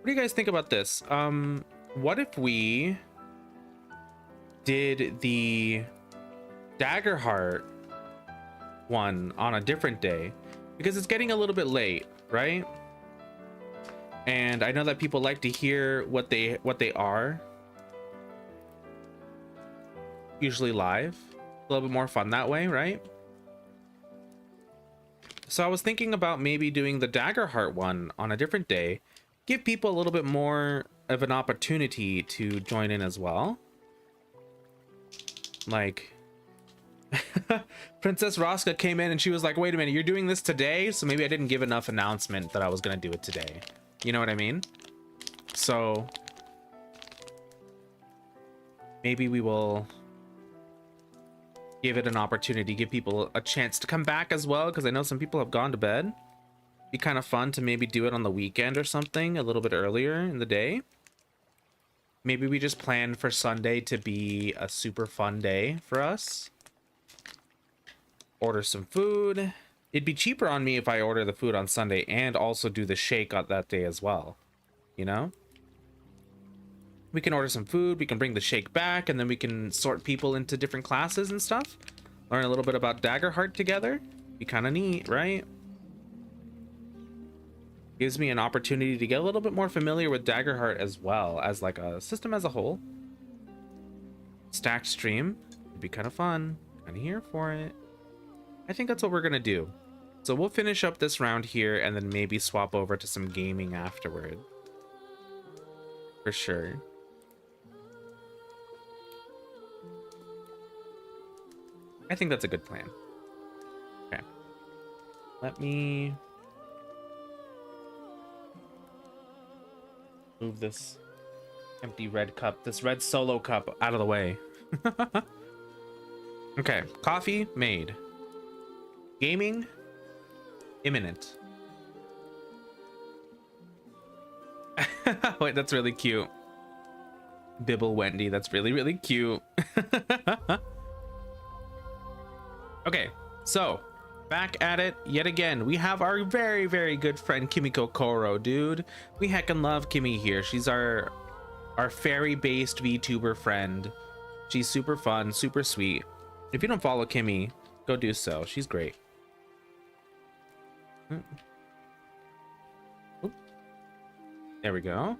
What do you guys think about this? What if we did the Daggerheart one on a different day? Because it's getting a little bit late, right? And I know that people like to hear what they are. Usually live. A little bit more fun that way, right? So I was thinking about maybe doing the Daggerheart one on a different day. Give people a little bit more of an opportunity to join in as well. Like Princess Roska came in and she was like, wait a minute, you're doing this today? So maybe I didn't give enough announcement that I was gonna do it today. You know what I mean? So maybe we will give it an opportunity, give people a chance to come back as well, because I know some people have gone to bed. Be kind of fun to maybe do it on the weekend or something a little bit earlier in the day. Maybe we just plan for Sunday to be a super fun day for us. Order some food. It'd be cheaper on me if I order the food on Sunday and also do the shake on that day as well. You know? We can order some food, we can bring the shake back, and then we can sort people into different classes and stuff. Learn a little bit about Daggerheart together. Be kind of neat, right? Gives me an opportunity to get a little bit more familiar with Daggerheart as well as like a system as a whole. Stacked stream. It'd be kind of fun. Kind of here for it. I think that's what we're gonna do. So we'll finish up this round here and then maybe swap over to some gaming afterward. For sure. I think that's a good plan. Okay. Let me move this empty red cup, this red solo cup out of the way. Okay, coffee made. Gaming imminent. Wait, that's really cute. Bibble Wendy, that's really, really cute. Okay, so back at it yet again. We have our very, very good friend Kimiko Koro, dude. We heckin' love Kimmy here. She's our fairy-based VTuber friend. She's super fun, super sweet. If you don't follow Kimmy, go do so. She's great. Oop. There we go.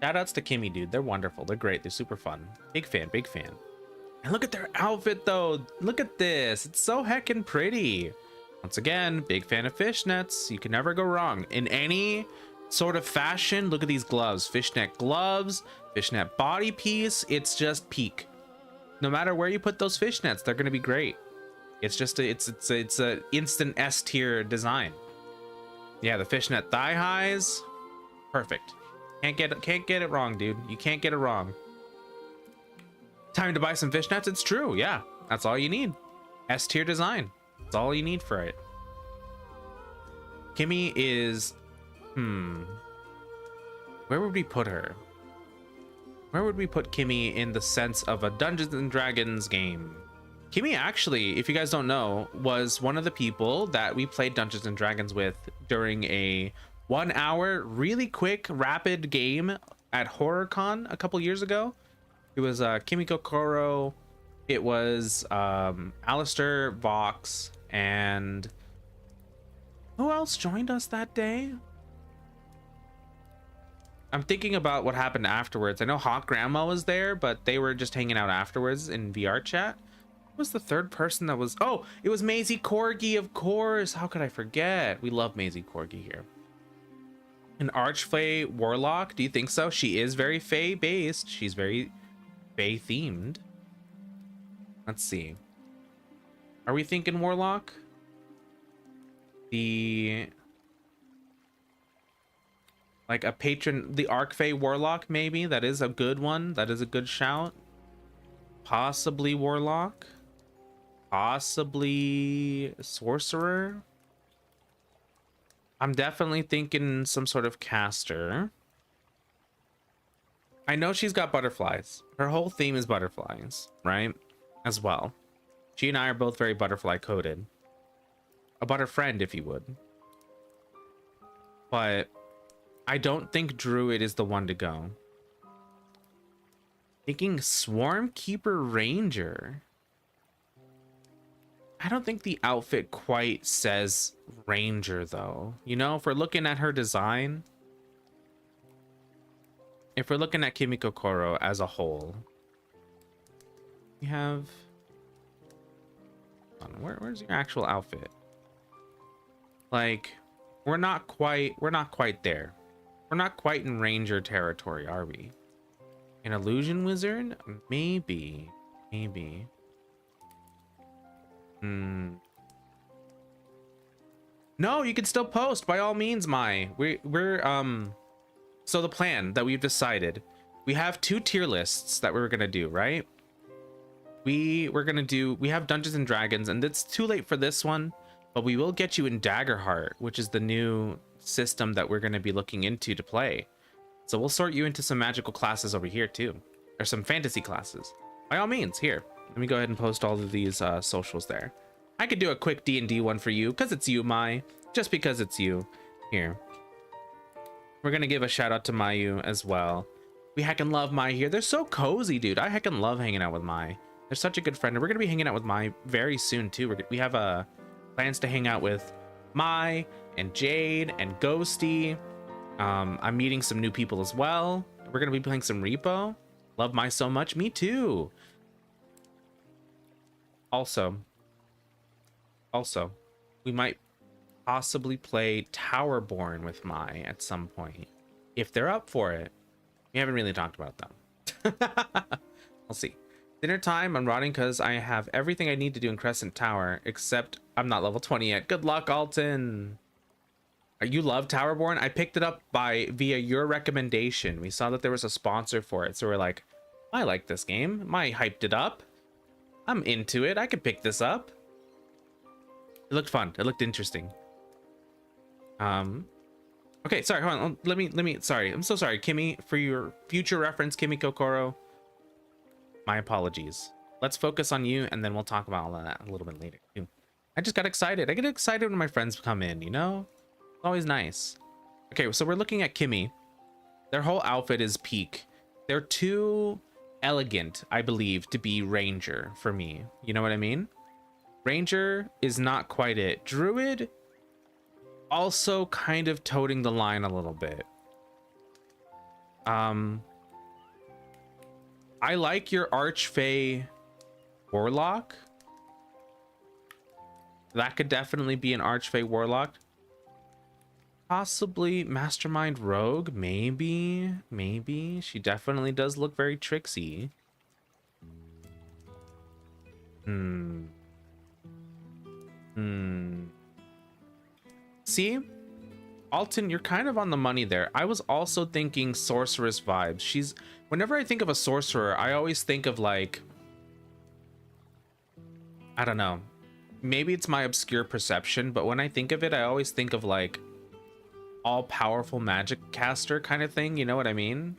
Shoutouts to Kimmy, dude. They're wonderful. They're great. They're super fun. Big fan, big fan. And look at their outfit though. Look at this. It's so heckin' pretty. Once again, big fan of fishnets. You can never go wrong in any sort of fashion. Look at these gloves. Fishnet gloves, fishnet body piece. It's just peak. No matter where you put those fishnets, they're gonna be great. It's just it's a instant S tier design. Yeah, the fishnet thigh highs. Perfect. Can't get it wrong, dude. You can't get it wrong. Time to buy some fishnets. It's true. Yeah, that's all you need. S tier design. That's all you need for it. Kimmy is where would we put her? Where would we put Kimmy in the sense of a Dungeons and Dragons game? Kimmy actually, if you guys don't know, was one of the people that we played Dungeons and Dragons with during a 1 hour really quick rapid game at HorrorCon a couple years ago. It was Kimiko Koro, it was Alistair Vox, and who else joined us that day? I'm thinking about what happened afterwards. I know Hawk Grandma was there, but they were just hanging out afterwards in VR chat. was the third person that was? Oh, it was Maisie Corgi, of course. How could I forget? We love Maisie Corgi here. An Archfey Warlock? Do you think so? She is very Fae based. She's very Fae themed. Let's see. Are we thinking Warlock? Like a patron, the Archfey Warlock, maybe? That is a good one. That is a good shout. Possibly Warlock. Possibly Sorcerer. I'm definitely thinking some sort of caster. I know she's got butterflies. Her whole theme is butterflies, right? As well. She and I are both very butterfly coded. A butterfriend, if you would. But I don't think Druid is the one to go. Thinking Swarm Keeper Ranger. I don't think the outfit quite says Ranger, though. You know, if we're looking at her design, if we're looking at Kimiko Koro as a whole, we have... Where's your actual outfit? Like, we're not quite there. We're not quite in Ranger territory, are we? An Illusion Wizard? Maybe. No, you can still post by all means, we're so the plan that we've decided, we have 2 tier lists that we're gonna do, right? We have Dungeons and Dragons, and it's too late for this one, but we will get you in Daggerheart, which is the new system that we're going to be looking into to play. So we'll sort you into some magical classes over here too, or some fantasy classes. By all means, here, let me go ahead and post all of these socials there. I could do a quick D&D one for you because it's you, Mai. Just because it's you. Here, we're gonna give a shout out to Mayu as well. We heckin' love Mai here. They're so cozy, dude. I heckin' love hanging out with Mai. They're such a good friend, and we're gonna be hanging out with Mai very soon too. We have plans to hang out with Mai and Jade and Ghosty. I'm meeting some new people as well. We're gonna be playing some Repo. Love Mai so much. Me too. Also, we might possibly play Towerborn with Mai at some point if they're up for it. We haven't really talked about them. We'll see. Dinner time. I'm rotting because I have everything I need to do in Crescent Tower, except I'm not level 20 yet. Good luck, Alton. You love Towerborn? I picked it up via your recommendation. We saw that there was a sponsor for it, so we're like, I like this game. Mai hyped it up. I'm into it. I could pick this up. It looked fun. It looked interesting. Okay, sorry, hold on. Let me, sorry. I'm so sorry, Kimmy. For your future reference, Kimmy Kokoro, my apologies. Let's focus on you, and then we'll talk about all of that a little bit later, too. I just got excited. I get excited when my friends come in, you know? It's always nice. Okay, so we're looking at Kimmy. Their whole outfit is peak. They're too elegant, I believe, to be Ranger for me. You know what I mean? Ranger is not quite it. Druid, also kind of toting the line a little bit. I like your Archfey Warlock. That could definitely be an Archfey Warlock. Possibly Mastermind Rogue, maybe. She definitely does look very tricksy. See? Alton, you're kind of on the money there. I was also thinking sorceress vibes. Whenever I think of a sorcerer, I always think of like, I don't know. Maybe it's my obscure perception, but when I think of it, I always think of like all-powerful magic caster kind of thing. You know what I mean?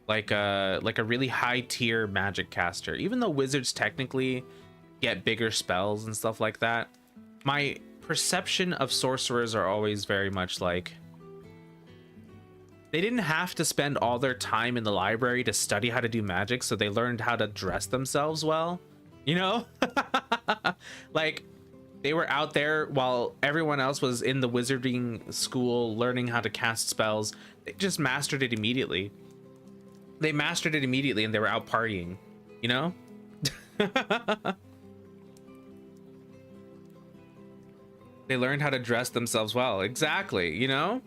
Like a really high tier magic caster. Even though wizards technically get bigger spells and stuff like that, my perception of sorcerers are always very much like they didn't have to spend all their time in the library to study how to do magic, so they learned how to dress themselves well, you know? Like they were out there while everyone else was in the wizarding school learning how to cast spells. They just mastered it immediately. And they were out partying, you know? They learned how to dress themselves well. Exactly, you know?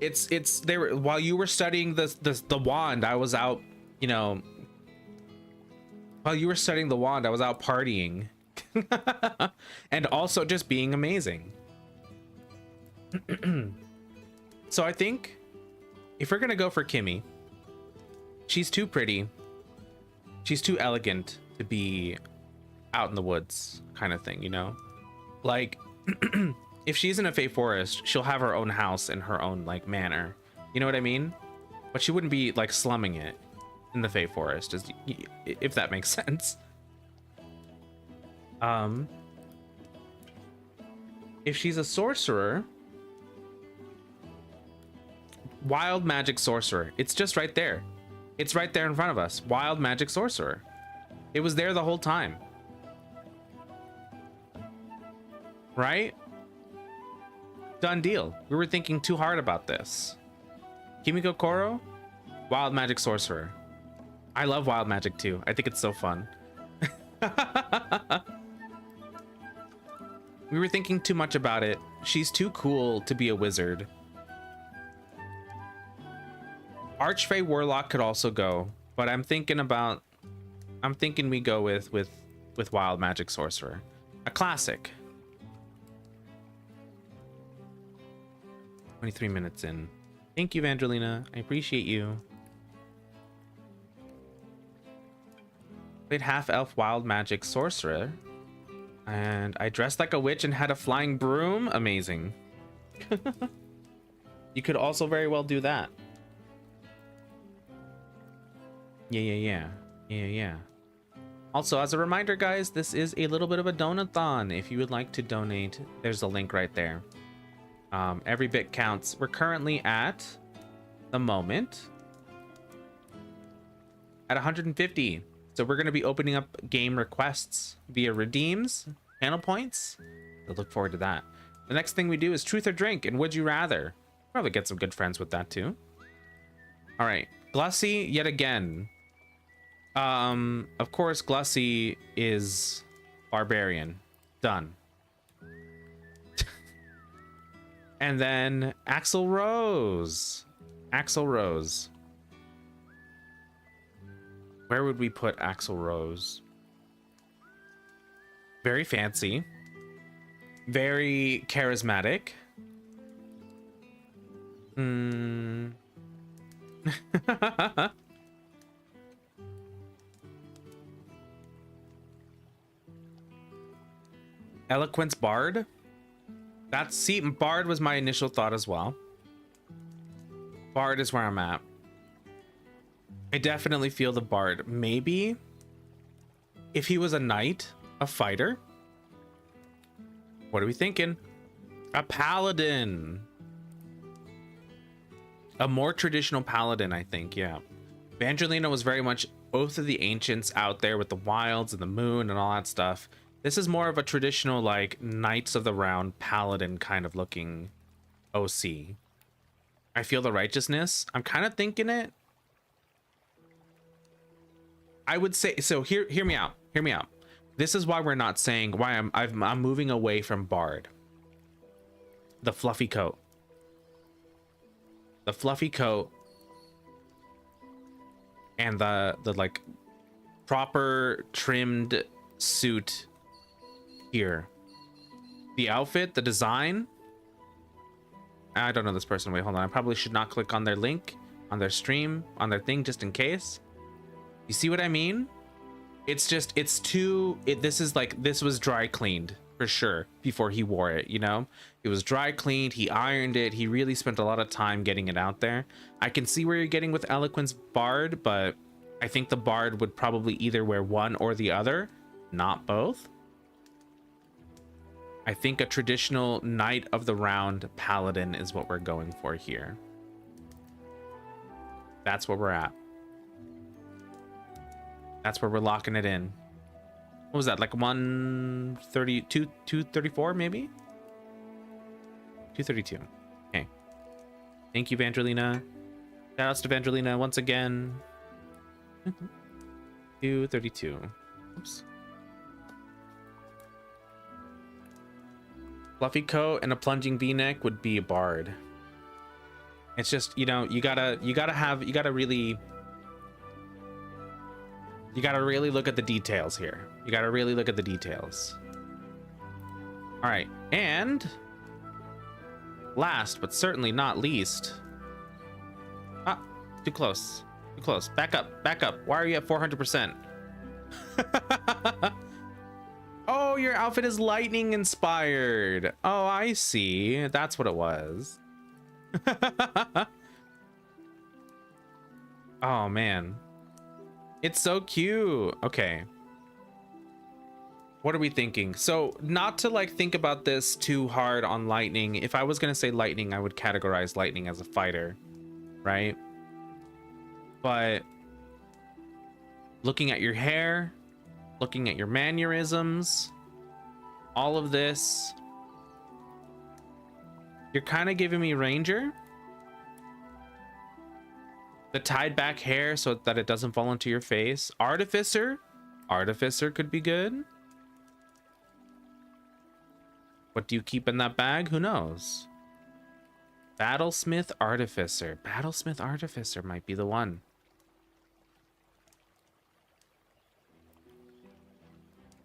It's they were, while you were studying the wand, I was out, you know, while you were studying the wand, I was out partying. And also just being amazing. So I think if we're gonna go for Kimmy, she's too pretty. She's too elegant to be out in the woods kind of thing, you know? Like, if she's in a Fae forest, she'll have her own house in her own, like, manner. You know what I mean? But she wouldn't be, like, slumming it in the Fae forest, if that makes sense. If she's a sorcerer... Wild magic sorcerer. It's just right there. It's right there in front of us. Wild magic sorcerer. It was there the whole time. Right? Done deal. We were thinking too hard about this. Kimiko Koro? Wild magic sorcerer. I love wild magic too. I think it's so fun. We were thinking too much about it. She's too cool to be a wizard. Archfey Warlock could also go, but I'm thinking we go with Wild Magic Sorcerer. A classic. 23 minutes in. Thank you, Evangelina. I appreciate you. Played half-elf Wild Magic Sorcerer. And I dressed like a witch and had a flying broom. Amazing. You could also very well do that. Yeah. Also, as a reminder, guys, this is a little bit of a donathon. If you would like to donate, there's a link right there. Every bit counts. We're currently at the moment at 150. So we're going to be opening up game requests via redeems, channel points. I look forward to that. The next thing we do is truth or drink and would you rather. Probably get some good friends with that too. All right, Glussy yet again. Of course, Glussy is barbarian. Done. And then Axl Rose. Axl Rose. Where would we put Axl Rose? Very fancy. Very charismatic. Eloquence Bard. See, Bard was my initial thought as well. Bard is where I'm at. I definitely feel the Bard. Maybe if he was a knight, a fighter. What are we thinking? A paladin. A more traditional paladin, I think, yeah. Evangelina was very much both of the ancients out there with the wilds and the moon and all that stuff. This is more of a traditional, like, Knights of the Round paladin kind of looking OC. I feel the righteousness. I'm kind of thinking it. I would say, so hear me out. Hear me out. This is why we're not saying, why I'm moving away from Bard. The fluffy coat. The fluffy coat and the like proper trimmed suit here. The outfit, the design. I don't know this person. Wait, hold on. I probably should not click on their link, on their stream, on their thing, just in case. You see what I mean? It's just, it's too, this is like, this was dry cleaned for sure before he wore it, you know? It was dry cleaned, he ironed it, he really spent a lot of time getting it out there. I can see where you're getting with Eloquence Bard, but I think the Bard would probably either wear one or the other, not both. I think a traditional Knight of the Round Paladin is what we're going for here. That's where we're at. That's where we're locking it in. What was that, like 132, 234 maybe? 232. Okay. Thank you, Evangelina. Shoutouts to Evangelina once again. 232. Oops. Fluffy coat and a plunging v-neck would be a bard. It's just, you know, you gotta really look at the details here. You gotta really look at the details. All right, and last but certainly not least, too close, too close. Back up, back up. Why are you at 400%? Oh, your outfit is lightning inspired. Oh, I see. That's what it was. Oh man, it's so cute. Okay, what are we thinking? So not to like think about this too hard on lightning. If I was gonna say lightning, I would categorize lightning as a fighter, right? But looking at your hair, looking at your mannerisms, all of this, you're kind of giving me ranger. The tied back hair so that it doesn't fall into your face. Artificer could be good. What do you keep in that bag? Who knows? Battlesmith Artificer might be the one.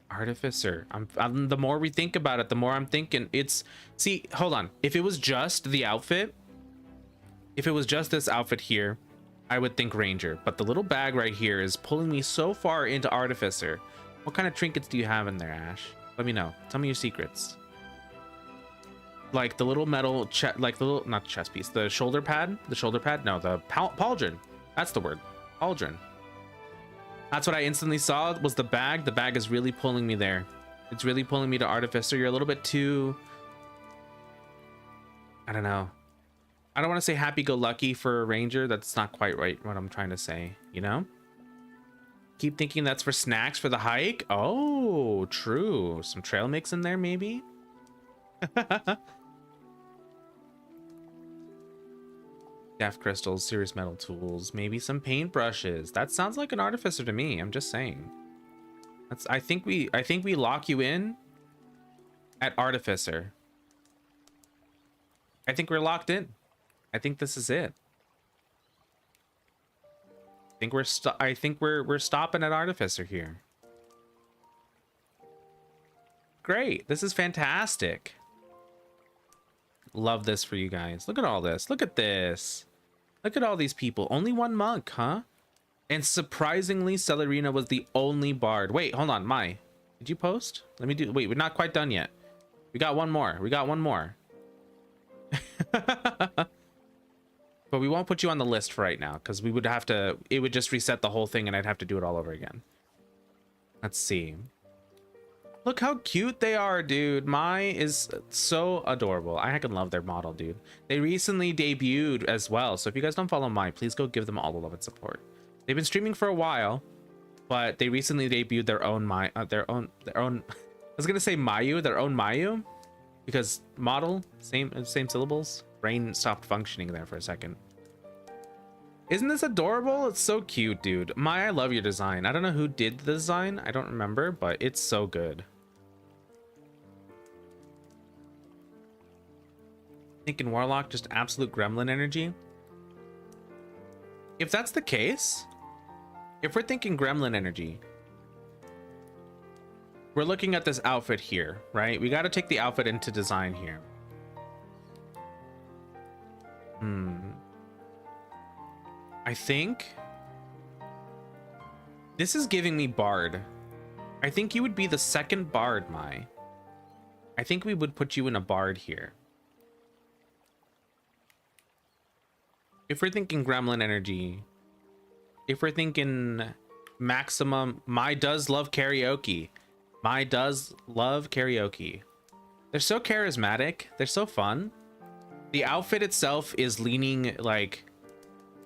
Artificer. I'm the more we think about it, the more I'm thinking it's, see, hold on. If it was just the outfit, if it was just this outfit here, I would think ranger, but the little bag right here is pulling me so far into artificer. What kind of trinkets do you have in there, Ash? Let me know. Tell me your secrets. Like the little metal chest, like the little, not chest piece, the shoulder pad, no, the pauldron. That's the word, pauldron. That's what I instantly saw was the bag. The bag is really pulling me there. It's really pulling me to artificer. You're a little bit too, I don't know. I don't want to say happy-go-lucky for a ranger. That's not quite right what I'm trying to say, you know? Keep thinking that's for snacks for the hike. Oh, true. Some trail mix in there, maybe? Daft crystals, serious metal tools, maybe some paintbrushes. That sounds like an artificer to me. I'm just saying. That's. I think we lock you in at artificer. I think we're locked in. I think this is it. I think we're stopping at artificer here. Great. This is fantastic. Love this for you guys. Look at all this. Look at this. Look at all these people. Only one monk, huh? And surprisingly, Celerina was the only bard. Wait, hold on. Mai, did you post? Let me do. Wait, we're not quite done yet. We got one more. We got one more. But we won't put you on the list for right now because we would have to. It would just reset the whole thing and I'd have to do it all over again. Let's see. Look how cute they are, dude. Mai is so adorable. I can love their model, dude. They recently debuted as well. So if you guys don't follow Mai, please go give them all the love and support. They've been streaming for a while, but they recently debuted their own their own I was gonna say Mayu, their own Mayu, because model, same syllables. Brain stopped functioning there for a second. Isn't this adorable? It's so cute, dude. Mai, I love your design. I don't know who did the design. I don't remember, but it's so good. Thinking Warlock, just absolute gremlin energy. If that's the case, if we're thinking gremlin energy, we're looking at this outfit here, right? We got to take the outfit into design here. I think this is giving me bard. I think you would be the second bard, Mai. I think we would put you in a bard here. If we're thinking gremlin energy, if we're thinking maximum, Mai does love karaoke. Mai does love karaoke. They're so charismatic. They're so fun. The outfit itself is leaning like,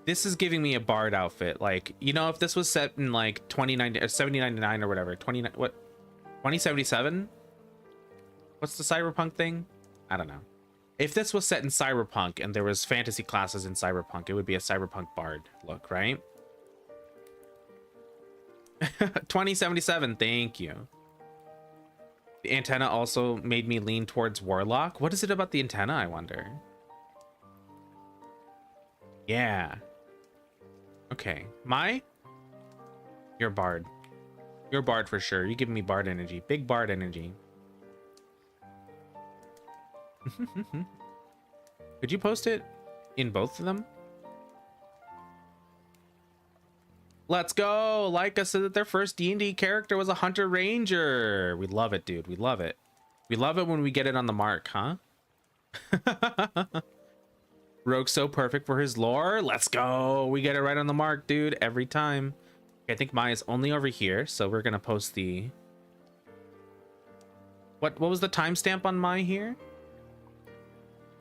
this is giving me a bard outfit. Like, you know, if this was set in like 7099 or whatever, 2077? What's the cyberpunk thing? I don't know. If this was set in cyberpunk and there was fantasy classes in cyberpunk, it would be a cyberpunk bard look, right? 2077, thank you. antenna also made me lean towards Warlock. What is it about the antenna, I wonder? Yeah. Okay. You're Bard. You're Bard for sure. You give me Bard energy. Big Bard energy. Could you post it in both of them? Let's go. Leica said that their first D&D character was a Hunter Ranger. We love it, dude. We love it. We love it when we get it on the mark, huh? Rogue's so perfect for his lore. Let's go. We get it right on the mark, dude. Every time. I think Maya's only over here, so we're gonna post the... What was the timestamp on Maya here?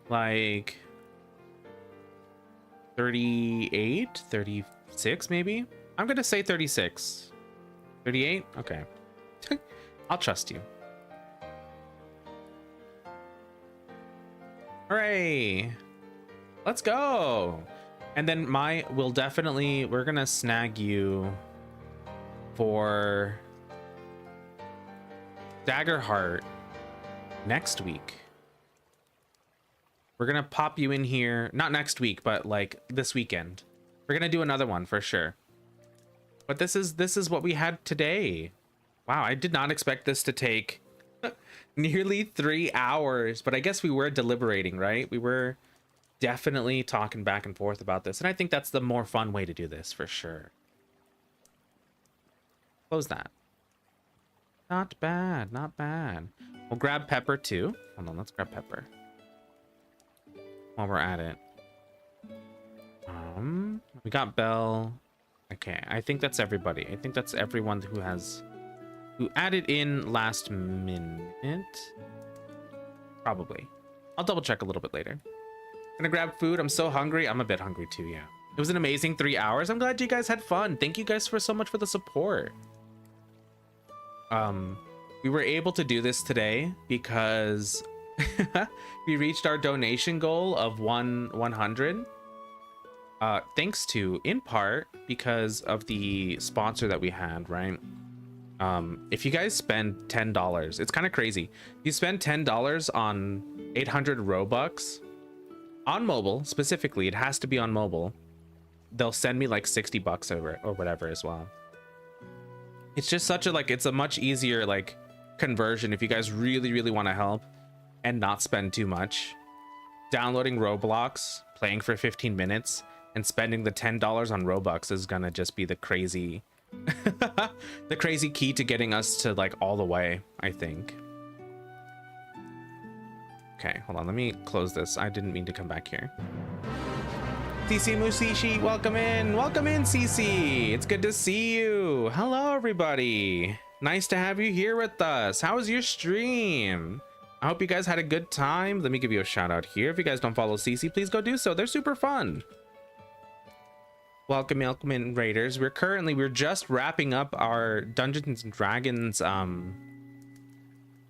Like... 38? 36, maybe? I'm gonna say 36. 38? Okay. I'll trust you. Hooray! Let's go! And then we're gonna snag you for Daggerheart next week. We're gonna pop you in here, not next week, but like this weekend. We're gonna do another one for sure. But this is what we had today. Wow, I did not expect this to take nearly 3 hours, but I guess we were deliberating, right? We were definitely talking back and forth about this, and I think that's the more fun way to do this for sure. Close that. Not bad, not bad. We'll grab Pepper too. Hold on, let's grab Pepper while we're at it. We got Belle. Okay, I think that's everybody. I think that's everyone who added in last minute. Probably. I'll double check a little bit later. Gonna grab food. I'm so hungry. I'm a bit hungry too, yeah. It was an amazing 3 hours. I'm glad you guys had fun. Thank you guys so much for the support. We were able to do this today because we reached our donation goal of 100. Thanks to, in part, because of the sponsor that we had, right? If you guys spend $10, it's kind of crazy. You spend $10 on 800 Robux on mobile, specifically, it has to be on mobile. They'll send me like 60 bucks over it or whatever as well. It's just such a, like, it's a much easier like conversion if you guys really, really want to help and not spend too much. Downloading Roblox, playing for 15 minutes, and spending the $10 on Robux is gonna just be the crazy the crazy key to getting us to like all the way, I think. Okay, hold on, let me close this. I didn't mean to come back here. CC Musishi, welcome in CC. It's good to see you. Hello everybody, nice to have you here with us. How was your stream? I hope you guys had a good time. Let me give you a shout out here. If you guys don't follow CC, please go do so. They're super fun. Welcome in Raiders. We're just wrapping up our Dungeons and Dragons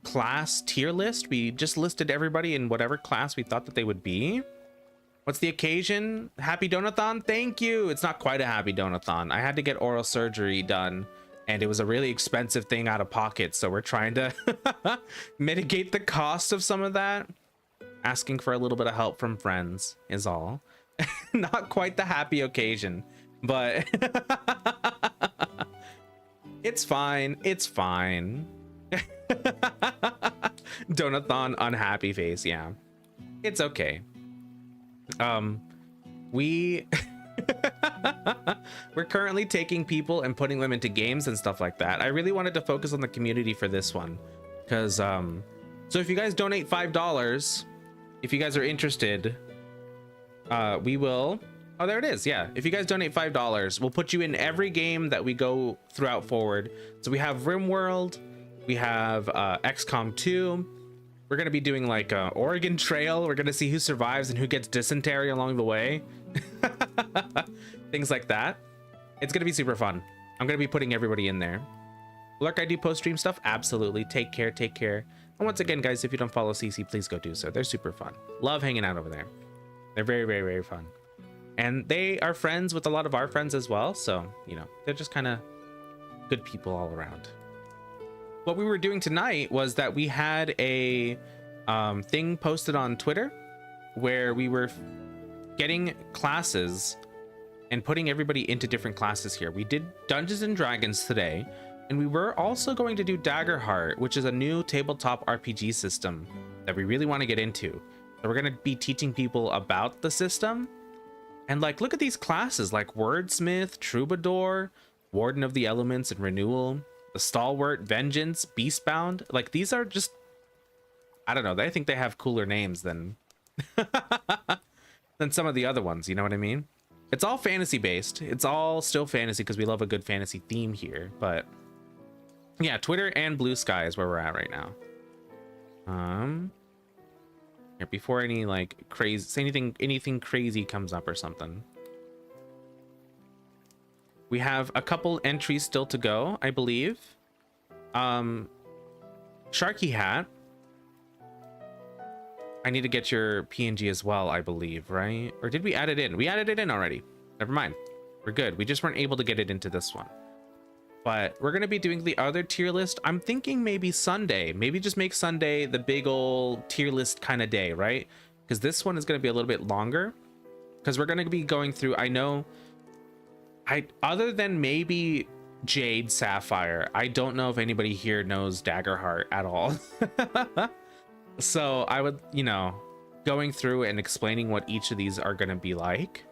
class tier list. We just listed everybody in whatever class we thought that they would be. What's the occasion? Happy Donathon? Thank you. It's not quite a happy Donathon. I had to get oral surgery done and it was a really expensive thing out of pocket, so we're trying to mitigate the cost of some of that. Asking for a little bit of help from friends is all. Not quite the happy occasion, but it's fine. It's fine. Donathon unhappy face. Yeah, it's okay. We're currently taking people and putting them into games and stuff like that. I really wanted to focus on the community for this one because so if you guys donate $5, if you guys are interested, we will, oh, there it is. Yeah, if you guys donate $5, we'll put you in every game that we go throughout forward. So we have RimWorld, we have XCOM 2. We're gonna be doing like Oregon Trail. We're gonna see who survives and who gets dysentery along the way. Things like that. It's gonna be super fun. I'm gonna be putting everybody in there. Look, I do post-stream stuff. Absolutely. Take care. Take care. And once again, guys, if you don't follow CC, please go do so. They're super fun. Love hanging out over there. They're very, very, very fun. And they are friends with a lot of our friends as well. So, you know, they're just kind of good people all around. what we were doing tonight was that we had a thing posted on Twitter where we were getting classes and putting everybody into different classes here. We did Dungeons and Dragons today, and we were also going to do Daggerheart, which is a new tabletop RPG system that we really want to get into. So we're going to be teaching people about the system. And like, look at these classes like Wordsmith, Troubadour, Warden of the Elements and Renewal, the Stalwart, Vengeance, Beastbound. Like, these are just, I don't know, I think they have cooler names than than some of the other ones, you know what I mean? It's all fantasy based. It's all still fantasy because we love a good fantasy theme here. But yeah, Twitter and Blue Sky is where we're at right now. Here, before any like crazy anything crazy comes up or something. We have a couple entries still to go, I believe. Sharky Hat. I need to get your PNG as well, I believe, right? Or did we add it in? We added it in already. Never mind. We're good. We just weren't able to get it into this one. But we're going to be doing the other tier list. I'm thinking maybe Sunday. Maybe just make Sunday the big old tier list kind of day, right? Because this one is going to be a little bit longer. Because we're going to be going through, I know, other than maybe Jade Sapphire, I don't know if anybody here knows Daggerheart at all. So I would, you know, going through and explaining what each of these are going to be like,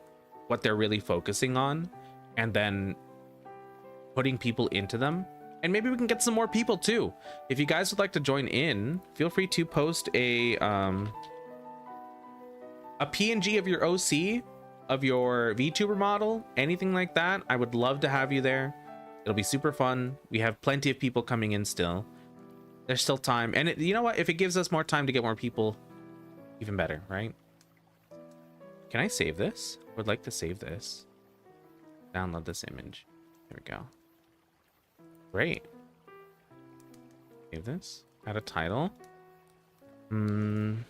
what they're really focusing on, and then putting people into them. And maybe we can get some more people too. If you guys would like to join in, feel free to post a PNG of your OC, of your VTuber model, anything like that. I would love to have you there. It'll be super fun. We have plenty of people coming in still. There's still time. And you know what? If it gives us more time to get more people, even better, right? Can I save this? I would like to save this. Download this image. There we go. Great. Save this. Add a title. Kind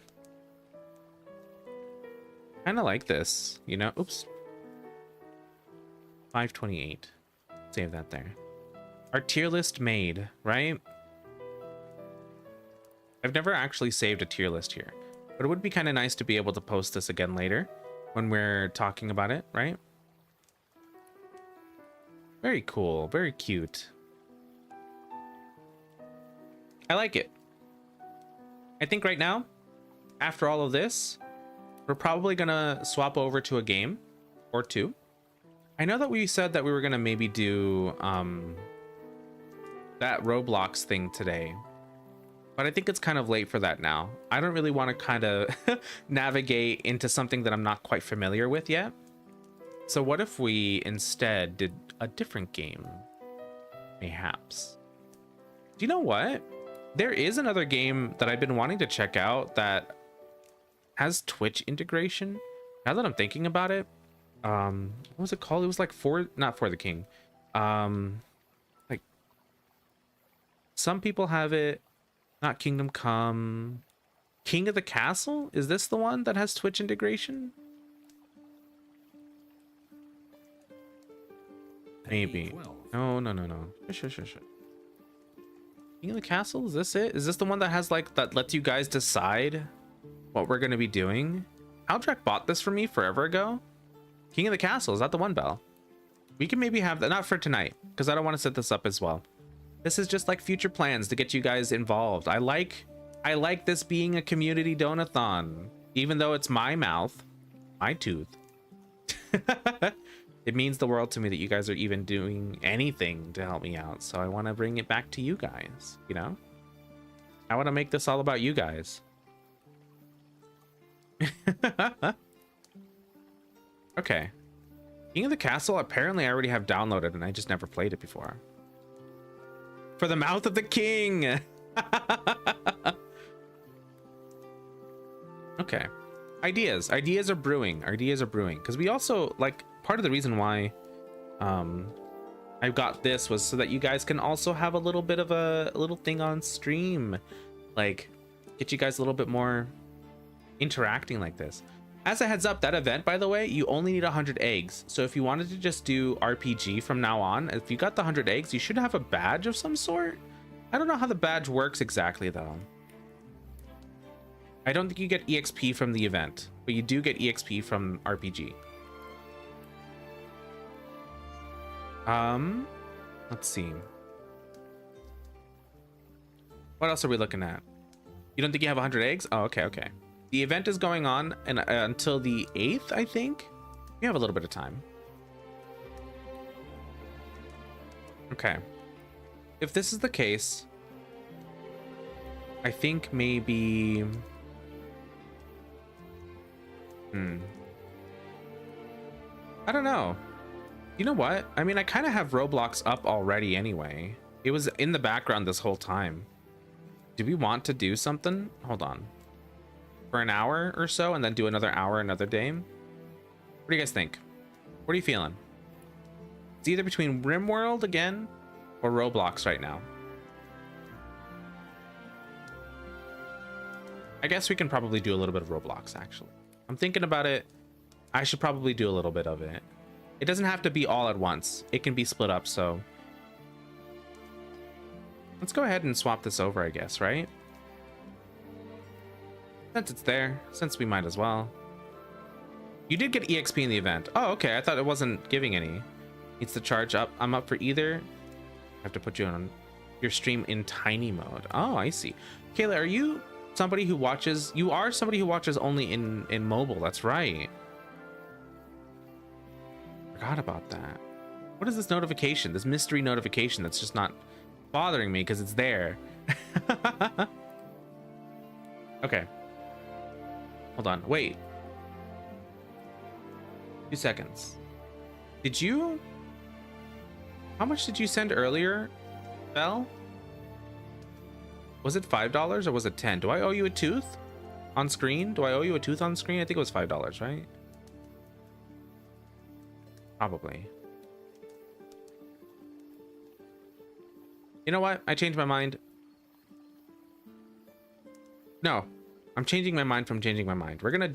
of like this, you know? Oops. 528. Save that there. Our tier list made, right? I've never actually saved a tier list here, but it would be kind of nice to be able to post this again later when we're talking about it, right? Very cool. Very cute. I like it. I think right now, after all of this, we're probably gonna swap over to a game or two. I know that we said that we were gonna maybe do that Roblox thing today, but I think it's kind of late for that now. I don't really want to kind of navigate into something that I'm not quite familiar with yet. So what if we instead did a different game? Mayhaps. Do you know what? There is another game that I've been wanting to check out that has Twitch integration. Now that I'm thinking about it, what was it called? It was like not For the King. Like some people have it. Not Kingdom Come. King of the Castle? Is this the one that has Twitch integration? Maybe. No. Sure. King of the Castle? Is this it? Is this the one that has like that lets you guys decide what we're gonna be doing? Aldrak bought this for me forever ago. King of the Castle, is that the one, Belle? We can maybe have that, not for tonight, because I don't want to set this up as well. This is just like future plans to get you guys involved. I like this being a community donathon, even though it's my mouth, my tooth. It means the world to me that you guys are even doing anything to help me out. So I want to bring it back to you guys, you know? I want to make this all about you guys. Okay. King of the Castle, apparently I already have downloaded and I just never played it before. For the mouth of the king. Okay. Ideas are brewing. Because we also, like, part of the reason why I got this was so that you guys can also have a little bit of a little thing on stream, like get you guys a little bit more interacting like this. As a heads up, that event, by the way, you only need 100 eggs. So if you wanted to just do RPG from now on, if you got the 100 eggs, you should have a badge of some sort. I don't know how the badge works exactly, though. I don't think you get EXP from the event, but you do get EXP from RPG. Let's see. What else are we looking at? You don't think you have 100 eggs? Oh, okay, okay. The event is going on and until the 8th, I think. You have a little bit of time. Okay. If this is the case, I think maybe... I don't know. You know what? I mean, I kind of have Roblox up already anyway. It was in the background this whole time. Do we want to do something? Hold on. For an hour or so and then do another hour another day? What do you guys think? What are you feeling? It's either between RimWorld again or Roblox right now. I guess we can probably do a little bit of Roblox, actually. I'm thinking about it. I should probably do a little bit of it. It doesn't have to be all at once. It can be split up, so... Let's go ahead and swap this over, I guess, right? Since it's there, since we might as well. You did get EXP in the event. Oh, okay. I thought it wasn't giving any. Needs to charge up. I'm up for either. I have to put you on your stream in tiny mode. Oh, I see. Kayla, are you somebody who watches... You are somebody who watches only in mobile. That's right. Forgot about that. What is this notification? This mystery notification that's just not bothering me because it's there. Okay. Hold on. Wait. 2 seconds. Did you... How much did you send earlier, Belle? Was it $5 or was it 10? Do I owe you a tooth on screen? Do I owe you a tooth on screen? I think it was $5, right? Probably. You know what? I changed my mind. No, I'm changing my mind from changing my mind. We're gonna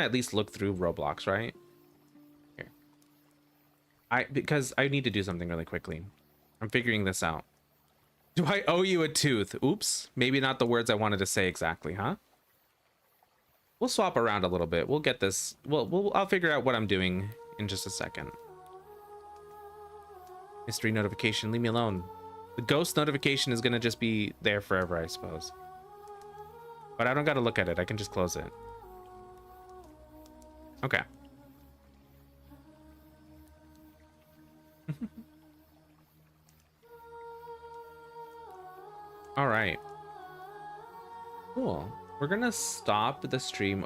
at least look through Roblox, right? Here. Because I need to do something really quickly. I'm figuring this out. Do I owe you a tooth? Oops. Maybe not the words I wanted to say exactly, huh? We'll swap around a little bit. We'll get this. I'll figure out what I'm doing in just a second. Mystery notification. Leave me alone. The ghost notification is gonna just be there forever, I suppose. But I don't gotta look at it. I can just close it. Okay. All right. Cool. We're gonna stop the stream